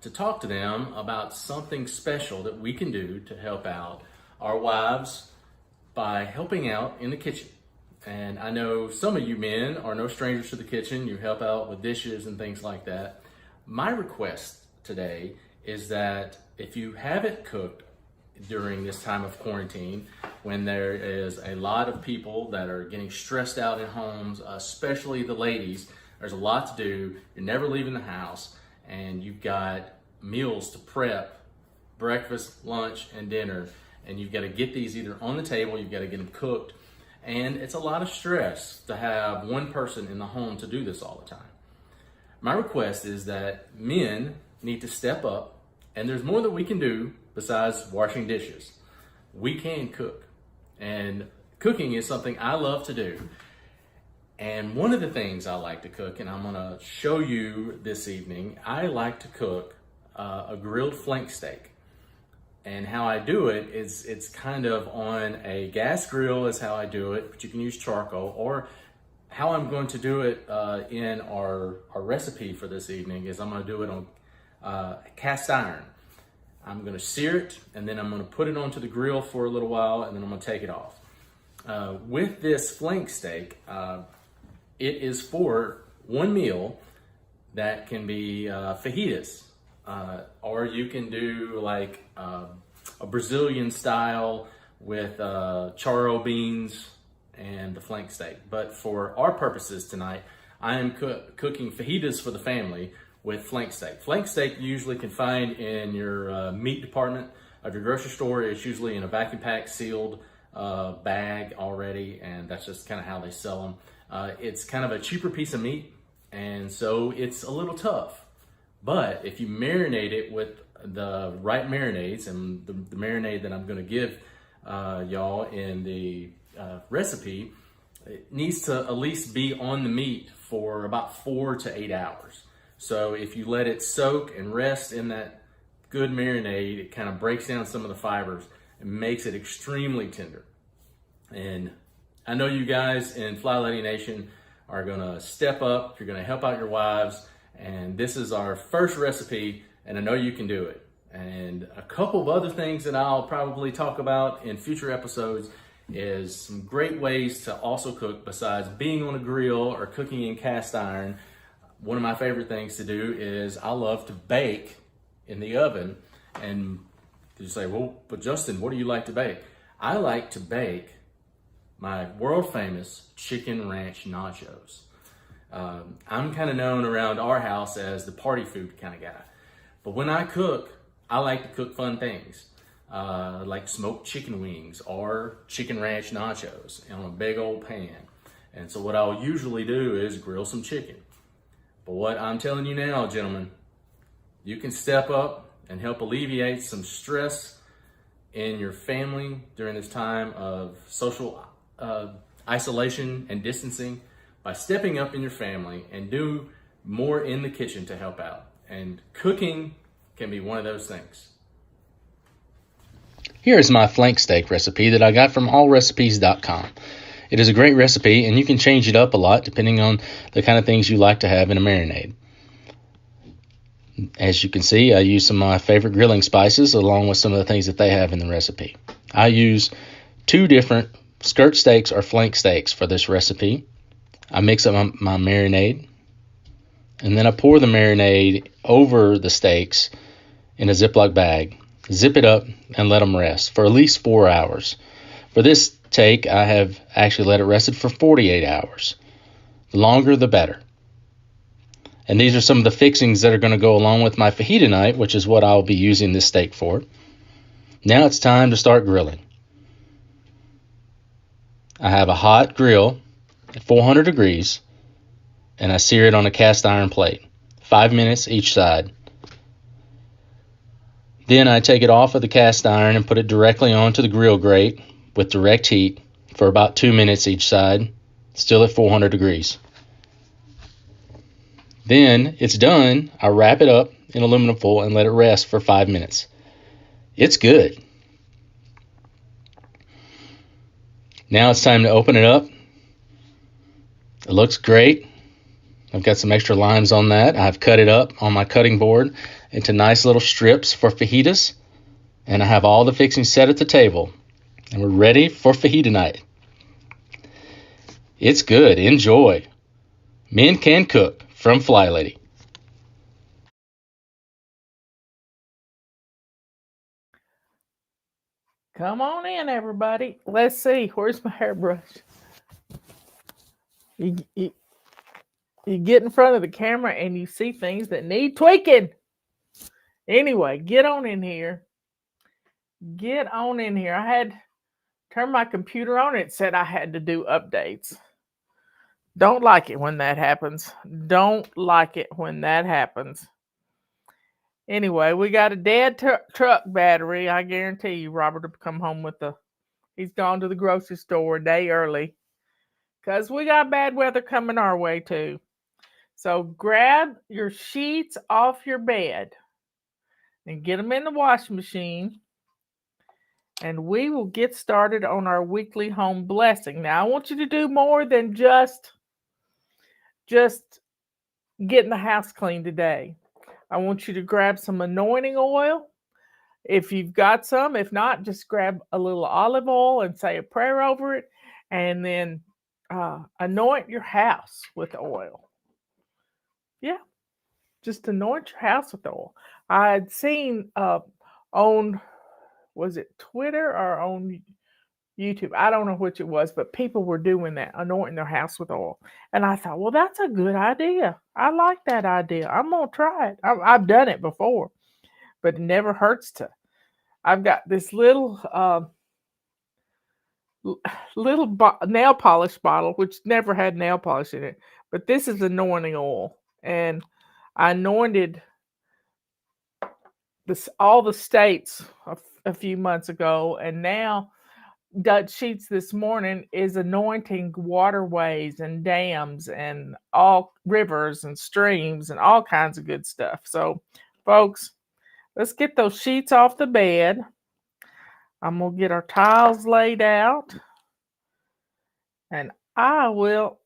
to talk to them about something special that we can do to help out our wives by helping out in the kitchen. And I know some of you men are no strangers to the kitchen. You help out with dishes and things like that. My request today is that if you haven't cooked during this time of quarantine, when there is a lot of people that are getting stressed out in homes, especially the ladies, there's a lot to do. You're never leaving the house, and you've got meals to prep breakfast, lunch, and dinner. And you've got to get these either on the table, you've got to get them cooked. And it's a lot of stress to have one person in the home to do this all the time. My request is that men need to step up, and there's more that we can do besides washing dishes. We can cook, and cooking is something I love to do. And one of the things I like to cook, and I'm gonna show you this evening, I like to cook a grilled flank steak. And how I do it is it's kind of on a gas grill is how I do it, but you can use charcoal. Or how I'm going to do it in our recipe for this evening is I'm going to do it on cast iron. I'm going to sear it, and then I'm going to put it onto the grill for a little while, and then I'm going to take it off. With this flank steak, it is for one meal that can be fajitas. Or you can do like a Brazilian style with charro beans and the flank steak. But for our purposes tonight, I am cooking fajitas for the family with flank steak. Flank steak you usually can find in your meat department of your grocery store. It's usually in a vacuum pack sealed bag already, and that's just kind of how they sell them. It's kind of a cheaper piece of meat, and so it's a little tough. But if you marinate it with the right marinades, and the marinade that I'm going to give y'all in the recipe, it needs to at least be on the meat for about 4 to 8 hours. So if you let it soak and rest in that good marinade, it kind of breaks down some of the fibers and makes it extremely tender. And I know you guys in Fly Lady Nation are going to step up. You're going to help out your wives. And this is our first recipe, and I know you can do it. And a couple of other things that I'll probably talk about in future episodes is some great ways to also cook besides being on a grill or cooking in cast iron. One of my favorite things to do is I love to bake in the oven. And you say, well, but Justin, what do you like to bake? I like to bake my world famous chicken ranch nachos. I'm kind of known around our house as the party food kind of guy. But when I cook, I like to cook fun things, like smoked chicken wings or chicken ranch nachos on a big old pan. And so what I'll usually do is grill some chicken. But what I'm telling you now, gentlemen, you can step up and help alleviate some stress in your family during this time of social isolation and distancing by stepping up in your family and do more in the kitchen to help out. And cooking can be one of those things. Here is my flank steak recipe that I got from allrecipes.com. It is a great recipe, and you can change it up a lot depending on the kind of things you like to have in a marinade. As you can see, I use some of my favorite grilling spices along with some of the things that they have in the recipe. I use 2 different skirt steaks or flank steaks for this recipe. I mix up my marinade, and then I pour the marinade over the steaks in a Ziploc bag, zip it up, and let them rest for at least 4 hours. For this take, I have actually let it rested for 48 hours. The longer, the better. And these are some of the fixings that are going to go along with my fajita night, which is what I'll be using this steak for. Now it's time to start grilling. I have a hot grill at 400 degrees, and I sear it on a cast iron plate, 5 minutes each side. Then I take it off of the cast iron and put it directly onto the grill grate with direct heat for about 2 minutes each side, still at 400 degrees. Then it's done. I wrap it up in aluminum foil and let it rest for 5 minutes. It's good. Now it's time to open it up. It looks great. I've got some extra limes on that. I've cut it up on my cutting board into nice little strips for fajitas. And I have all the fixings set at the table. And we're ready for fajita night. It's good. Enjoy. Men can cook from Fly Lady. Come on in, everybody. Let's see. Where's my hairbrush? You get in front of the camera and you see things that need tweaking. Anyway, get on in here. Get on in here. I had turned my computer on. It said I had to do updates. Don't like it when that happens. Don't like it when that happens. Anyway, we got a dead truck battery. I guarantee you, Robert will come home with he's gone to the grocery store a day early because we got bad weather coming our way too. So grab your sheets off your bed and get them in the washing machine, and we will get started on our weekly home blessing. Now, I want you to do more than just getting the house clean today. I want you to grab some anointing oil if you've got some. If not, just grab a little olive oil and say a prayer over it, and then anoint your house with oil. Yeah, just anoint your house with oil. I had seen on, was it Twitter or on YouTube? I don't know which it was, but people were doing that, anointing their house with oil. And I thought, well, that's a good idea. I like that idea. I'm going to try it. I've done it before, but it never hurts to. I've got this little nail polish bottle, which never had nail polish in it, but this is anointing oil. And I anointed all the states a few months ago, and now Dutch Sheets this morning is anointing waterways and dams and all rivers and streams and all kinds of good stuff. So, folks, let's get those sheets off the bed. I'm going to get our tiles laid out, and I will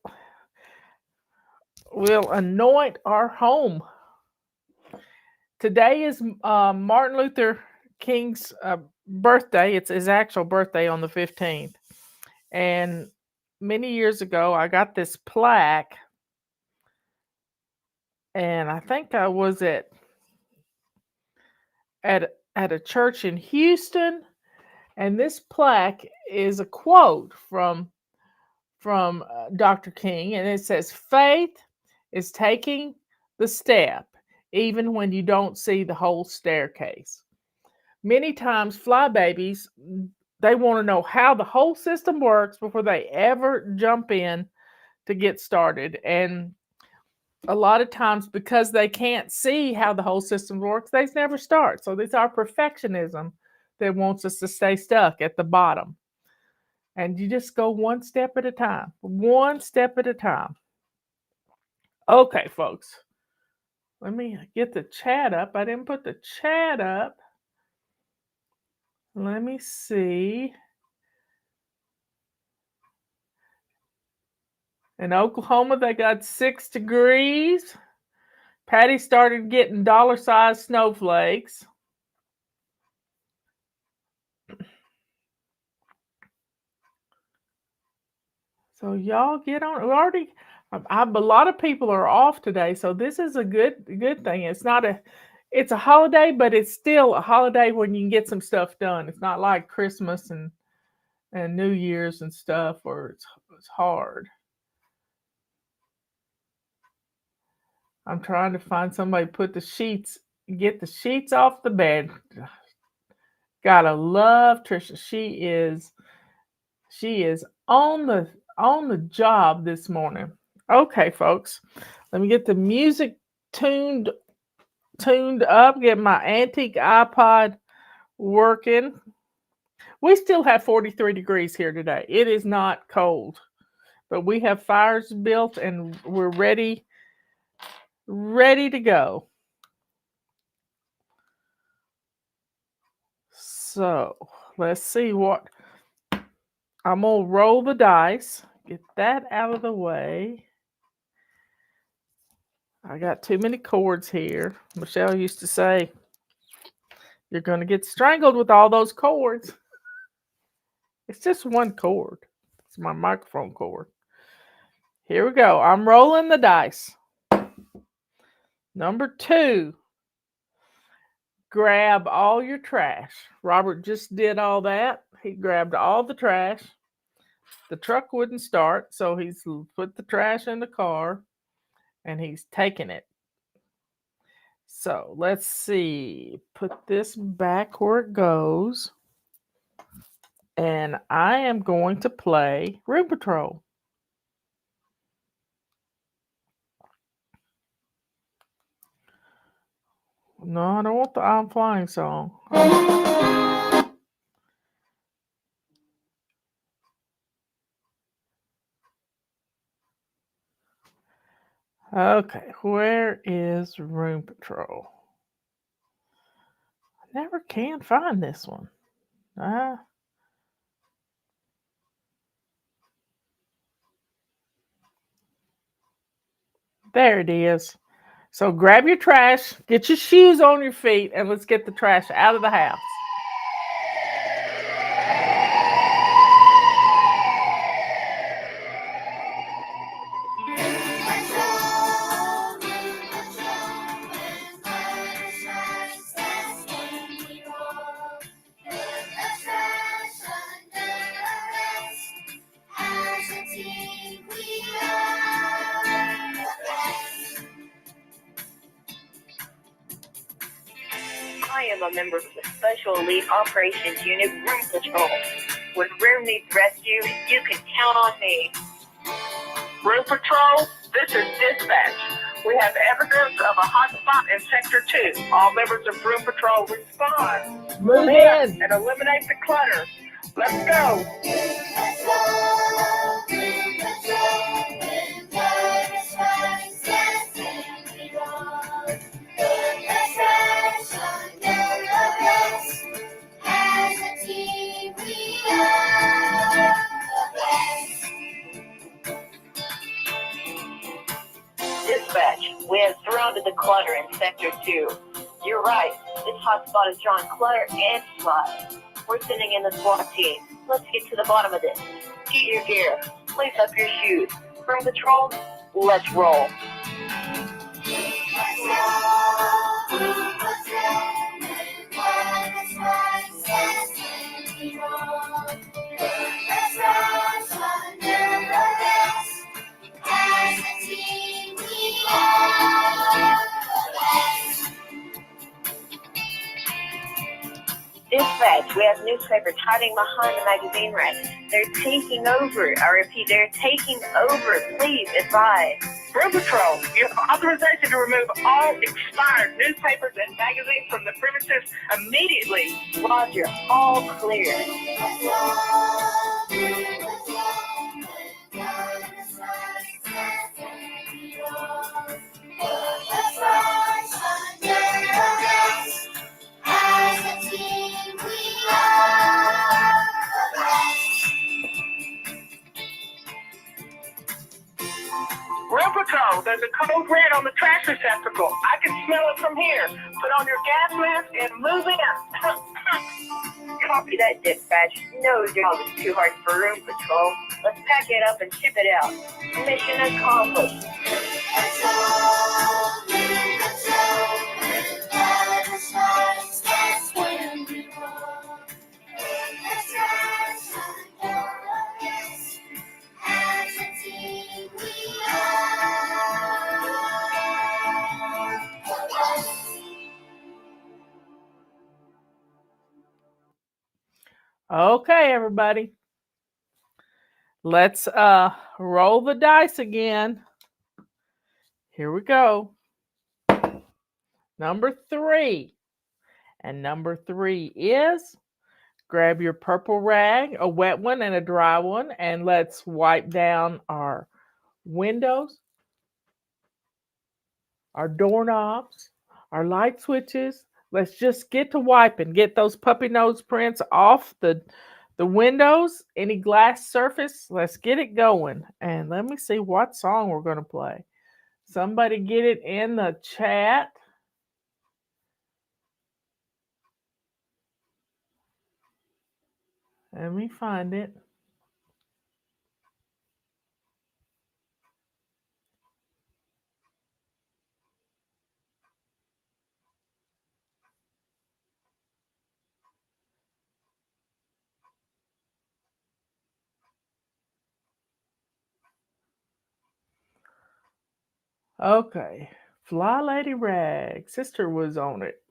anoint our home. Today is Martin Luther King's birthday. It's his actual birthday on the 15th. And many years ago, I got this plaque, and I think I was at a church in Houston, and this plaque is a quote from Dr. King, and it says, "Faith is taking the step even when you don't see the whole staircase." Many times, fly babies, they want to know how the whole system works before they ever jump in to get started. And a lot of times, because they can't see how the whole system works, they never start. So it's our perfectionism that wants us to stay stuck at the bottom. And you just go one step at a time. One step at a time. Okay, folks. Let me get the chat up. I didn't put the chat up. Let me see. In Oklahoma, they got 6 degrees. Patty started getting dollar-sized snowflakes. So y'all get on. A lot of people are off today, so this is a good thing. It's a holiday, but it's still a holiday when you can get some stuff done. It's not like Christmas and New Year's and stuff, where it's hard. I'm trying to find somebody to get the sheets off the bed. Gotta love Trisha. She is on the job this morning. Okay, folks, let me get the music tuned up. Get my antique iPod working. We still have 43 degrees here today. It is not cold, but we have fires built and we're ready to go. So let's see what I'm gonna roll the dice. Get that out of the way. I got too many cords here. Michelle used to say, "You're gonna get strangled with all those cords." It's just one cord. It's my microphone cord. Here we go. I'm rolling the dice. Number 2. Grab all your trash. Robert just did all that. He grabbed all the trash. The truck wouldn't start, so he's put the trash in the car and he's taking it. So let's see. Put this back where it goes. And I am going to play Room Patrol. No, I don't want the I'm Flying song. Okay, where is Room Patrol? I never can find this one. There it is. So grab your trash, get your shoes on your feet, and let's get the trash out of the house. I am a member of the Special Elite Operations Unit Room Patrol. When room needs rescue, you can count on me. Room Patrol, this is dispatch. We have evidence of a hotspot in Sector 2. All members of Room Patrol respond. Move in. And eliminate the clutter. Let's go. Dispatch, we have surrounded the clutter in Sector 2. You're right, this hotspot is drawing clutter and flies. We're sending in the SWAT team. Let's get to the bottom of this. Get your gear. Lace up your shoes. Room Patrol, let's roll. Dispatch, we have newspapers hiding behind the magazine rack. They're taking over. I repeat, they're taking over. Please advise. Room Patrol, you have authorization to remove all expired newspapers and magazines from the premises immediately. Roger, all clear. Room Patrol, there's a code red on the trash receptacle. I can smell it from here. Put on your gas mask and move in. Copy that, dispatch. No job is too hard for Room Patrol. Let's pack it up and ship it out. Mission accomplished. Okay, everybody. Let's roll the dice again. Here we go. Number 3. And number 3 is grab your purple rag, a wet one and a dry one, and let's wipe down our windows, our doorknobs, our light switches. Let's just get to wiping. Get those puppy nose prints off the windows, any glass surface. Let's get it going. And let me see what song we're going to play. Somebody get it in the chat. Let me find it. Okay. Fly Lady Rag. Sister was on it.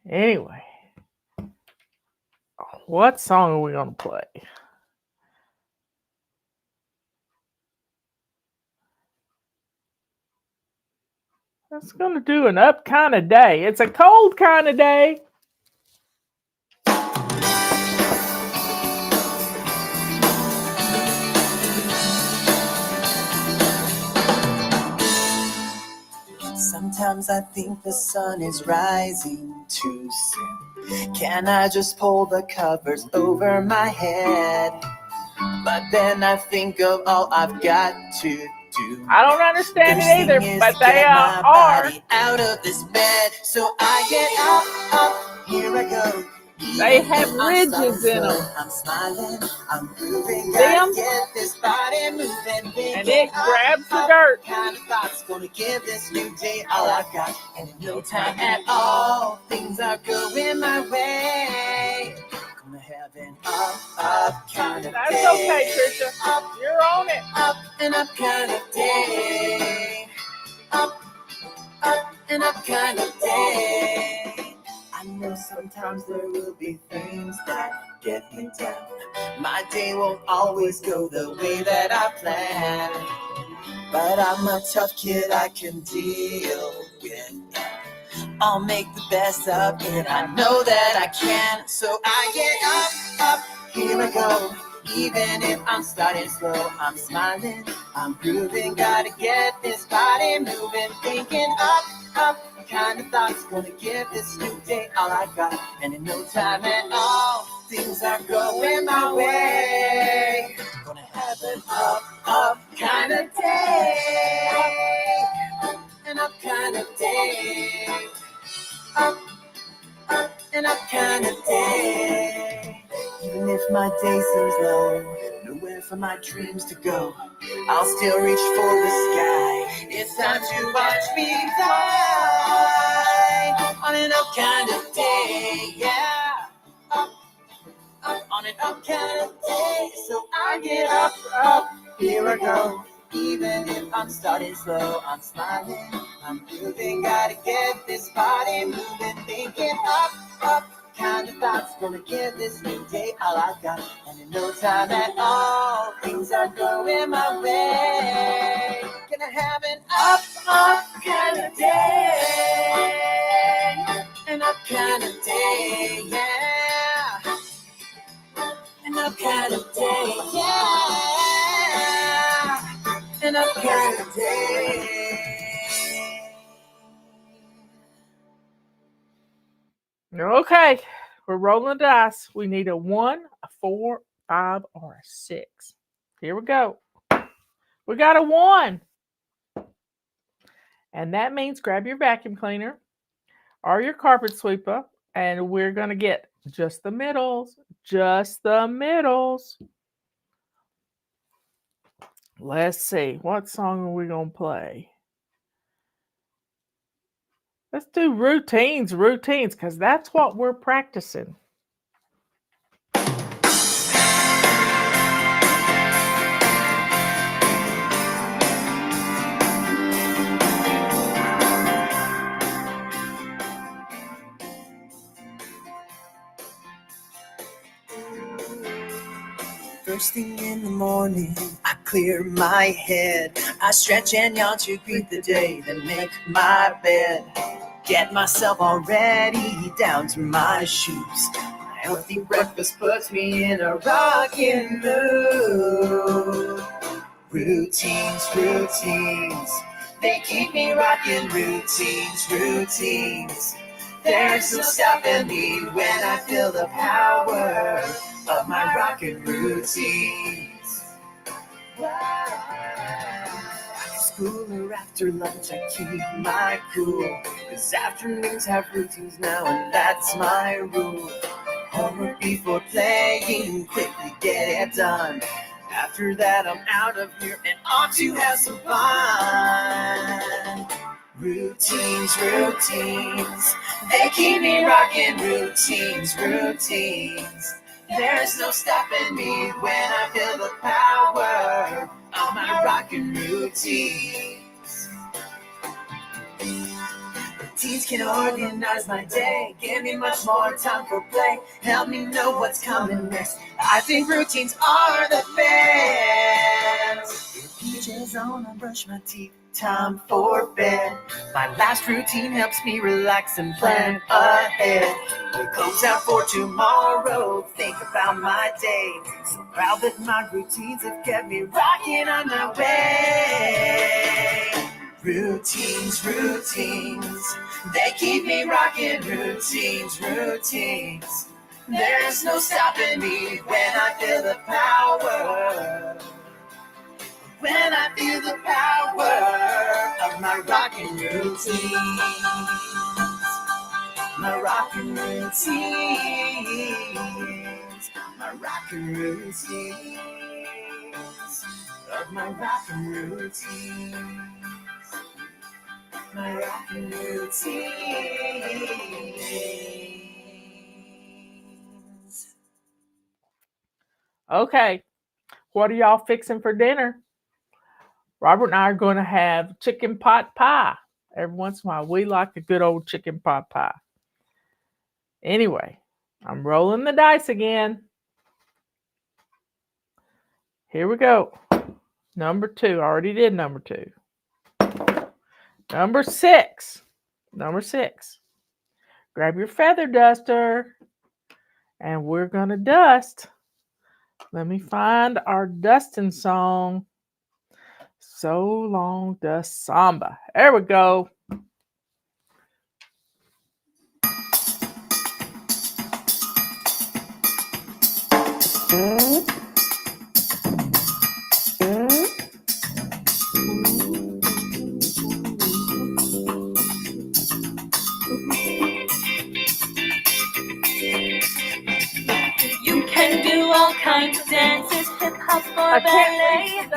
Anyway. What song are we going to play? It's going to do an up kind of day. It's a cold kind of day. Sometimes I think the sun is rising too soon. Can I just pull the covers over my head? But then I think of all I've got to do. I don't understand First it either, thing is but to they get my are. body out of this bed. So I get up, here I go. They have ridges in them. I'm smiling, I'm grooving, Them? gotta get this body moving. And it grabs the dirt. Kind of thoughts gonna give this new day all I've got, and in no time at all, things are going my way. Gonna have an up kind of That's day. okay, Trisha. You're on it. Up and up kind of day. Up and up kind of day. I know sometimes there will be things that get me down. My day won't always go the way that I planned. But I'm a tough kid, I can deal with it. I'll make the best of it, I know that I can. So I get up, here I go. Even if I'm starting slow, I'm smiling, I'm grooving. Gotta get this body moving, thinking up, kind of thoughts gonna give this new day all I got. And in no time at all, things are going my way. Gonna have an up kind of day. An up kind of day. Up and up kind of day. Even if my day seems low, nowhere for my dreams to go, I'll still reach for the sky. It's time to watch me fly on an up kind of day, yeah. Up on an up kind of day. So I get up, here I go. Even if I'm starting slow, I'm smiling, I'm moving, gotta get this body moving, thinking up, kind of thoughts gonna give this new day all I've got, and in no time at all, things are going my way. Gonna have an up kind of day, an up kind of day, yeah, an up kind of day, yeah. And up kind of day. Okay, we're rolling the dice. We need a 1, a 4, 5, or a 6. Here we go. We got a 1. And that means grab your vacuum cleaner or your carpet sweeper, and we're going to get just the middles. Just the middles. Let's see. What song are we going to play? Let's do routines, because that's what we're practicing. First thing in the morning, I clear my head. I stretch and yawn to greet the day, then make my bed. Get myself all ready, down to my shoes. My healthy breakfast puts me in a rockin' mood. Routines, they keep me rockin'. Routines. There's no stopping me when I feel the power of my rockin' routines. After school or after lunch, I keep my cool. 'Cause afternoons have routines now, and that's my rule. Homework before playing, quickly get it done. After that, I'm out of here and on to have some fun. Routines, they keep me rocking. Routines, there's no stopping me when I feel the power of my rockin' routines. routines can organize my day, give me much more time for play, help me know what's coming next. I think routines are the best. PJs on, I brush my teeth, time for bed. My last routine helps me relax and plan ahead. Put clothes out for tomorrow, think about my day. So proud that my routines have kept me rocking on my way. Routines, routines, they keep me rocking. Routines, routines, there's no stopping me when I feel the power. When I feel the power of my rocking routines. My rocking routines. My rocking routines. Of my rocking routines. My rocking routines. Okay, what are y'all fixing for dinner? Robert and I are going to have chicken pot pie. Every once in a while, we like a good old chicken pot pie. Anyway, I'm rolling the dice again. Here we go. Number 2. I already did number 2. Number 6. Number 6. Grab your feather duster. And we're going to dust. Let me find our dusting song. So Long Dust Samba. There we go. You can do all kinds of dances, hip hop or ballet.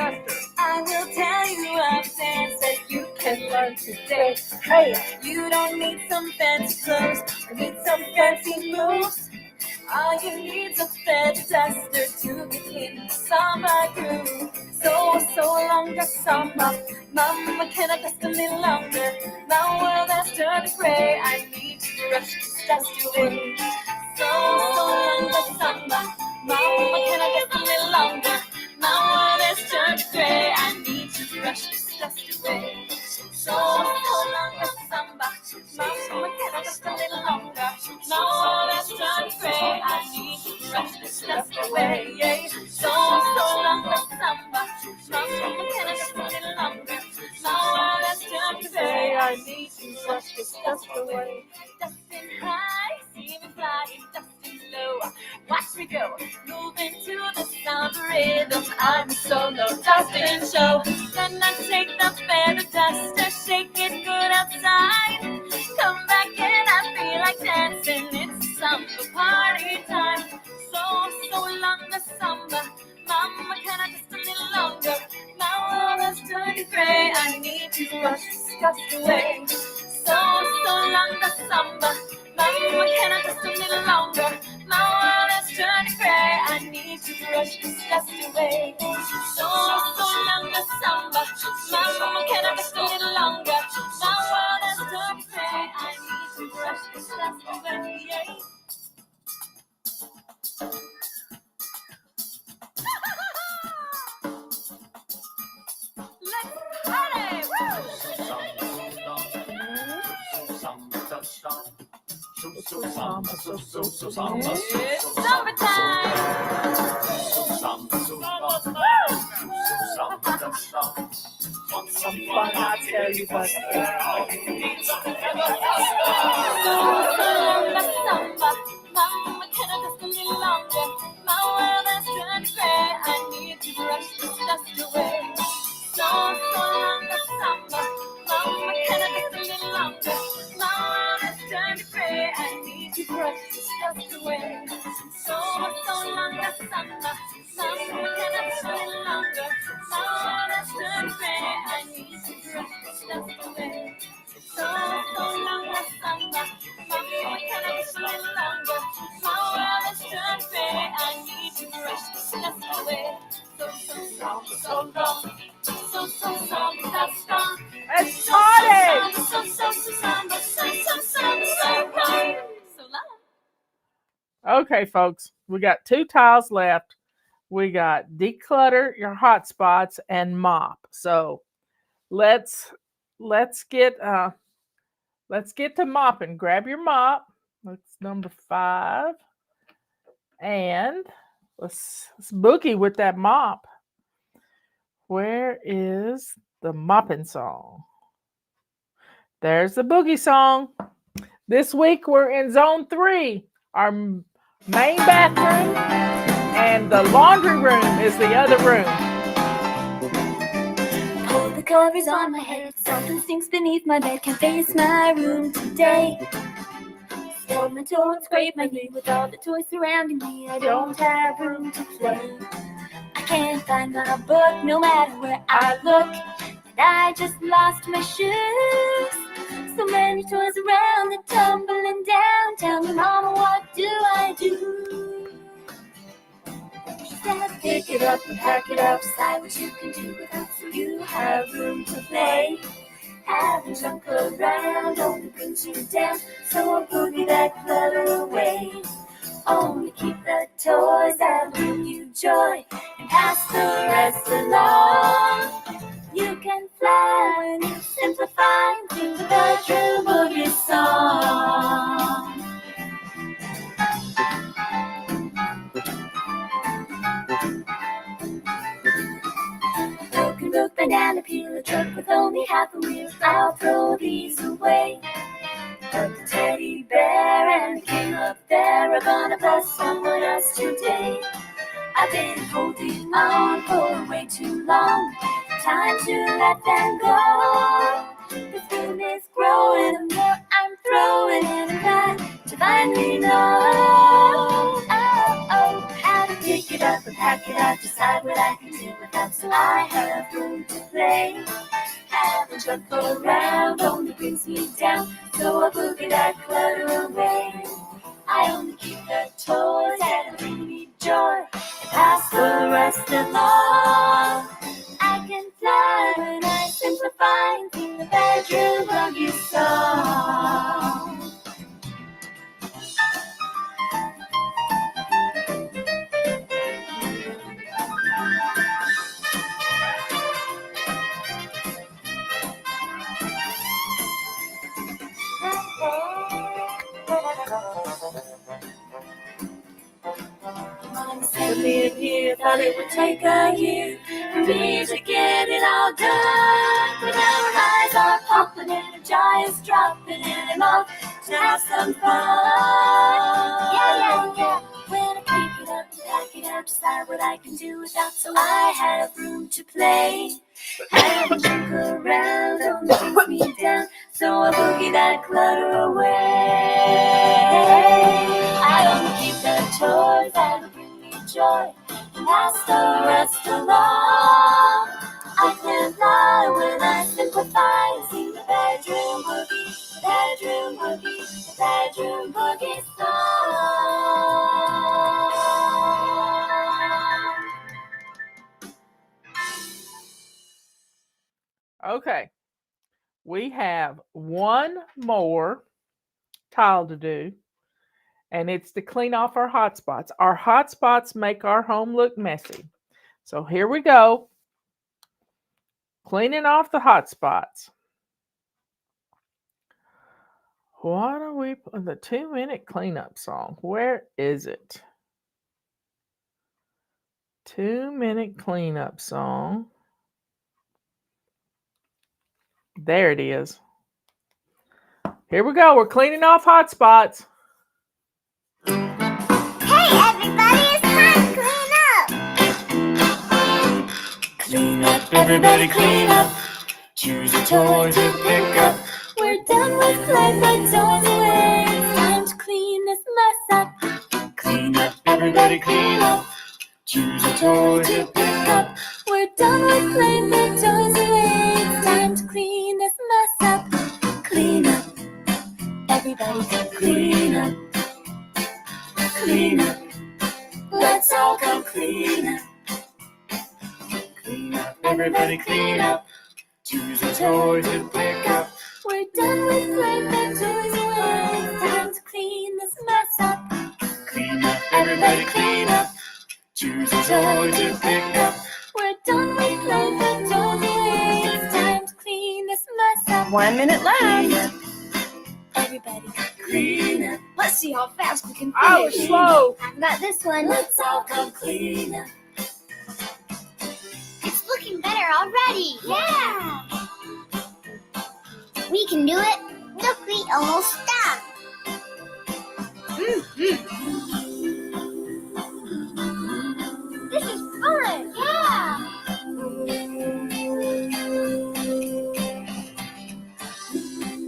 I will tell you of dance that you can learn today. Hey, you don't need some fancy clothes, you need some fancy moves. All you need's a feather duster to get in the samba groove. So long the samba, mama, can I dust a little longer? My world has turned gray, I need to brush this dust away. So long the samba, mama, can I dust a little longer? My world has turned gray, I need to brush this dust away. So long the samba, mama, can I dust a little longer? My world has turned gray, I need to brush this dust away. So long the samba, mama, can I dust a little longer? My world has turned gray, I need to brush this dust away. Dusting high, see me flying, dusting low. Watch me go, moving to the sound of rhythm. I'm a solo dusting show. Then I take the feather duster, shake it good outside. Come back and I feel like dancing. It's samba party time. So long the samba, mama, can I just a little longer? My world has turned gray, I need to brush this dust away. So long the samba, mama, can I just a little longer? My world has turned gray, I need to brush this dust away. So long the samba, mama, can I just a little longer? My world has turned gray, I need to brush this dust away. Let's party! Woo! It's summertime! Want some fun, I'll tell you what. So long the samba, mama, can I just a little longer? My world has turned gray, I need to brush this dust away. So long the samba, mama, can I just a little longer? My world has turned gray, I need to brush this dust away. So long the samba, mama, can I just a little longer? My world has turned gray, I need to brush this dust away. So long the samba, mama, can I just a little longer? Okay, folks, we got 2 tiles left. We got declutter your hot spots and mop. So let's get to mopping. Grab your mop. That's number 5. And let's boogie with that mop. Where is the mopping song? There's the boogie song. This week we're in zone 3. Our main bathroom and the laundry room is the other room. Pull the covers on my head, something sinks beneath my bed. Can't face my room today. Stub my toe and scrape my knee with all the toys surrounding me. I don't have room to play. I can't find my book no matter where I look. And I just lost my shoes. So many toys around, they're tumbling down. Tell me, Mama, what do I do? She said, pick it up and pack it up. Decide what you can do with it so you have room to play. Having junk around only brings you down. So I'll boogie that clutter away. Only keep the toys that bring you joy and pass the rest along. You can fly when you simplify. Sing the bedroom boogie song. Broken book, banana peel, a truck with only half a wheel. I'll throw these away. But the teddy bear and the king up there are gonna bless someone else today. I've been holding on for way too long. Time to let them go. This room is growing, the more I'm throwing in, I'm glad to finally know. How to pick it up and pack it up, decide what I can do without, so I have room to play. Having junk around only brings me down, so I'll boogie that clutter away. I only keep the toys that bring me joy and pass the rest along. I can fly when I simplify and sing the bedroom boogie song. Mom sent me in here, thought it would take a year for me to get it all done. But now her eyes are popping and her jaw is dropping and I'm off to have some fun. Yeah. When I pick it up and pack it up, decide what I can do without, so I have room to play. Having junk around only brings me down, so I boogie that clutter away. I only keep the toys that'll bring me joy and pass the rest along. I can fly when I simplify and sing the bedroom boogie, the bedroom boogie, the bedroom boogie song. Okay. We have one more tile to do, and it's to clean off our hot spots. Our hot spots make our home look messy. So here we go. Cleaning off the hot spots. What are we, the 2-minute cleanup song? Where is it? 2-minute cleanup song. There it is. Here we go. We're cleaning off hot spots. Hey everybody, it's time to clean up! Clean up, everybody clean up. Choose a toy to pick up. We're done with play, put toys away. It's time to clean this mess up. Clean up, everybody clean up. Choose a toy to pick up. We're done with play, put toys away. It's time to clean this mess up. Clean up, everybody come clean up. Clean up, let's all come clean up. Clean up, everybody clean up. Choose a toy to pick up. We're done with play, put toys away. It's time to clean this mess up. clean up, everybody clean up. Choose a joy to pick up. We're done with life and joy. It's time to clean this mess up. 1 minute left. Everybody, Clean up, let's see how fast we can I was finish. slow. I've got this one. let's all come clean up. It's looking better already. Yeah. We can do it. Look, we almost done. This is fun. Yeah.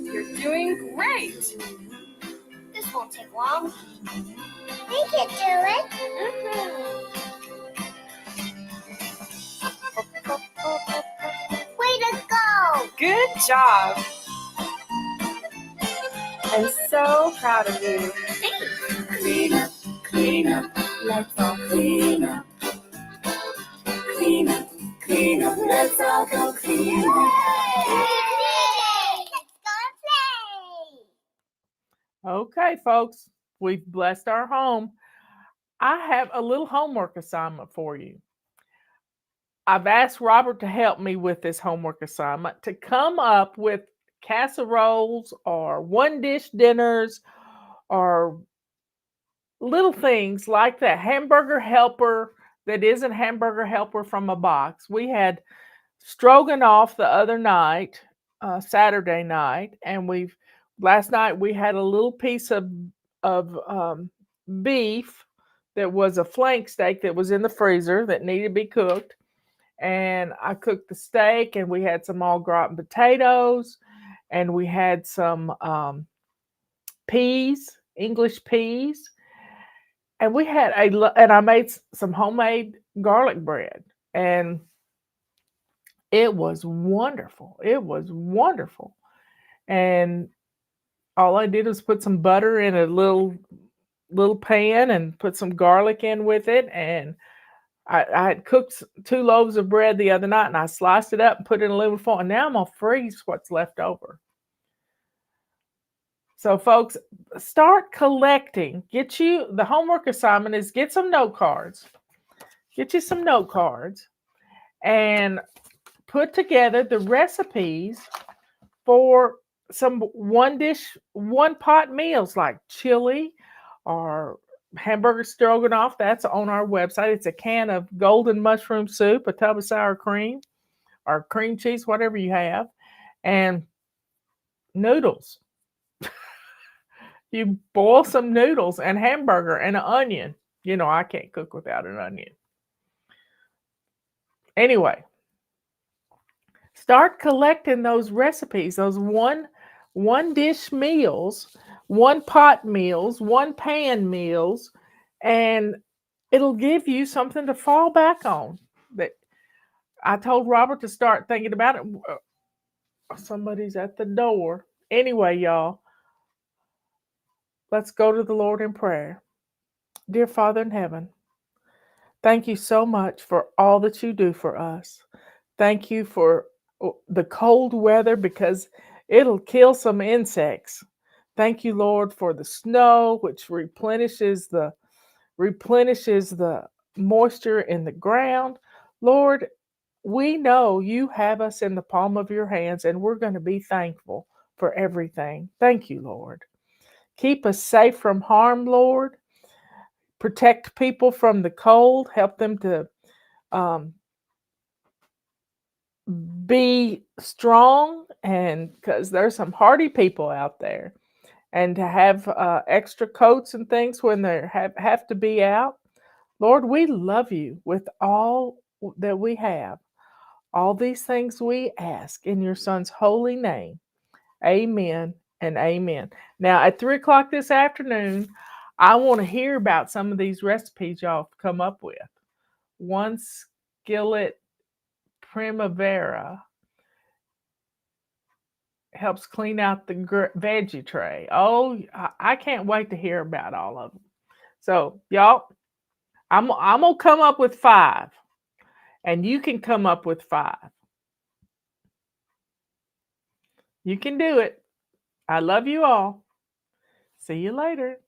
You're doing great. This won't take long. We can do it. Way to go. Good job. I'm so proud of you. Clean up, let's all clean up. Clean up, let's all go clean up. Let's go play. Okay, folks, we've blessed our home. I have a little homework assignment for you. I've asked Robert to help me with this homework assignment to come up with casseroles or one dish dinners or little things like that. Hamburger helper that isn't hamburger helper from a box. We had stroganoff the other night, Saturday night, and last night we had a little piece of beef that was a flank steak that was in the freezer that needed to be cooked. And I cooked the steak, and we had some au gratin potatoes, and we had some peas, English peas, and we had and I made some homemade garlic bread, and it was wonderful. It was wonderful. And all I did was put some butter in a little pan and put some garlic in with it, and I had cooked 2 loaves of bread the other night, and I sliced it up and put it in aluminum foil, and now I'm going to freeze what's left over. So, folks, start collecting. The homework assignment is get some note cards. Get you some note cards and put together the recipes for some one pot meals like chili or hamburger stroganoff. That's on our website. It's a can of golden mushroom soup, a tub of sour cream, or cream cheese, whatever you have, and noodles. You boil some noodles and hamburger and an onion. You know, I can't cook without an onion. Anyway, start collecting those recipes, those one dish meals, one pot meals, one pan meals, and it'll give you something to fall back on. That I told Robert to start thinking about it. Somebody's at the door. Anyway, y'all, let's go to the Lord in prayer. Dear Father in heaven, thank you so much for all that you do for us. Thank you for the cold weather because it'll kill some insects. Thank you, Lord, for the snow, which replenishes the moisture in the ground. Lord, we know you have us in the palm of your hands, and we're going to be thankful for everything. Thank you, Lord. Keep us safe from harm, Lord. Protect people from the cold. Help them to be strong, and because there's some hardy people out there, and to have extra coats and things when they have to be out. Lord, we love you with all that we have. All these things we ask in your Son's holy name. Amen and amen. Now, at 3 o'clock this afternoon, I want to hear about some of these recipes y'all have come up with. One skillet primavera helps clean out the veggie tray. Oh, I can't wait to hear about all of them. So, y'all, I'm going to come up with 5. And you can come up with 5. You can do it. I love you all. See you later.